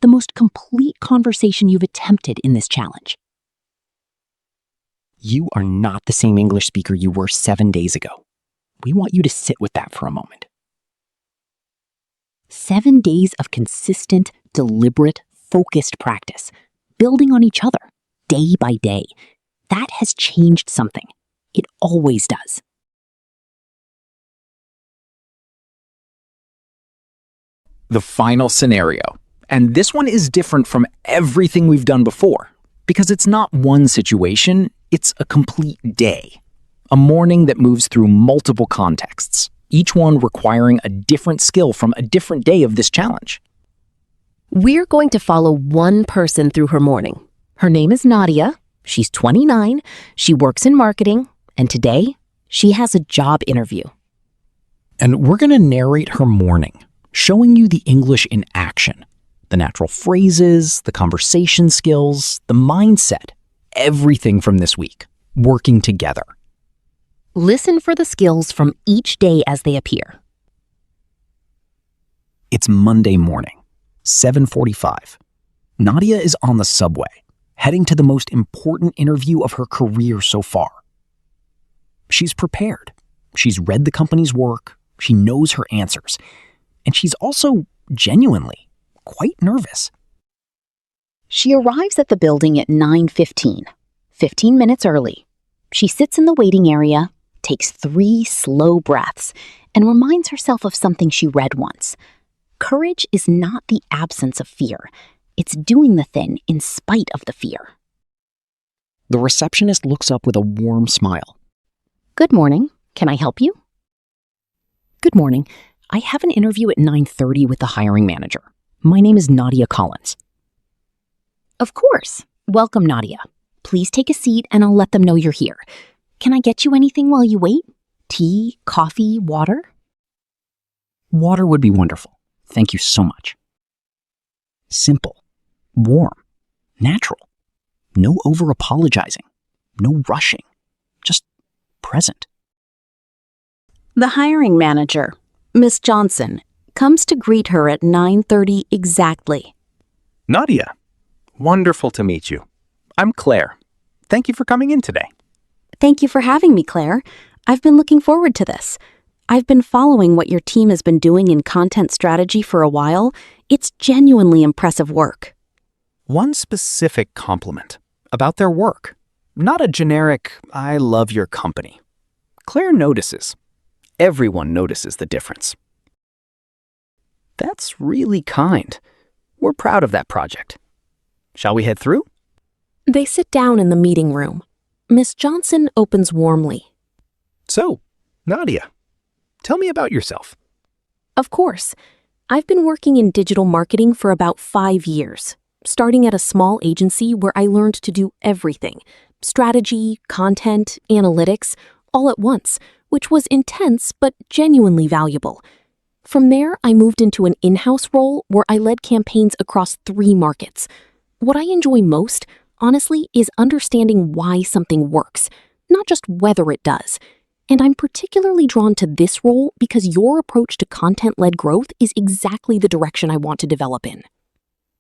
the most complete conversation you've attempted in this challenge. You are not the same English speaker you were 7 days ago. We want you to sit with that for a moment. 7 days of consistent, deliberate, focused practice, building on each other, day by day. That has changed something. It always does. The final scenario. And this one is different from everything we've done before, because it's not one situation, it's a complete day. A morning that moves through multiple contexts, each one requiring a different skill from a different day of this challenge. We're going to follow one person through her morning. Her name is Nadia. She's 29. She works in marketing. And today, she has a job interview. And we're going to narrate her morning, showing you the English in action. The natural phrases, the conversation skills, the mindset, everything from this week, working together. Listen for the skills from each day as they appear. It's Monday morning, 7:45. Nadia is on the subway, heading to the most important interview of her career so far. She's prepared. She's read the company's work. She knows her answers. And she's also genuinely quite nervous. She arrives at the building at 9:15, 15 minutes early. She sits in the waiting area, takes 3 slow breaths, and reminds herself of something she read once. Courage is not the absence of fear. It's doing the thing in spite of the fear. The receptionist looks up with a warm smile. Good morning. Can I help you? Good morning. I have an interview at 9:30 with the hiring manager. My name is Nadia Collins. Of course. Welcome, Nadia. Please take a seat and I'll let them know you're here. Can I get you anything while you wait? Tea, coffee, water? Water would be wonderful. Thank you so much. Simple, warm, natural. No over-apologizing, no rushing, just present. The hiring manager, Miss Johnson, comes to greet her at 9:30 exactly. Nadia, wonderful to meet you. I'm Claire. Thank you for coming in today. Thank you for having me, Claire. I've been looking forward to this. I've been following what your team has been doing in content strategy for a while. It's genuinely impressive work. One specific compliment about their work, not a generic, I love your company. Claire notices. Everyone notices the difference. That's really kind. We're proud of that project. Shall we head through? They sit down in the meeting room. Miss Johnson opens warmly. So, Nadia, tell me about yourself. Of course. I've been working in digital marketing for about 5 years, starting at a small agency where I learned to do everything: strategy, content, analytics, all at once, which was intense but genuinely valuable. From there, I moved into an in-house role where I led campaigns across 3 markets. What I enjoy most, honestly, is understanding why something works, not just whether it does. And I'm particularly drawn to this role because your approach to content-led growth is exactly the direction I want to develop in.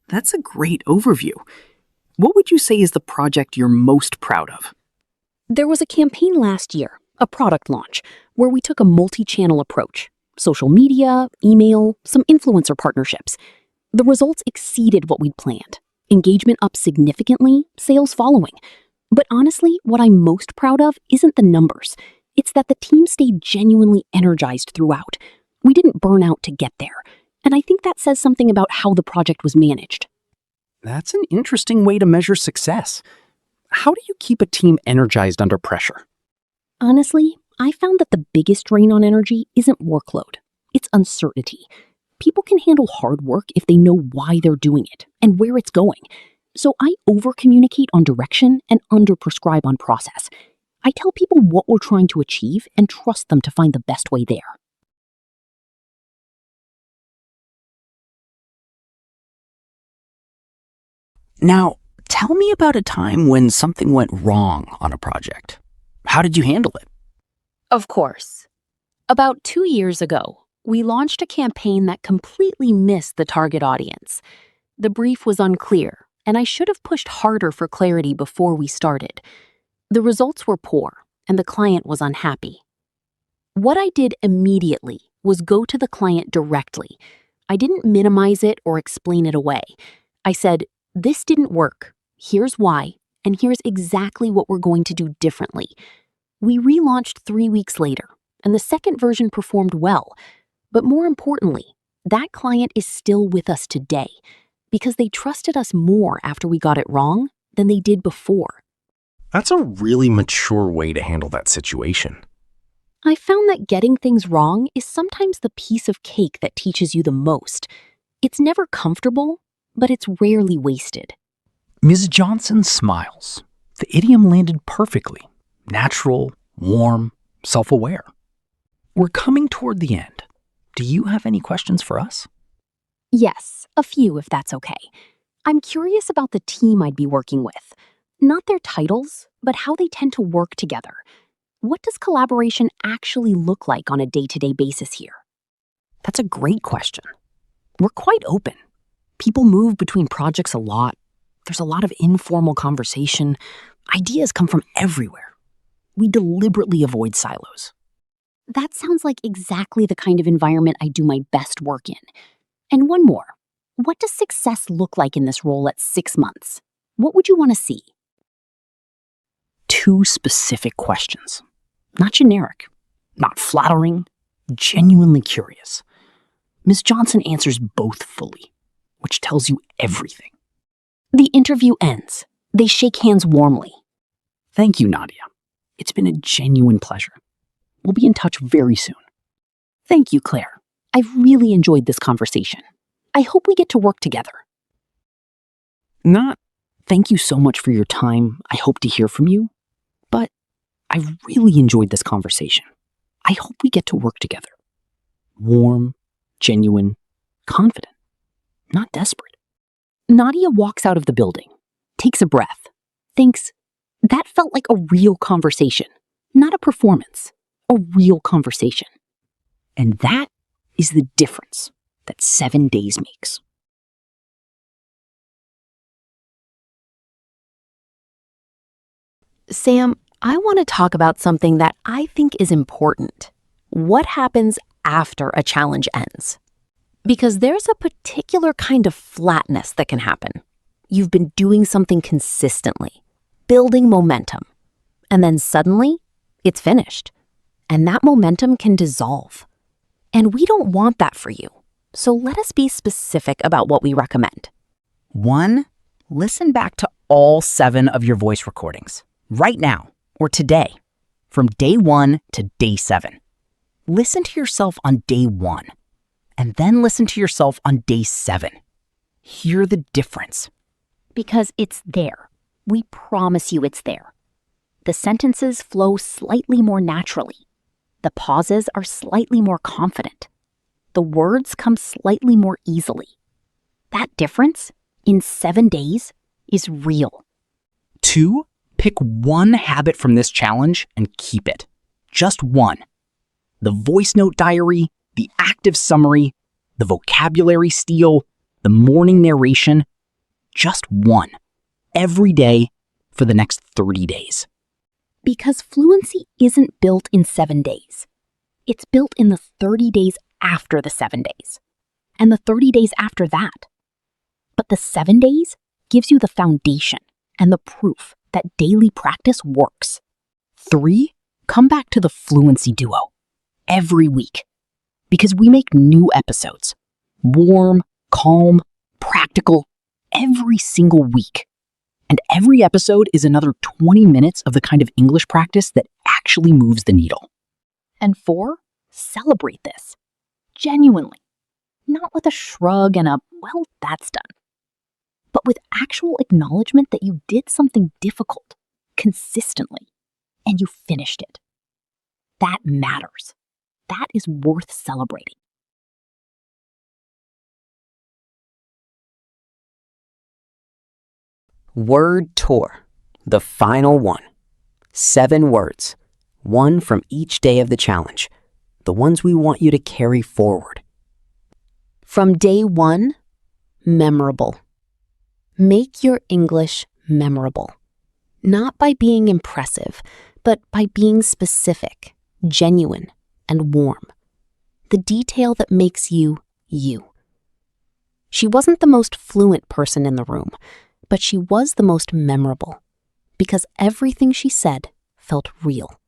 That's a great overview. What would you say is the project you're most proud of? There was a campaign last year, a product launch, where we took a multi-channel approach. Social media, email, some influencer partnerships. The results exceeded what we'd planned. Engagement up significantly, sales following. But honestly, what I'm most proud of isn't the numbers. It's that the team stayed genuinely energized throughout. We didn't burn out to get there. And I think that says something about how the project was managed. That's an interesting way to measure success. How do you keep a team energized under pressure? Honestly, I found that the biggest drain on energy isn't workload. It's uncertainty. People can handle hard work if they know why they're doing it and where it's going. So I over-communicate on direction and under-prescribe on process. I tell people what we're trying to achieve and trust them to find the best way there. Now, tell me about a time when something went wrong on a project. How did you handle it? Of course. About 2 years ago, we launched a campaign that completely missed the target audience. The brief was unclear, and I should have pushed harder for clarity before we started. The results were poor, and the client was unhappy. What I did immediately was go to the client directly. I didn't minimize it or explain it away. I said, "This didn't work. Here's why, and here's exactly what we're going to do differently." We relaunched 3 weeks later, and the second version performed well. But more importantly, that client is still with us today because they trusted us more after we got it wrong than they did before. That's a really mature way to handle that situation. I found that getting things wrong is sometimes the piece of cake that teaches you the most. It's never comfortable, but it's rarely wasted. Ms. Johnson smiles. The idiom landed perfectly. Natural, warm, self-aware. We're coming toward the end. Do you have any questions for us? Yes, a few if that's okay. I'm curious about the team I'd be working with. Not their titles, but how they tend to work together. What does collaboration actually look like on a day-to-day basis here? That's a great question. We're quite open. People move between projects a lot. There's a lot of informal conversation. Ideas come from everywhere. We deliberately avoid silos. That sounds like exactly the kind of environment I do my best work in. And one more. What does success look like in this role at 6 months? What would you want to see? 2 specific questions. Not generic, not flattering, genuinely curious. Ms. Johnson answers both fully, which tells you everything. The interview ends. They shake hands warmly. Thank you, Nadia. It's been a genuine pleasure. We'll be in touch very soon. Thank you, Claire. I've really enjoyed this conversation. I hope we get to work together. Not, thank you so much for your time. I hope to hear from you. But I've really enjoyed this conversation. I hope we get to work together. Warm, genuine, confident, not desperate. Nadia walks out of the building, takes a breath, thinks, that felt like a real conversation, not a performance, a real conversation. And that is the difference that 7 days makes. Sam, I want to talk about something that I think is important. What happens after a challenge ends? Because there's a particular kind of flatness that can happen. You've been doing something consistently, building momentum, and then suddenly it's finished. And that momentum can dissolve. And we don't want that for you. So let us be specific about what we recommend. 1, listen back to all 7 of your voice recordings, right now or today, from day 1 to day 7. Listen to yourself on day 1, and then listen to yourself on day 7. Hear the difference. Because it's there. We promise you it's there. The sentences flow slightly more naturally. The pauses are slightly more confident. The words come slightly more easily. That difference, in 7 days, is real. 2, pick one habit from this challenge and keep it. Just one. The voice note diary, the active summary, the vocabulary steal, the morning narration. Just one. Every day for the next 30 days. Because fluency isn't built in 7 days. It's built in the 30 days after the 7 days, and the 30 days after that. But the 7 days gives you the foundation and the proof that daily practice works. 3, come back to the Fluency Duo every week, because we make new episodes. Warm, calm, practical, every single week. And every episode is another 20 minutes of the kind of English practice that actually moves the needle. And 4, celebrate this. Genuinely. Not with a shrug and a, well, that's done. But with actual acknowledgement that you did something difficult, consistently, and you finished it. That matters. That is worth celebrating. Word tour, the final one. 7 words, 1 from each day of the challenge, the ones we want you to carry forward. From day 1, memorable. Make your English memorable. not by being impressive, but by being specific, genuine, and warm. The detail that makes you, you. She wasn't the most fluent person in the room, but she was the most memorable, because everything she said felt real.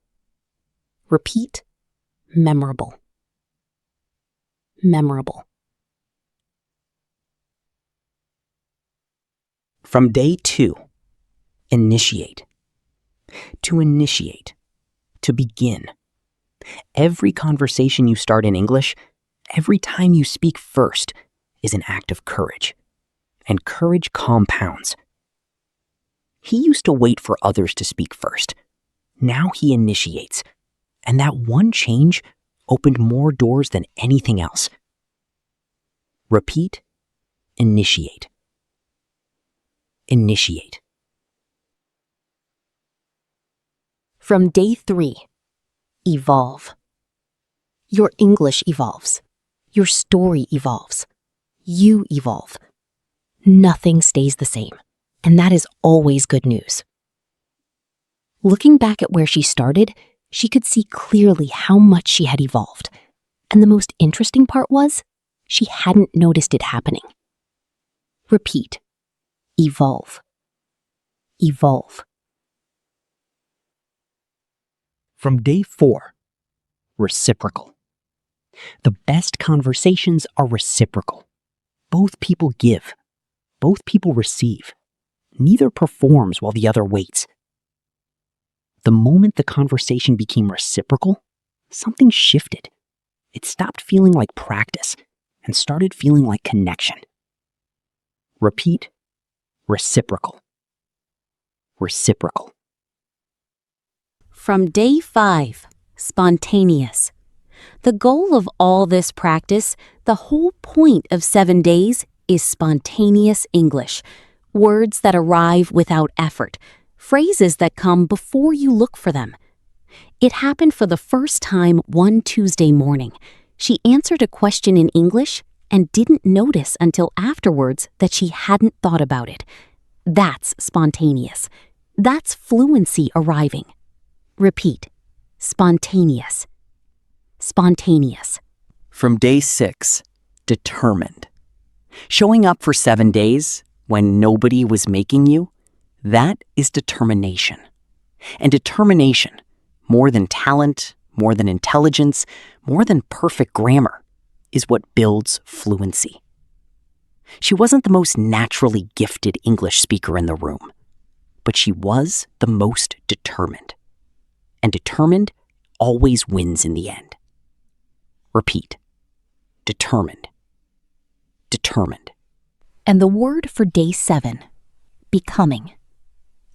Repeat, memorable. Memorable. From day 2, initiate. To initiate. To begin. Every conversation you start in English, every time you speak first, is an act of courage. And courage compounds. He used to wait for others to speak first. Now he initiates. And that one change opened more doors than anything else. Repeat, initiate. Initiate. From day 3, evolve. Your English evolves. Your story evolves. You evolve. Nothing stays the same, and that is always good news. Looking back at where she started, she could see clearly how much she had evolved. And the most interesting part was, she hadn't noticed it happening. Repeat. Evolve. Evolve. From day 4, reciprocal. The best conversations are reciprocal. Both people give. Both people receive. Neither performs while the other waits. The moment the conversation became reciprocal, something shifted. It stopped feeling like practice and started feeling like connection. Repeat, reciprocal. Reciprocal. From day 5, spontaneous. The goal of all this practice, the whole point of 7 days, is spontaneous English. Words that arrive without effort. Phrases that come before you look for them. It happened for the first time one Tuesday morning. She answered a question in English and didn't notice until afterwards that she hadn't thought about it. That's spontaneous. That's fluency arriving. Repeat. Spontaneous. Spontaneous. From day 6, determined. Showing up for 7 days when nobody was making you, that is determination. And determination, more than talent, more than intelligence, more than perfect grammar, is what builds fluency. She wasn't the most naturally gifted English speaker in the room, but she was the most determined. And determined always wins in the end. Repeat. Determined. Determined. And the word for day 7, becoming.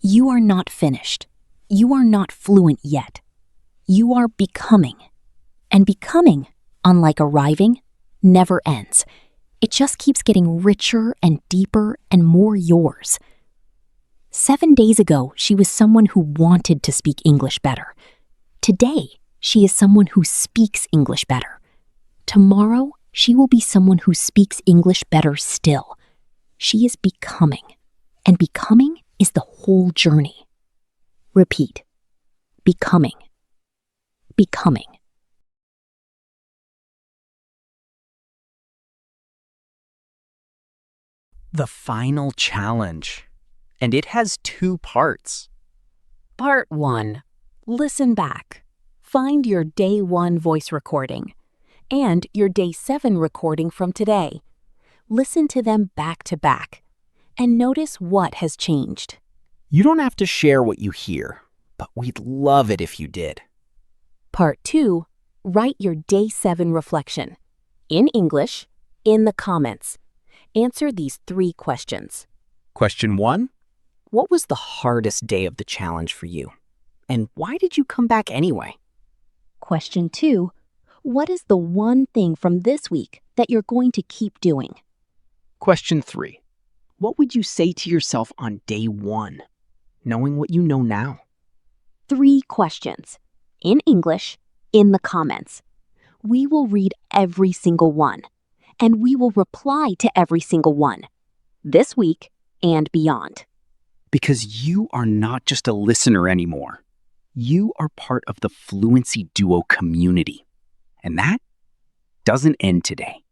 You are not finished. You are not fluent yet. You are becoming. And becoming, unlike arriving, never ends. It just keeps getting richer and deeper and more yours. 7 days ago, she was someone who wanted to speak English better. Today, she is someone who speaks English better. Tomorrow, she will be someone who speaks English better still. She is becoming, and becoming is the whole journey. Repeat. Becoming. Becoming. The final challenge. And it has 2 parts. Part 1. Listen back. Find your day 1 voice recording and your day 7 recording from today. Listen to them back to back and notice what has changed. You don't have to share what you hear, but we'd love it if you did. Part 2. Write your day 7 reflection. In English, in the comments. Answer these 3 questions. Question 1. What was the hardest day of the challenge for you? And why did you come back anyway? Question 2. What is the one thing from this week that you're going to keep doing? Question 3. What would you say to yourself on day 1, knowing what you know now? 3 questions. In English, in the comments. We will read every single one, and we will reply to every single one, this week and beyond. Because you are not just a listener anymore. You are part of the Fluency Duo community. And that doesn't end today.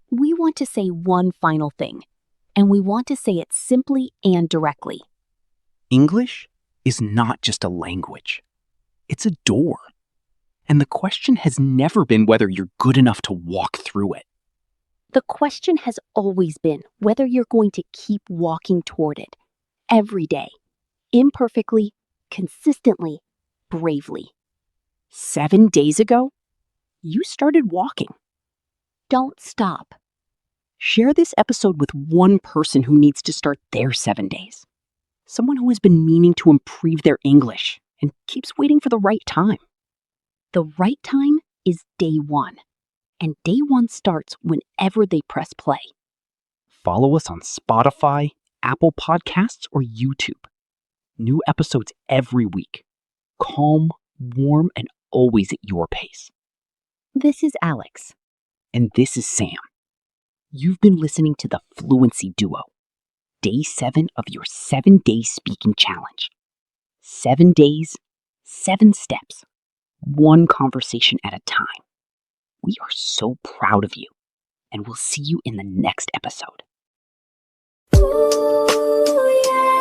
We want to say one final thing, and we want to say it simply and directly. English is not just a language. It's a door. And the question has never been whether you're good enough to walk through it. The question has always been whether you're going to keep walking toward it every day, imperfectly, consistently, bravely. 7 days ago, you started walking. Don't stop. Share this episode with one person who needs to start their 7 days. Someone who has been meaning to improve their English and keeps waiting for the right time. The right time is day one, and day one starts whenever they press play. Follow us on Spotify, Apple Podcasts, or YouTube. New episodes every week. Calm, warm, and always at your pace. This is Alex. And this is Sam. You've been listening to the Fluency Duo. Day 7 of your 7-day speaking challenge. 7 days, 7 steps. One conversation at a time. We are so proud of you, and we'll see you in the next episode. Ooh, yeah.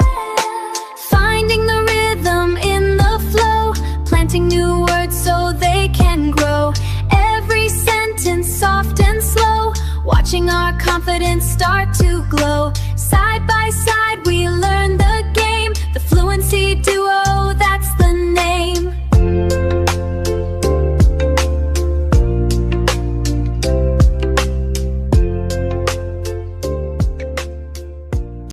Finding the rhythm in the flow, planting new words so they can grow. Every sentence soft and slow, watching our confidence start to glow. Side by side we learn the game, the Fluency Duo.